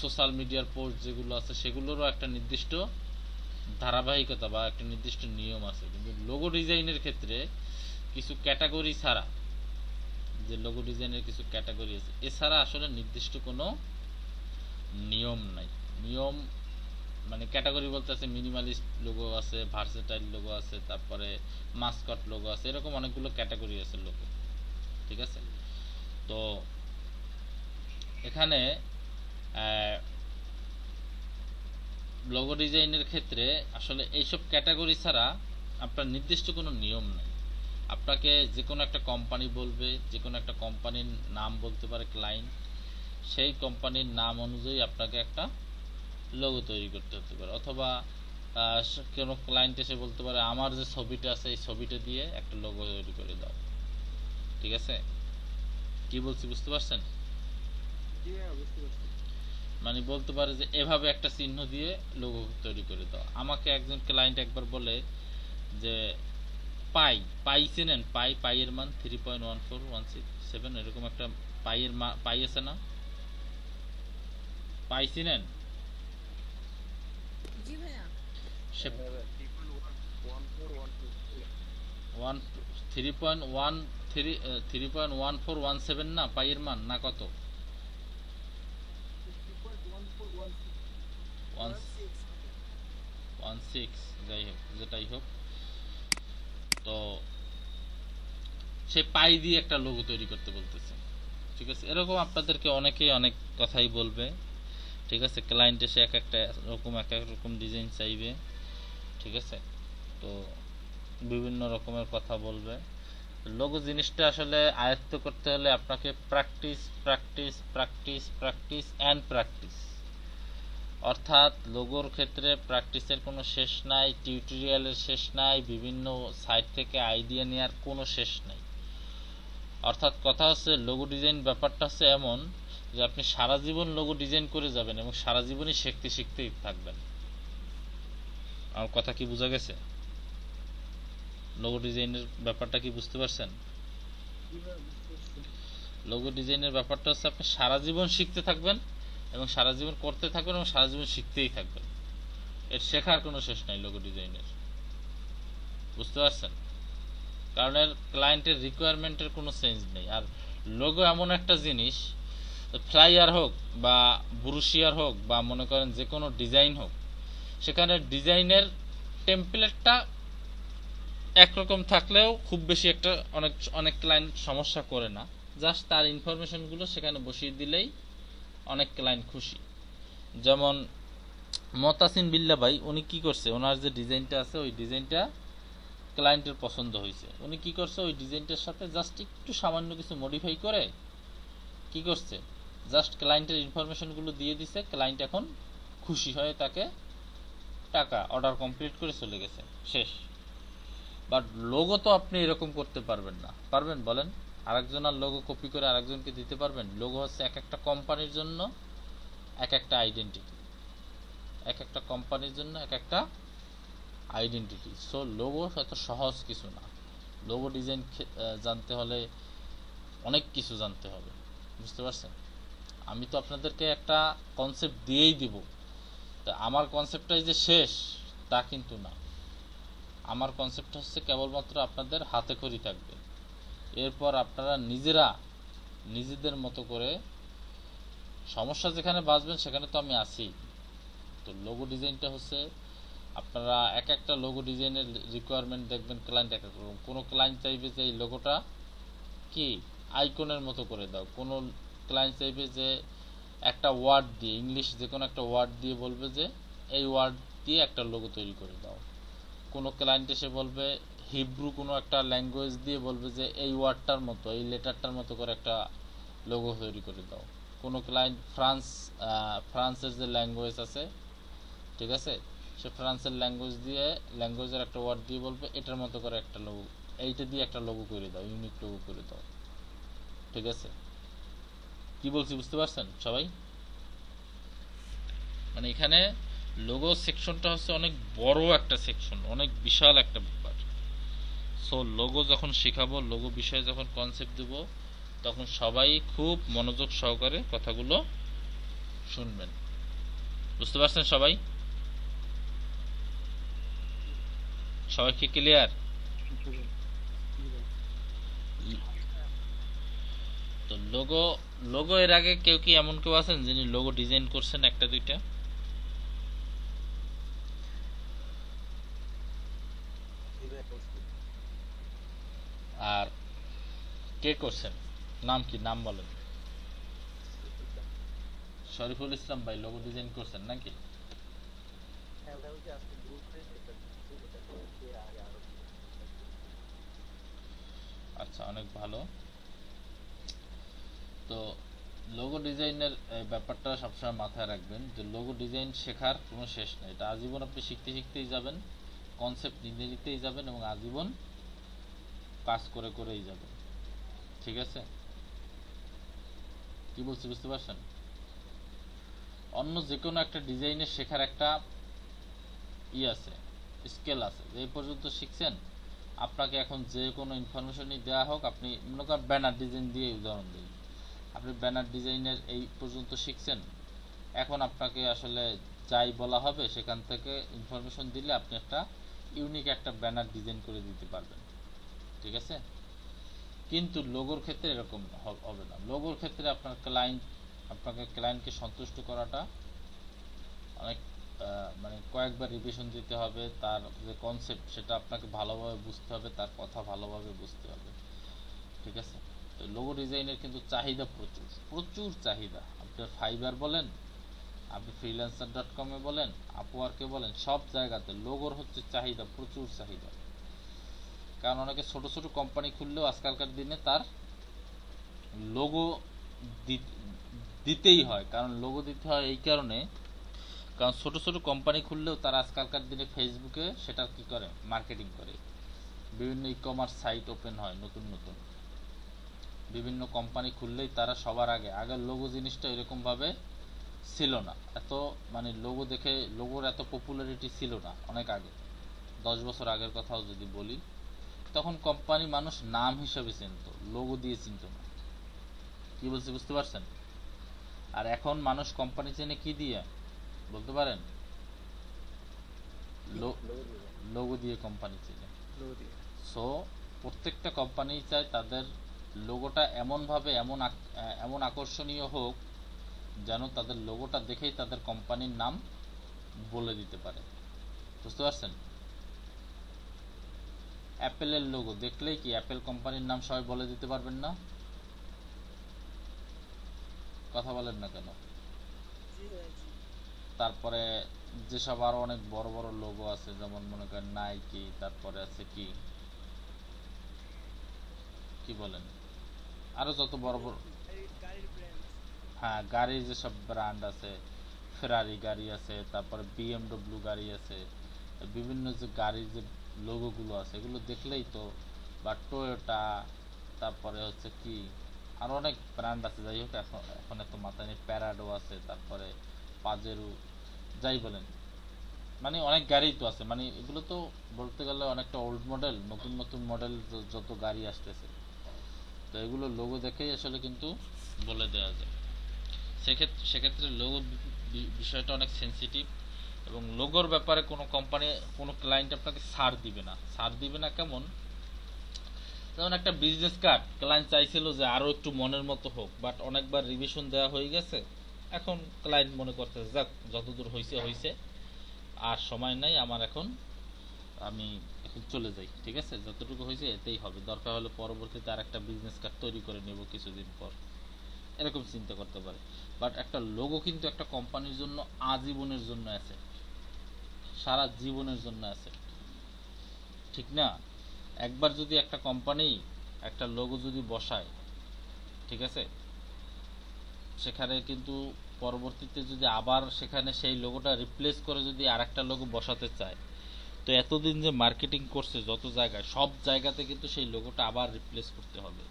সোশ্যাল মিডিয়ার পোস্ট যেগুলো আছে সেগুলোরও একটা নির্দিষ্ট ধারাবাহিকতা বা একটা নির্দিষ্ট নিয়ম আছে। কিন্তু লোগো ডিজাইনের ক্ষেত্রে কিছু ক্যাটাগরি ছাড়া, যে লোগো ডিজাইনের কিছু ক্যাটাগরি আছে, এছাড়া আসলে নির্দিষ্ট কোনো নিয়ম নাই। নিয়ম মানে ক্যাটাগরি বলতে আছে মিনিমালিস্ট লোগো আছে, ভার্সেটাইল লোগো আছে, তারপরে মাস্কট লোগো আছে, এরকম অনেকগুলো ক্যাটাগরি আছে লোগো। ঠিক আছে, তো এখানে লোগো ডিজাইনের ক্ষেত্রে আসলে এইসব ক্যাটাগরি ছাড়া আপনার নির্দিষ্ট কোনো নিয়ম নেই। আপনাকে যে কোনো একটা কোম্পানি বলবে, যে কোনো একটা কোম্পানির নাম বলতে পারে ক্লায়েন্ট, সেই কোম্পানির নাম অনুযায়ী আপনাকে একটা লোগো তৈরি করতে হতে পারে। অথবা কোনো ক্লায়েন্ট এসে বলতে পারে আমার যে ছবিটা আছে এই ছবিটা দিয়ে একটা লোগো তৈরি করে দাও। ঠিক আছে, কি বলছি বুঝতে পারছেন? জি হ্যাঁ, বুঝতে পারছি। মানে বলতে পারে যে এভাবে একটা চিহ্ন দিয়ে লোগো তৈরি করে দাও। আমাকে একজন ক্লায়েন্ট একবার বলে যে পাই চেনেন, পাইয়ের মান 3.14167, এরকম একটা পাই আছে না, পাই চেনেন? জি ভাইয়া। সে হ্যাঁ ভাই, 3.1417 না পাইয়ের মান, না কত? 16, যাই হোক যেটাই হোক, তো সে পাই দিয়ে একটা লোগো তৈরি করতে বলতেছে। ঠিক আছে, এরকম আপনাদেরকে অনেকেই অনেক কথাই বলবে। ঠিক আছে, ক্লায়েন্ট এসে এক এক রকম ডিজাইন চাইবে। ঠিক আছে, তো বিভিন্ন রকমের কথা বলবে। লোগো জিনিসটা আসলে আয়ত্ত করতে হলে আপনাকে practice practice practice practice and practice, অর্থাৎ লোগোর ক্ষেত্রে প্র্যাকটিসের কোনো শেষ নাই, টিউটোরিয়ালের শেষ নাই, বিভিন্ন সাইট থেকে আইডিয়া নেওয়ার কোনো শেষ নাই। অর্থাৎ কথা হচ্ছে লোগো ডিজাইন ব্যাপারটা হচ্ছে এমন যে আপনি সারা জীবন লোগো ডিজাইন করে যাবেন এবং সারা জীবনই শিখতে শিখতেই থাকবেন। আমার কথা কি বোঝা গেছে? লোগো ডিজাইনের ব্যাপারটা কি বুঝতে পারছেন? লোগো ডিজাইনের ব্যাপারটা হচ্ছে আপনি সারা জীবন শিখতে থাকবেন এবং সারা জীবন করতে থাকবেন এবং সারা জীবন শিখতেই থাকবেন। এর শেখার কোনো শেষ নাই লোগো ডিজাইনের, বুঝতে পারছেন? কারণ এর ক্লায়েন্টের রিকোয়ারমেন্টের কোনো চেঞ্জ নেই। আর লোগো এমন একটা জিনিস, ফ্লাইয়ার হোক বা ব্রুশিয়ার হোক বা মনে করেন যে কোনো ডিজাইন হোক, সেখানে ডিজাইনের টেমপ্লেটটা একরকম থাকলেও খুব বেশি একটা অনেক ক্লায়েন্ট সমস্যা করে না। জাস্ট তার ইনফরমেশনগুলো সেখানে বসিয়ে দিলেই অনেক ক্লায়েন্ট খুশি। যেমন মতাসিন বিল্লা ভাই, উনি কি করছে, ওনার যে ডিজাইনটা আছে ওই ডিজাইনটা ক্লায়েন্টের পছন্দ হয়েছে। উনি কি করছে, ওই ডিজাইনটার সাথে জাস্ট একটু সামান্য কিছু মডিফাই করে কি করছে, জাস্ট ক্লায়েন্টের ইনফরমেশনগুলো দিয়ে দিছে। ক্লায়েন্ট এখন খুশি হয়ে তাকে টাকা অর্ডার কমপ্লিট করে চলে গেছে, শেষ। বাট লোগো তো আপনি এরকম করতে পারবেন না, পারবেন বলেন? আরেকজনের লোগো কপি করে আরেকজনকে দিতে পারবেন? লোগো হচ্ছে এক একটা কোম্পানির জন্য এক একটা আইডেন্টিটি, এক একটা কোম্পানির জন্য এক একটা আইডেন্টিটি। সো লোগো এত সহজ কিছু না। লোগো ডিজাইন জানতে হলে অনেক কিছু জানতে হবে, বুঝতে পারছেন? আমি তো আপনাদেরকে একটা কনসেপ্ট দিয়েই দিব, তা আমার কনসেপ্টটাই যে শেষ তা কিন্তু না। আমার কনসেপ্ট হচ্ছে কেবলমাত্র আপনাদের হাতে খড়ি থাকবে, এরপর আপনারা নিজেদের মতো করে সমস্যা যেখানে বাঁচবেন সেখানে তো আমি আছি। তো লোগো ডিজাইনটা হচ্ছে আপনারা এক একটা লোগো ডিজাইনের রিকোয়ারমেন্ট দেখবেন ক্লায়েন্ট এক এক রকম। কোনো ক্লায়েন্ট চাইবে যে এই লোগোটা কি আইকনের মতো করে দাও, কোনো ক্লায়েন্ট চাইবে যে একটা ওয়ার্ড দিয়ে, ইংলিশ যে কোনো একটা ওয়ার্ড দিয়ে বলবে যে এই ওয়ার্ড দিয়ে একটা লোগো তৈরি করে দাও। কোনো ক্লায়েন্ট এসে বলবে হিব্রু কোনো একটা ল্যাঙ্গুয়েজ দিয়ে বলবে যে এই ওয়ার্ডটার মতো, এই লেটারটার মতো করে একটা লোগো তৈরি করে দাও। কোনো ক্লায়েন্ট ফ্রান্সের যে ল্যাঙ্গুয়েজ আছে, ঠিক আছে, সে ফ্রান্সের ল্যাঙ্গুয়েজের একটা ওয়ার্ড দিয়ে বলবে এটার মতো করে একটা লোগো, এইটা দিয়ে একটা লোগো করে দাও, ইউনিক লোগো করে দাও। ঠিক আছে, কি বলছি বুঝতে পারছেন সবাই? মানে এখানে লোগো সেকশনটা হচ্ছে অনেক বড় একটা সেকশন, অনেক বিশাল একটা ব্যাপার। সো লোগো যখন শেখাবো, লোগো বিষয়ে যখন কনসেপ্ট দেব, তখন সবাই খুব মনোযোগ সহকারে কথাগুলো শুনবেন, বুঝতে পারছেন সবাই? সবাই কি ক্লিয়ার? তো লোগো এর আগে কেউ কি এমন কেউ আছেন যিনি লোগো ডিজাইন করছেন একটা দুইটা? আর কে করছেন, নাম কি, নাম বলেন? শরীফুল ইসলাম ভাই লোগো ডিজাইন করছেন নাকি? আচ্ছা, অনেক ভালো। তো লোগো ডিজাইনের ব্যাপারটা সবসময় মাথায় রাখবেন যে লোগো ডিজাইন শেখার কোনো শেষ নেই। এটা আজীবন আপনি শিখতেই যাবেন, কনসেপ্ট নিতেই যাবেন এবং আজীবন কাজ করেই যাবেন। ঠিক আছে, কি বলছি বুঝতে পারছেন? অন্য যে কোনো একটা ডিজাইনের শেখার একটা আছে, স্কেল আছে। এই পর্যন্ত শিখছেন, আপনাকে এখন যে কোনো ইনফরমেশনই দেওয়া হোক, আপনি মনে করেন ব্যানার ডিজাইন দিয়ে উদাহরণ দিই, আপনি ব্যানার ডিজাইনের এই পর্যন্ত শিখছেন, এখন আপনাকে আসলে যাই বলা হবে সেখান থেকে ইনফরমেশন দিলে আপনি একটা ইউনিক একটা ব্যানার ডিজাইন করে দিতে পারবেন। ঠিক আছে, কিন্তু লোগোর ক্ষেত্রে এরকম হবে না। লোগোর ক্ষেত্রে আপনাকে ক্লায়েন্টকে সন্তুষ্ট করাটা অনেক মানে কয়েকবার রিভিশন দিতে হবে। তার যে কনসেপ্ট সেটা আপনাকে ভালোভাবে বুঝতে হবে, তার কথা ভালোভাবে বুঝতে হবে। ঠিক আছে, তো লোগো ডিজাইনের কিন্তু চাহিদা প্রচুর চাহিদা। আপনি ফাইবার বলেন, আপনি freelancer.com-এ বলেন, আপওয়ার্কে বলেন, সব জায়গাতে লোগোর হচ্ছে চাহিদা, প্রচুর চাহিদা। কারণ অনেকে ছোট ছোট কোম্পানি খুললেও আজকালকার দিনে তার লোগো দিতেই হয়। কারণ লোগো দিতে হয় এই কারণে, কারণ ছোট ছোট কোম্পানি খুললেও তারা আজকালকার দিনে ফেসবুকে সেটার কি করে, মার্কেটিং করে। বিভিন্ন ই কমার্স সাইট ওপেন হয় নতুন নতুন, বিভিন্ন কোম্পানি খুললেই তারা সবার আগে আগের লোগো জিনিসটা এরকম ভাবে ছিল না, এত মানে লোগো দেখে লোগোর এত পপুলারিটি ছিল না অনেক আগে, 10 বছর আগের কথাও যদি বলি, তখন কোম্পানি মানুষ নাম হিসেবে চিনতো, লোগো দিয়ে চিনতো না। কি বলছি বুঝতে পারছেন? আর এখন মানুষ কোম্পানি চেনে কি দিয়ে বলতে পারেন? লোগো দিয়ে কোম্পানি চেনে। সো প্রত্যেকটা কোম্পানি চায় তাদের লোগোটা এমনভাবে এমন আকর্ষণীয় হোক যেন তাদের লোগোটা দেখেই তাদের কোম্পানির নাম বলে দিতে পারে। বুঝতে পারছেন? অ্যাপেলের লোগো দেখলেই কি অ্যাপেল কোম্পানির নাম সবাই বলে দিতে পারবেন না? কথা বলেন না কেন? তারপরে যেসব আরো অনেক বড় বড় লোগো আছে, যেমন মনে করেন নাইকি, তারপরে আছে কি কি বলেন আরো যত বড় বড়, হ্যাঁ গাড়ির যেসব ব্র্যান্ড আছে, ফেরারি গাড়ি আছে, তারপরে বিএমডব্লিউ গাড়ি আছে, বিভিন্ন যে গাড়ির যে লোগোগুলো আছে এগুলো দেখলেই তো, বা টয়োটা, তারপরে হচ্ছে কি আরো অনেক ব্র্যান্ড আছে, যাই হোক এখন এত মাথায় নেই, প্যারাডো আছে, তারপরে পাজেরো, যাই বলেন, মানে অনেক গাড়ি তো আছে, মানে এগুলো তো বলতে গেলে অনেকটা ওল্ড মডেল, নতুন নতুন মডেল যত গাড়ি আসতেছে, তো এগুলো লোগো দেখেই আসলে কিন্তু বলে দেওয়া যায়। সেক্ষেত্রে লোগো বিষয়টা অনেক সেন্সিটিভ, এবং লোগোর ব্যাপারে কোনো কোম্পানি কোনো ক্লায়েন্ট আপনাকে ছাড় দিবে না কেমন, যেমন একটা বিজনেস কার্ড ক্লায়েন্ট চাইছিল যে আরো একটু মনের মতো হোক, বাট অনেকবার রিভিশন দেওয়া হয়ে গেছে, এখন ক্লায়েন্ট মনে করতেছে যাক যতদূর হয়েছে, আর সময় নাই আমার, আমি এখন চলে যাই, ঠিক আছে যতটুকু হয়েছে এতেই হবে, দরকার হলে পরবর্তীতে আর একটা বিজনেস কার্ড তৈরি করে নেব কিছুদিন পর, এরকম চিন্তা করতে পারে। বাট একটা লোগো কিন্তু একটা কোম্পানির জন্য আজীবনের জন্য আছে, সারা জীবনের জন্য আছে, ঠিক না? একবার যদি একটা কোম্পানি একটা লোগো যদি বসায়, ঠিক আছে, সেখানে কিন্তু পরবর্তীতে যদি আবার সেখানে সেই লোগোটা রিপ্লেস করে যদি আরেকটা লোগো বসাতে চায়, তো এতদিন যে মার্কেটিং করছে যত জায়গায়, সব জায়গাতে কিন্তু সেই লোগোটা আবার রিপ্লেস করতে হবে,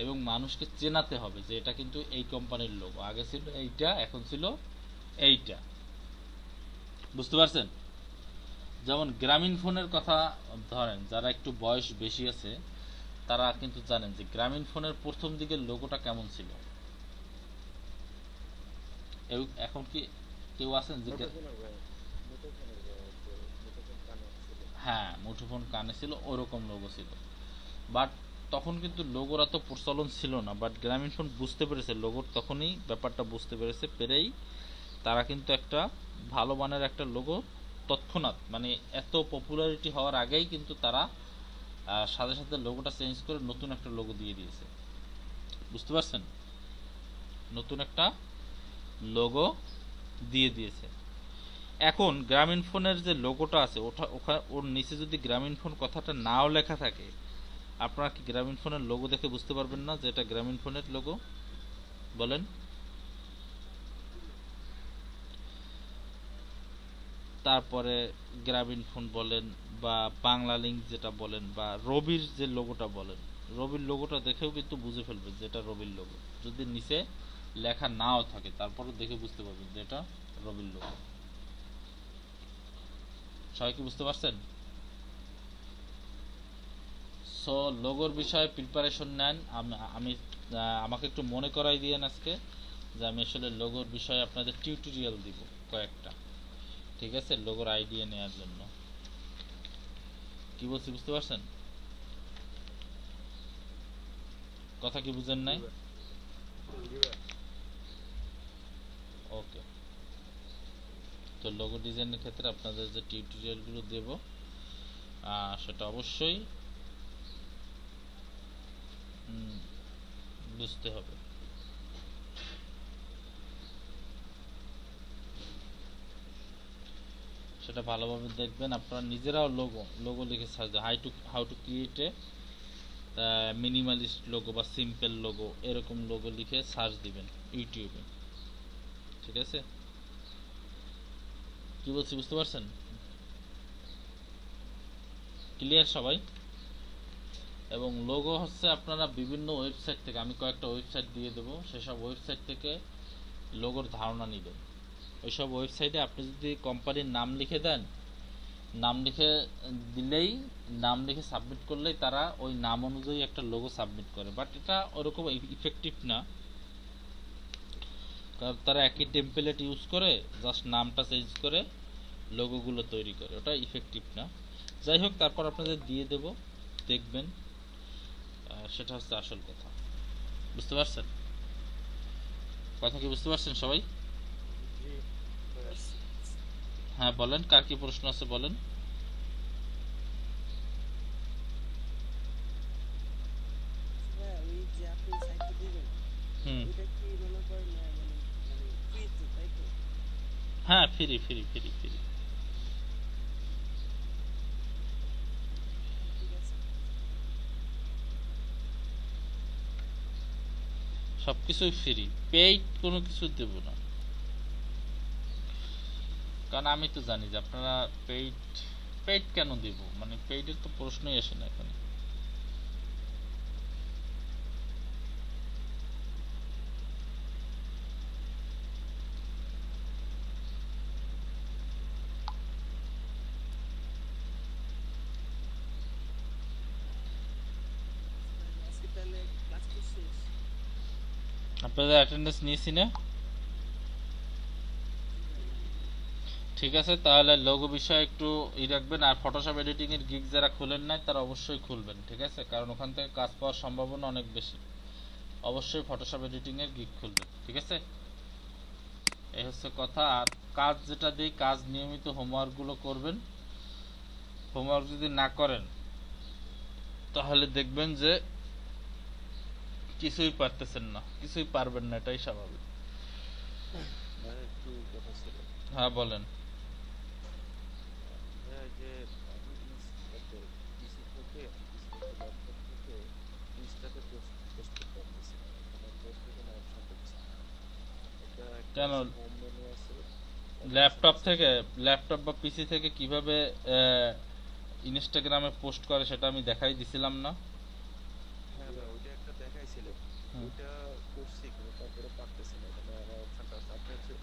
এবং মানুষকে চেনাতে হবে যে এটা কিন্তু এই কোম্পানির লোগো, আগে ছিল এইটা, এখন ছিল এইটা। বুঝতে পারছেন? যেমন গ্রামীণ ফোনের কথা ধরেন, যারা একটু বয়স বেশি আছে তারা কিন্তু জানেন যে গ্রামীণ ফোনের প্রথম দিকের লোগোটা কেমন ছিল। এখন কি কেউ আছেন যে হ্যাঁ মুঠোফোন কানে ছিল, ওরকম লোগো ছিল, বাট তখন কিন্তু লোগোর এত প্রচলন ছিল না, বাট গ্রামীণ ফোন বুঝতে পেরেছে লোগোর, তখনই ব্যাপারটা বুঝতে পেরেই তারা কিন্তু একটা ভালো মানের একটা লোগো তৎক্ষণাৎ, মানে এত পপুলারিটি হওয়ার আগেই কিন্তু তারা সাথে সাথে লোগোটা চেঞ্জ করে নতুন একটা লোগো দিয়ে দিয়েছে। বুঝতে পারছেন? নতুন একটা লোগো দিয়ে দিয়েছে। এখন গ্রামীণ ফোনের যে লোগোটা আছে ওর নিচে যদি গ্রামীণ ফোন কথাটা নাও লেখা থাকে, আপনারা কি গ্রামীণ ফোনের লোগো দেখে বুঝতে পারবেন না যে এটা গ্রামীণ ফোনের লোগো? বলেন। তারপরে গ্রামীণ ফোন বলেন, বা বাংলা লিংক যেটা বলেন, বা রবির যে লোগোটা বলেন, রবির লোগোটা দেখেও কিন্তু বুঝে ফেলবেন যে এটা রবির লোগো, যদি নিচে লেখা নাও থাকে তারপরে দেখে বুঝতে পারবেন যে এটা রবির লোগো। সবাই কি বুঝতে পারছেন? সো লোগোর বিষয়ে প্রিপারেশন নেন। আমাকে একটু মনে করাই দিয়েন আজকে যে আমি আসলে লোগোর বিষয়ে আপনাদের টিউটোরিয়াল দিব কয়েকটা, ঠিক আছে, লোগোর আইডিয়া নেওয়ার জন্য। কি বলছি বুঝতে পারছেন? কথা কি বুঝেন নাই? ওকে, তো লোগো ডিজাইনের ক্ষেত্রে আপনাদের যে টিউটোরিয়াল গুলো দেব সেটা অবশ্যই বুঝতে হবে। সেটা ভালোভাবে দেখবেন, আপনারা নিজেরাও লোগো লিখে সার্চ দেন, how to create a minimalist logo বা সিম্পল লোগো, এরকম লোগো লিখে সার্চ দিবেন ইউটিউবে, ঠিক আছে? কি বলছি বুঝতে পারছেন? ক্লিয়ার সবাই? এবং লোগো হচ্ছে আপনারা বিভিন্ন ওয়েবসাইট থেকে, আমি কয়েকটা ওয়েবসাইট দিয়ে দেবো, সেসব ওয়েবসাইট থেকে লোগোর ধারণা নেবেন। ওইসব ওয়েবসাইটে আপনি যদি কোম্পানির নাম লিখে দেন, নাম লিখে দিলেই, নাম লিখে সাবমিট করলেই তারা ওই নাম অনুযায়ী একটা লোগো সাবমিট করে, বাট এটা ওরকম ইফেক্টিভ না, কারণ তারা একই টেমপ্লেট ইউজ করে, জাস্ট নামটা চেঞ্জ করে লোগোগুলো তৈরি করে, ওটা ইফেক্টিভ না। যাই হোক, তারপর আপনাদের দিয়ে দেব, দেখবেন, সেটা হচ্ছে আসল কথা। বুঝতে পারছেন কথা কি? বুঝতে পারছেন সবাই? জি হ্যাঁ বলেন, কার কি প্রশ্ন আছে বলেন। ভাইয়া, ওই যে আপনি সাইটটা দিবেন, হুম, ওইটা কি মনে করেন মানে ফ্রি তো, তাই তো? হ্যাঁ, ফ্রি ফ্রি ফ্রি ফ্রি, ঠিক আছে। সবকিছুই ফ্রি, পেইড কোনো কিছু দেব না, কারণ আমি তো জানি যে আপনারা পেইড, পেইড কেন দিব, মানে পেইডের তো প্রশ্নই আসে না এখানে। আজকে তাহলে ক্লাস তো শেষ। আপনাদের অ্যাটেন্ডেন্স নিয়েছি না? ঠিক আছে, তাহলে লোগো বিষয়ে একটু রাখবেন। আর ফটোশপ এডিটিং এর গিগ যারা খুলেন নাই তারা অবশ্যই খুলবেন, ঠিক আছে, কারণ ওখান থেকে কাজ পাওয়ার সম্ভাবনা অনেক বেশি। অবশ্যই ফটোশপ এডিটিং এর গিগ খুলবেন, ঠিক আছে, এই হচ্ছে কথা। আর কাজ যেটা দিই, কাজ নিয়মিত হোমওয়ার্কগুলো করবেন। হোমওয়ার্ক যদি না করেন তাহলে দেখবেন যে কিছুই পারতেছেন না, কিছুই পারবেন না, এটাই স্বাভাবিক। ভাই একটু কথা ছিল। হ্যাঁ বলেন। ভাই যে আমি পিসি থেকে ল্যাপটপ থেকে ইনস্টাতে পোস্ট পোস্ট করতে পারতেছি না, মানে পোস্ট কোনো অপশন দিচ্ছে না। এটা একটা কেন? হোম মেনু আছে, ল্যাপটপ থেকে, ল্যাপটপ বা পিসি থেকে কিভাবে ইনস্টাগ্রামে পোস্ট করে সেটা আমি দেখাই দিছিলাম না? হ্যাঁ ভাই ওইটা একটা দেখাইছিল, হুম। ওইটা করছি কিন্তু তারপরে পারতেছি না। এখানে আমার অপশনটা আছে, আপনি হচ্ছে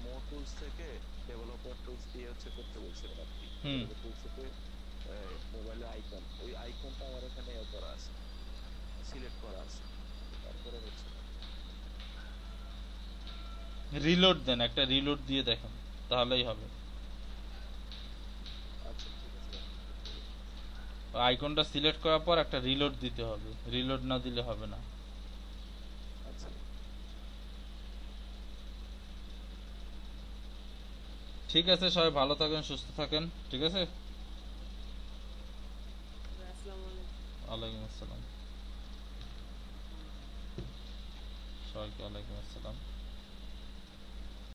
মোর টুলস থেকে ডেভেলপার টুলস দিয়ে হচ্ছে করতে বলছিলেন আপনি। হুম। ডেভেলপার টুলস থেকে মোবাইলের আইকন, ওই আইকনটা আমার এখানে করা আছে, সিলেক্ট করা আছে, তারপরে হচ্ছে না। রিলোড দেন, একটা রিলোড দিয়ে দেখেন, তাহলেই হবে। আচ্ছা ঠিক আছে ভাই। আইকনটা সিলেক্ট করার পর একটা রিলোড দিতে হবে, রিলোড না দিলে হবে না। আচ্ছা ঠিক আছে, সবাই ভালো থাকেন, সুস্থ থাকেন, ঠিক আছে। আসসালামু আলাইকুম। ওয়ালাইকুম আসসালাম, সবাইকে ওয়ালাইকুম আসসালাম।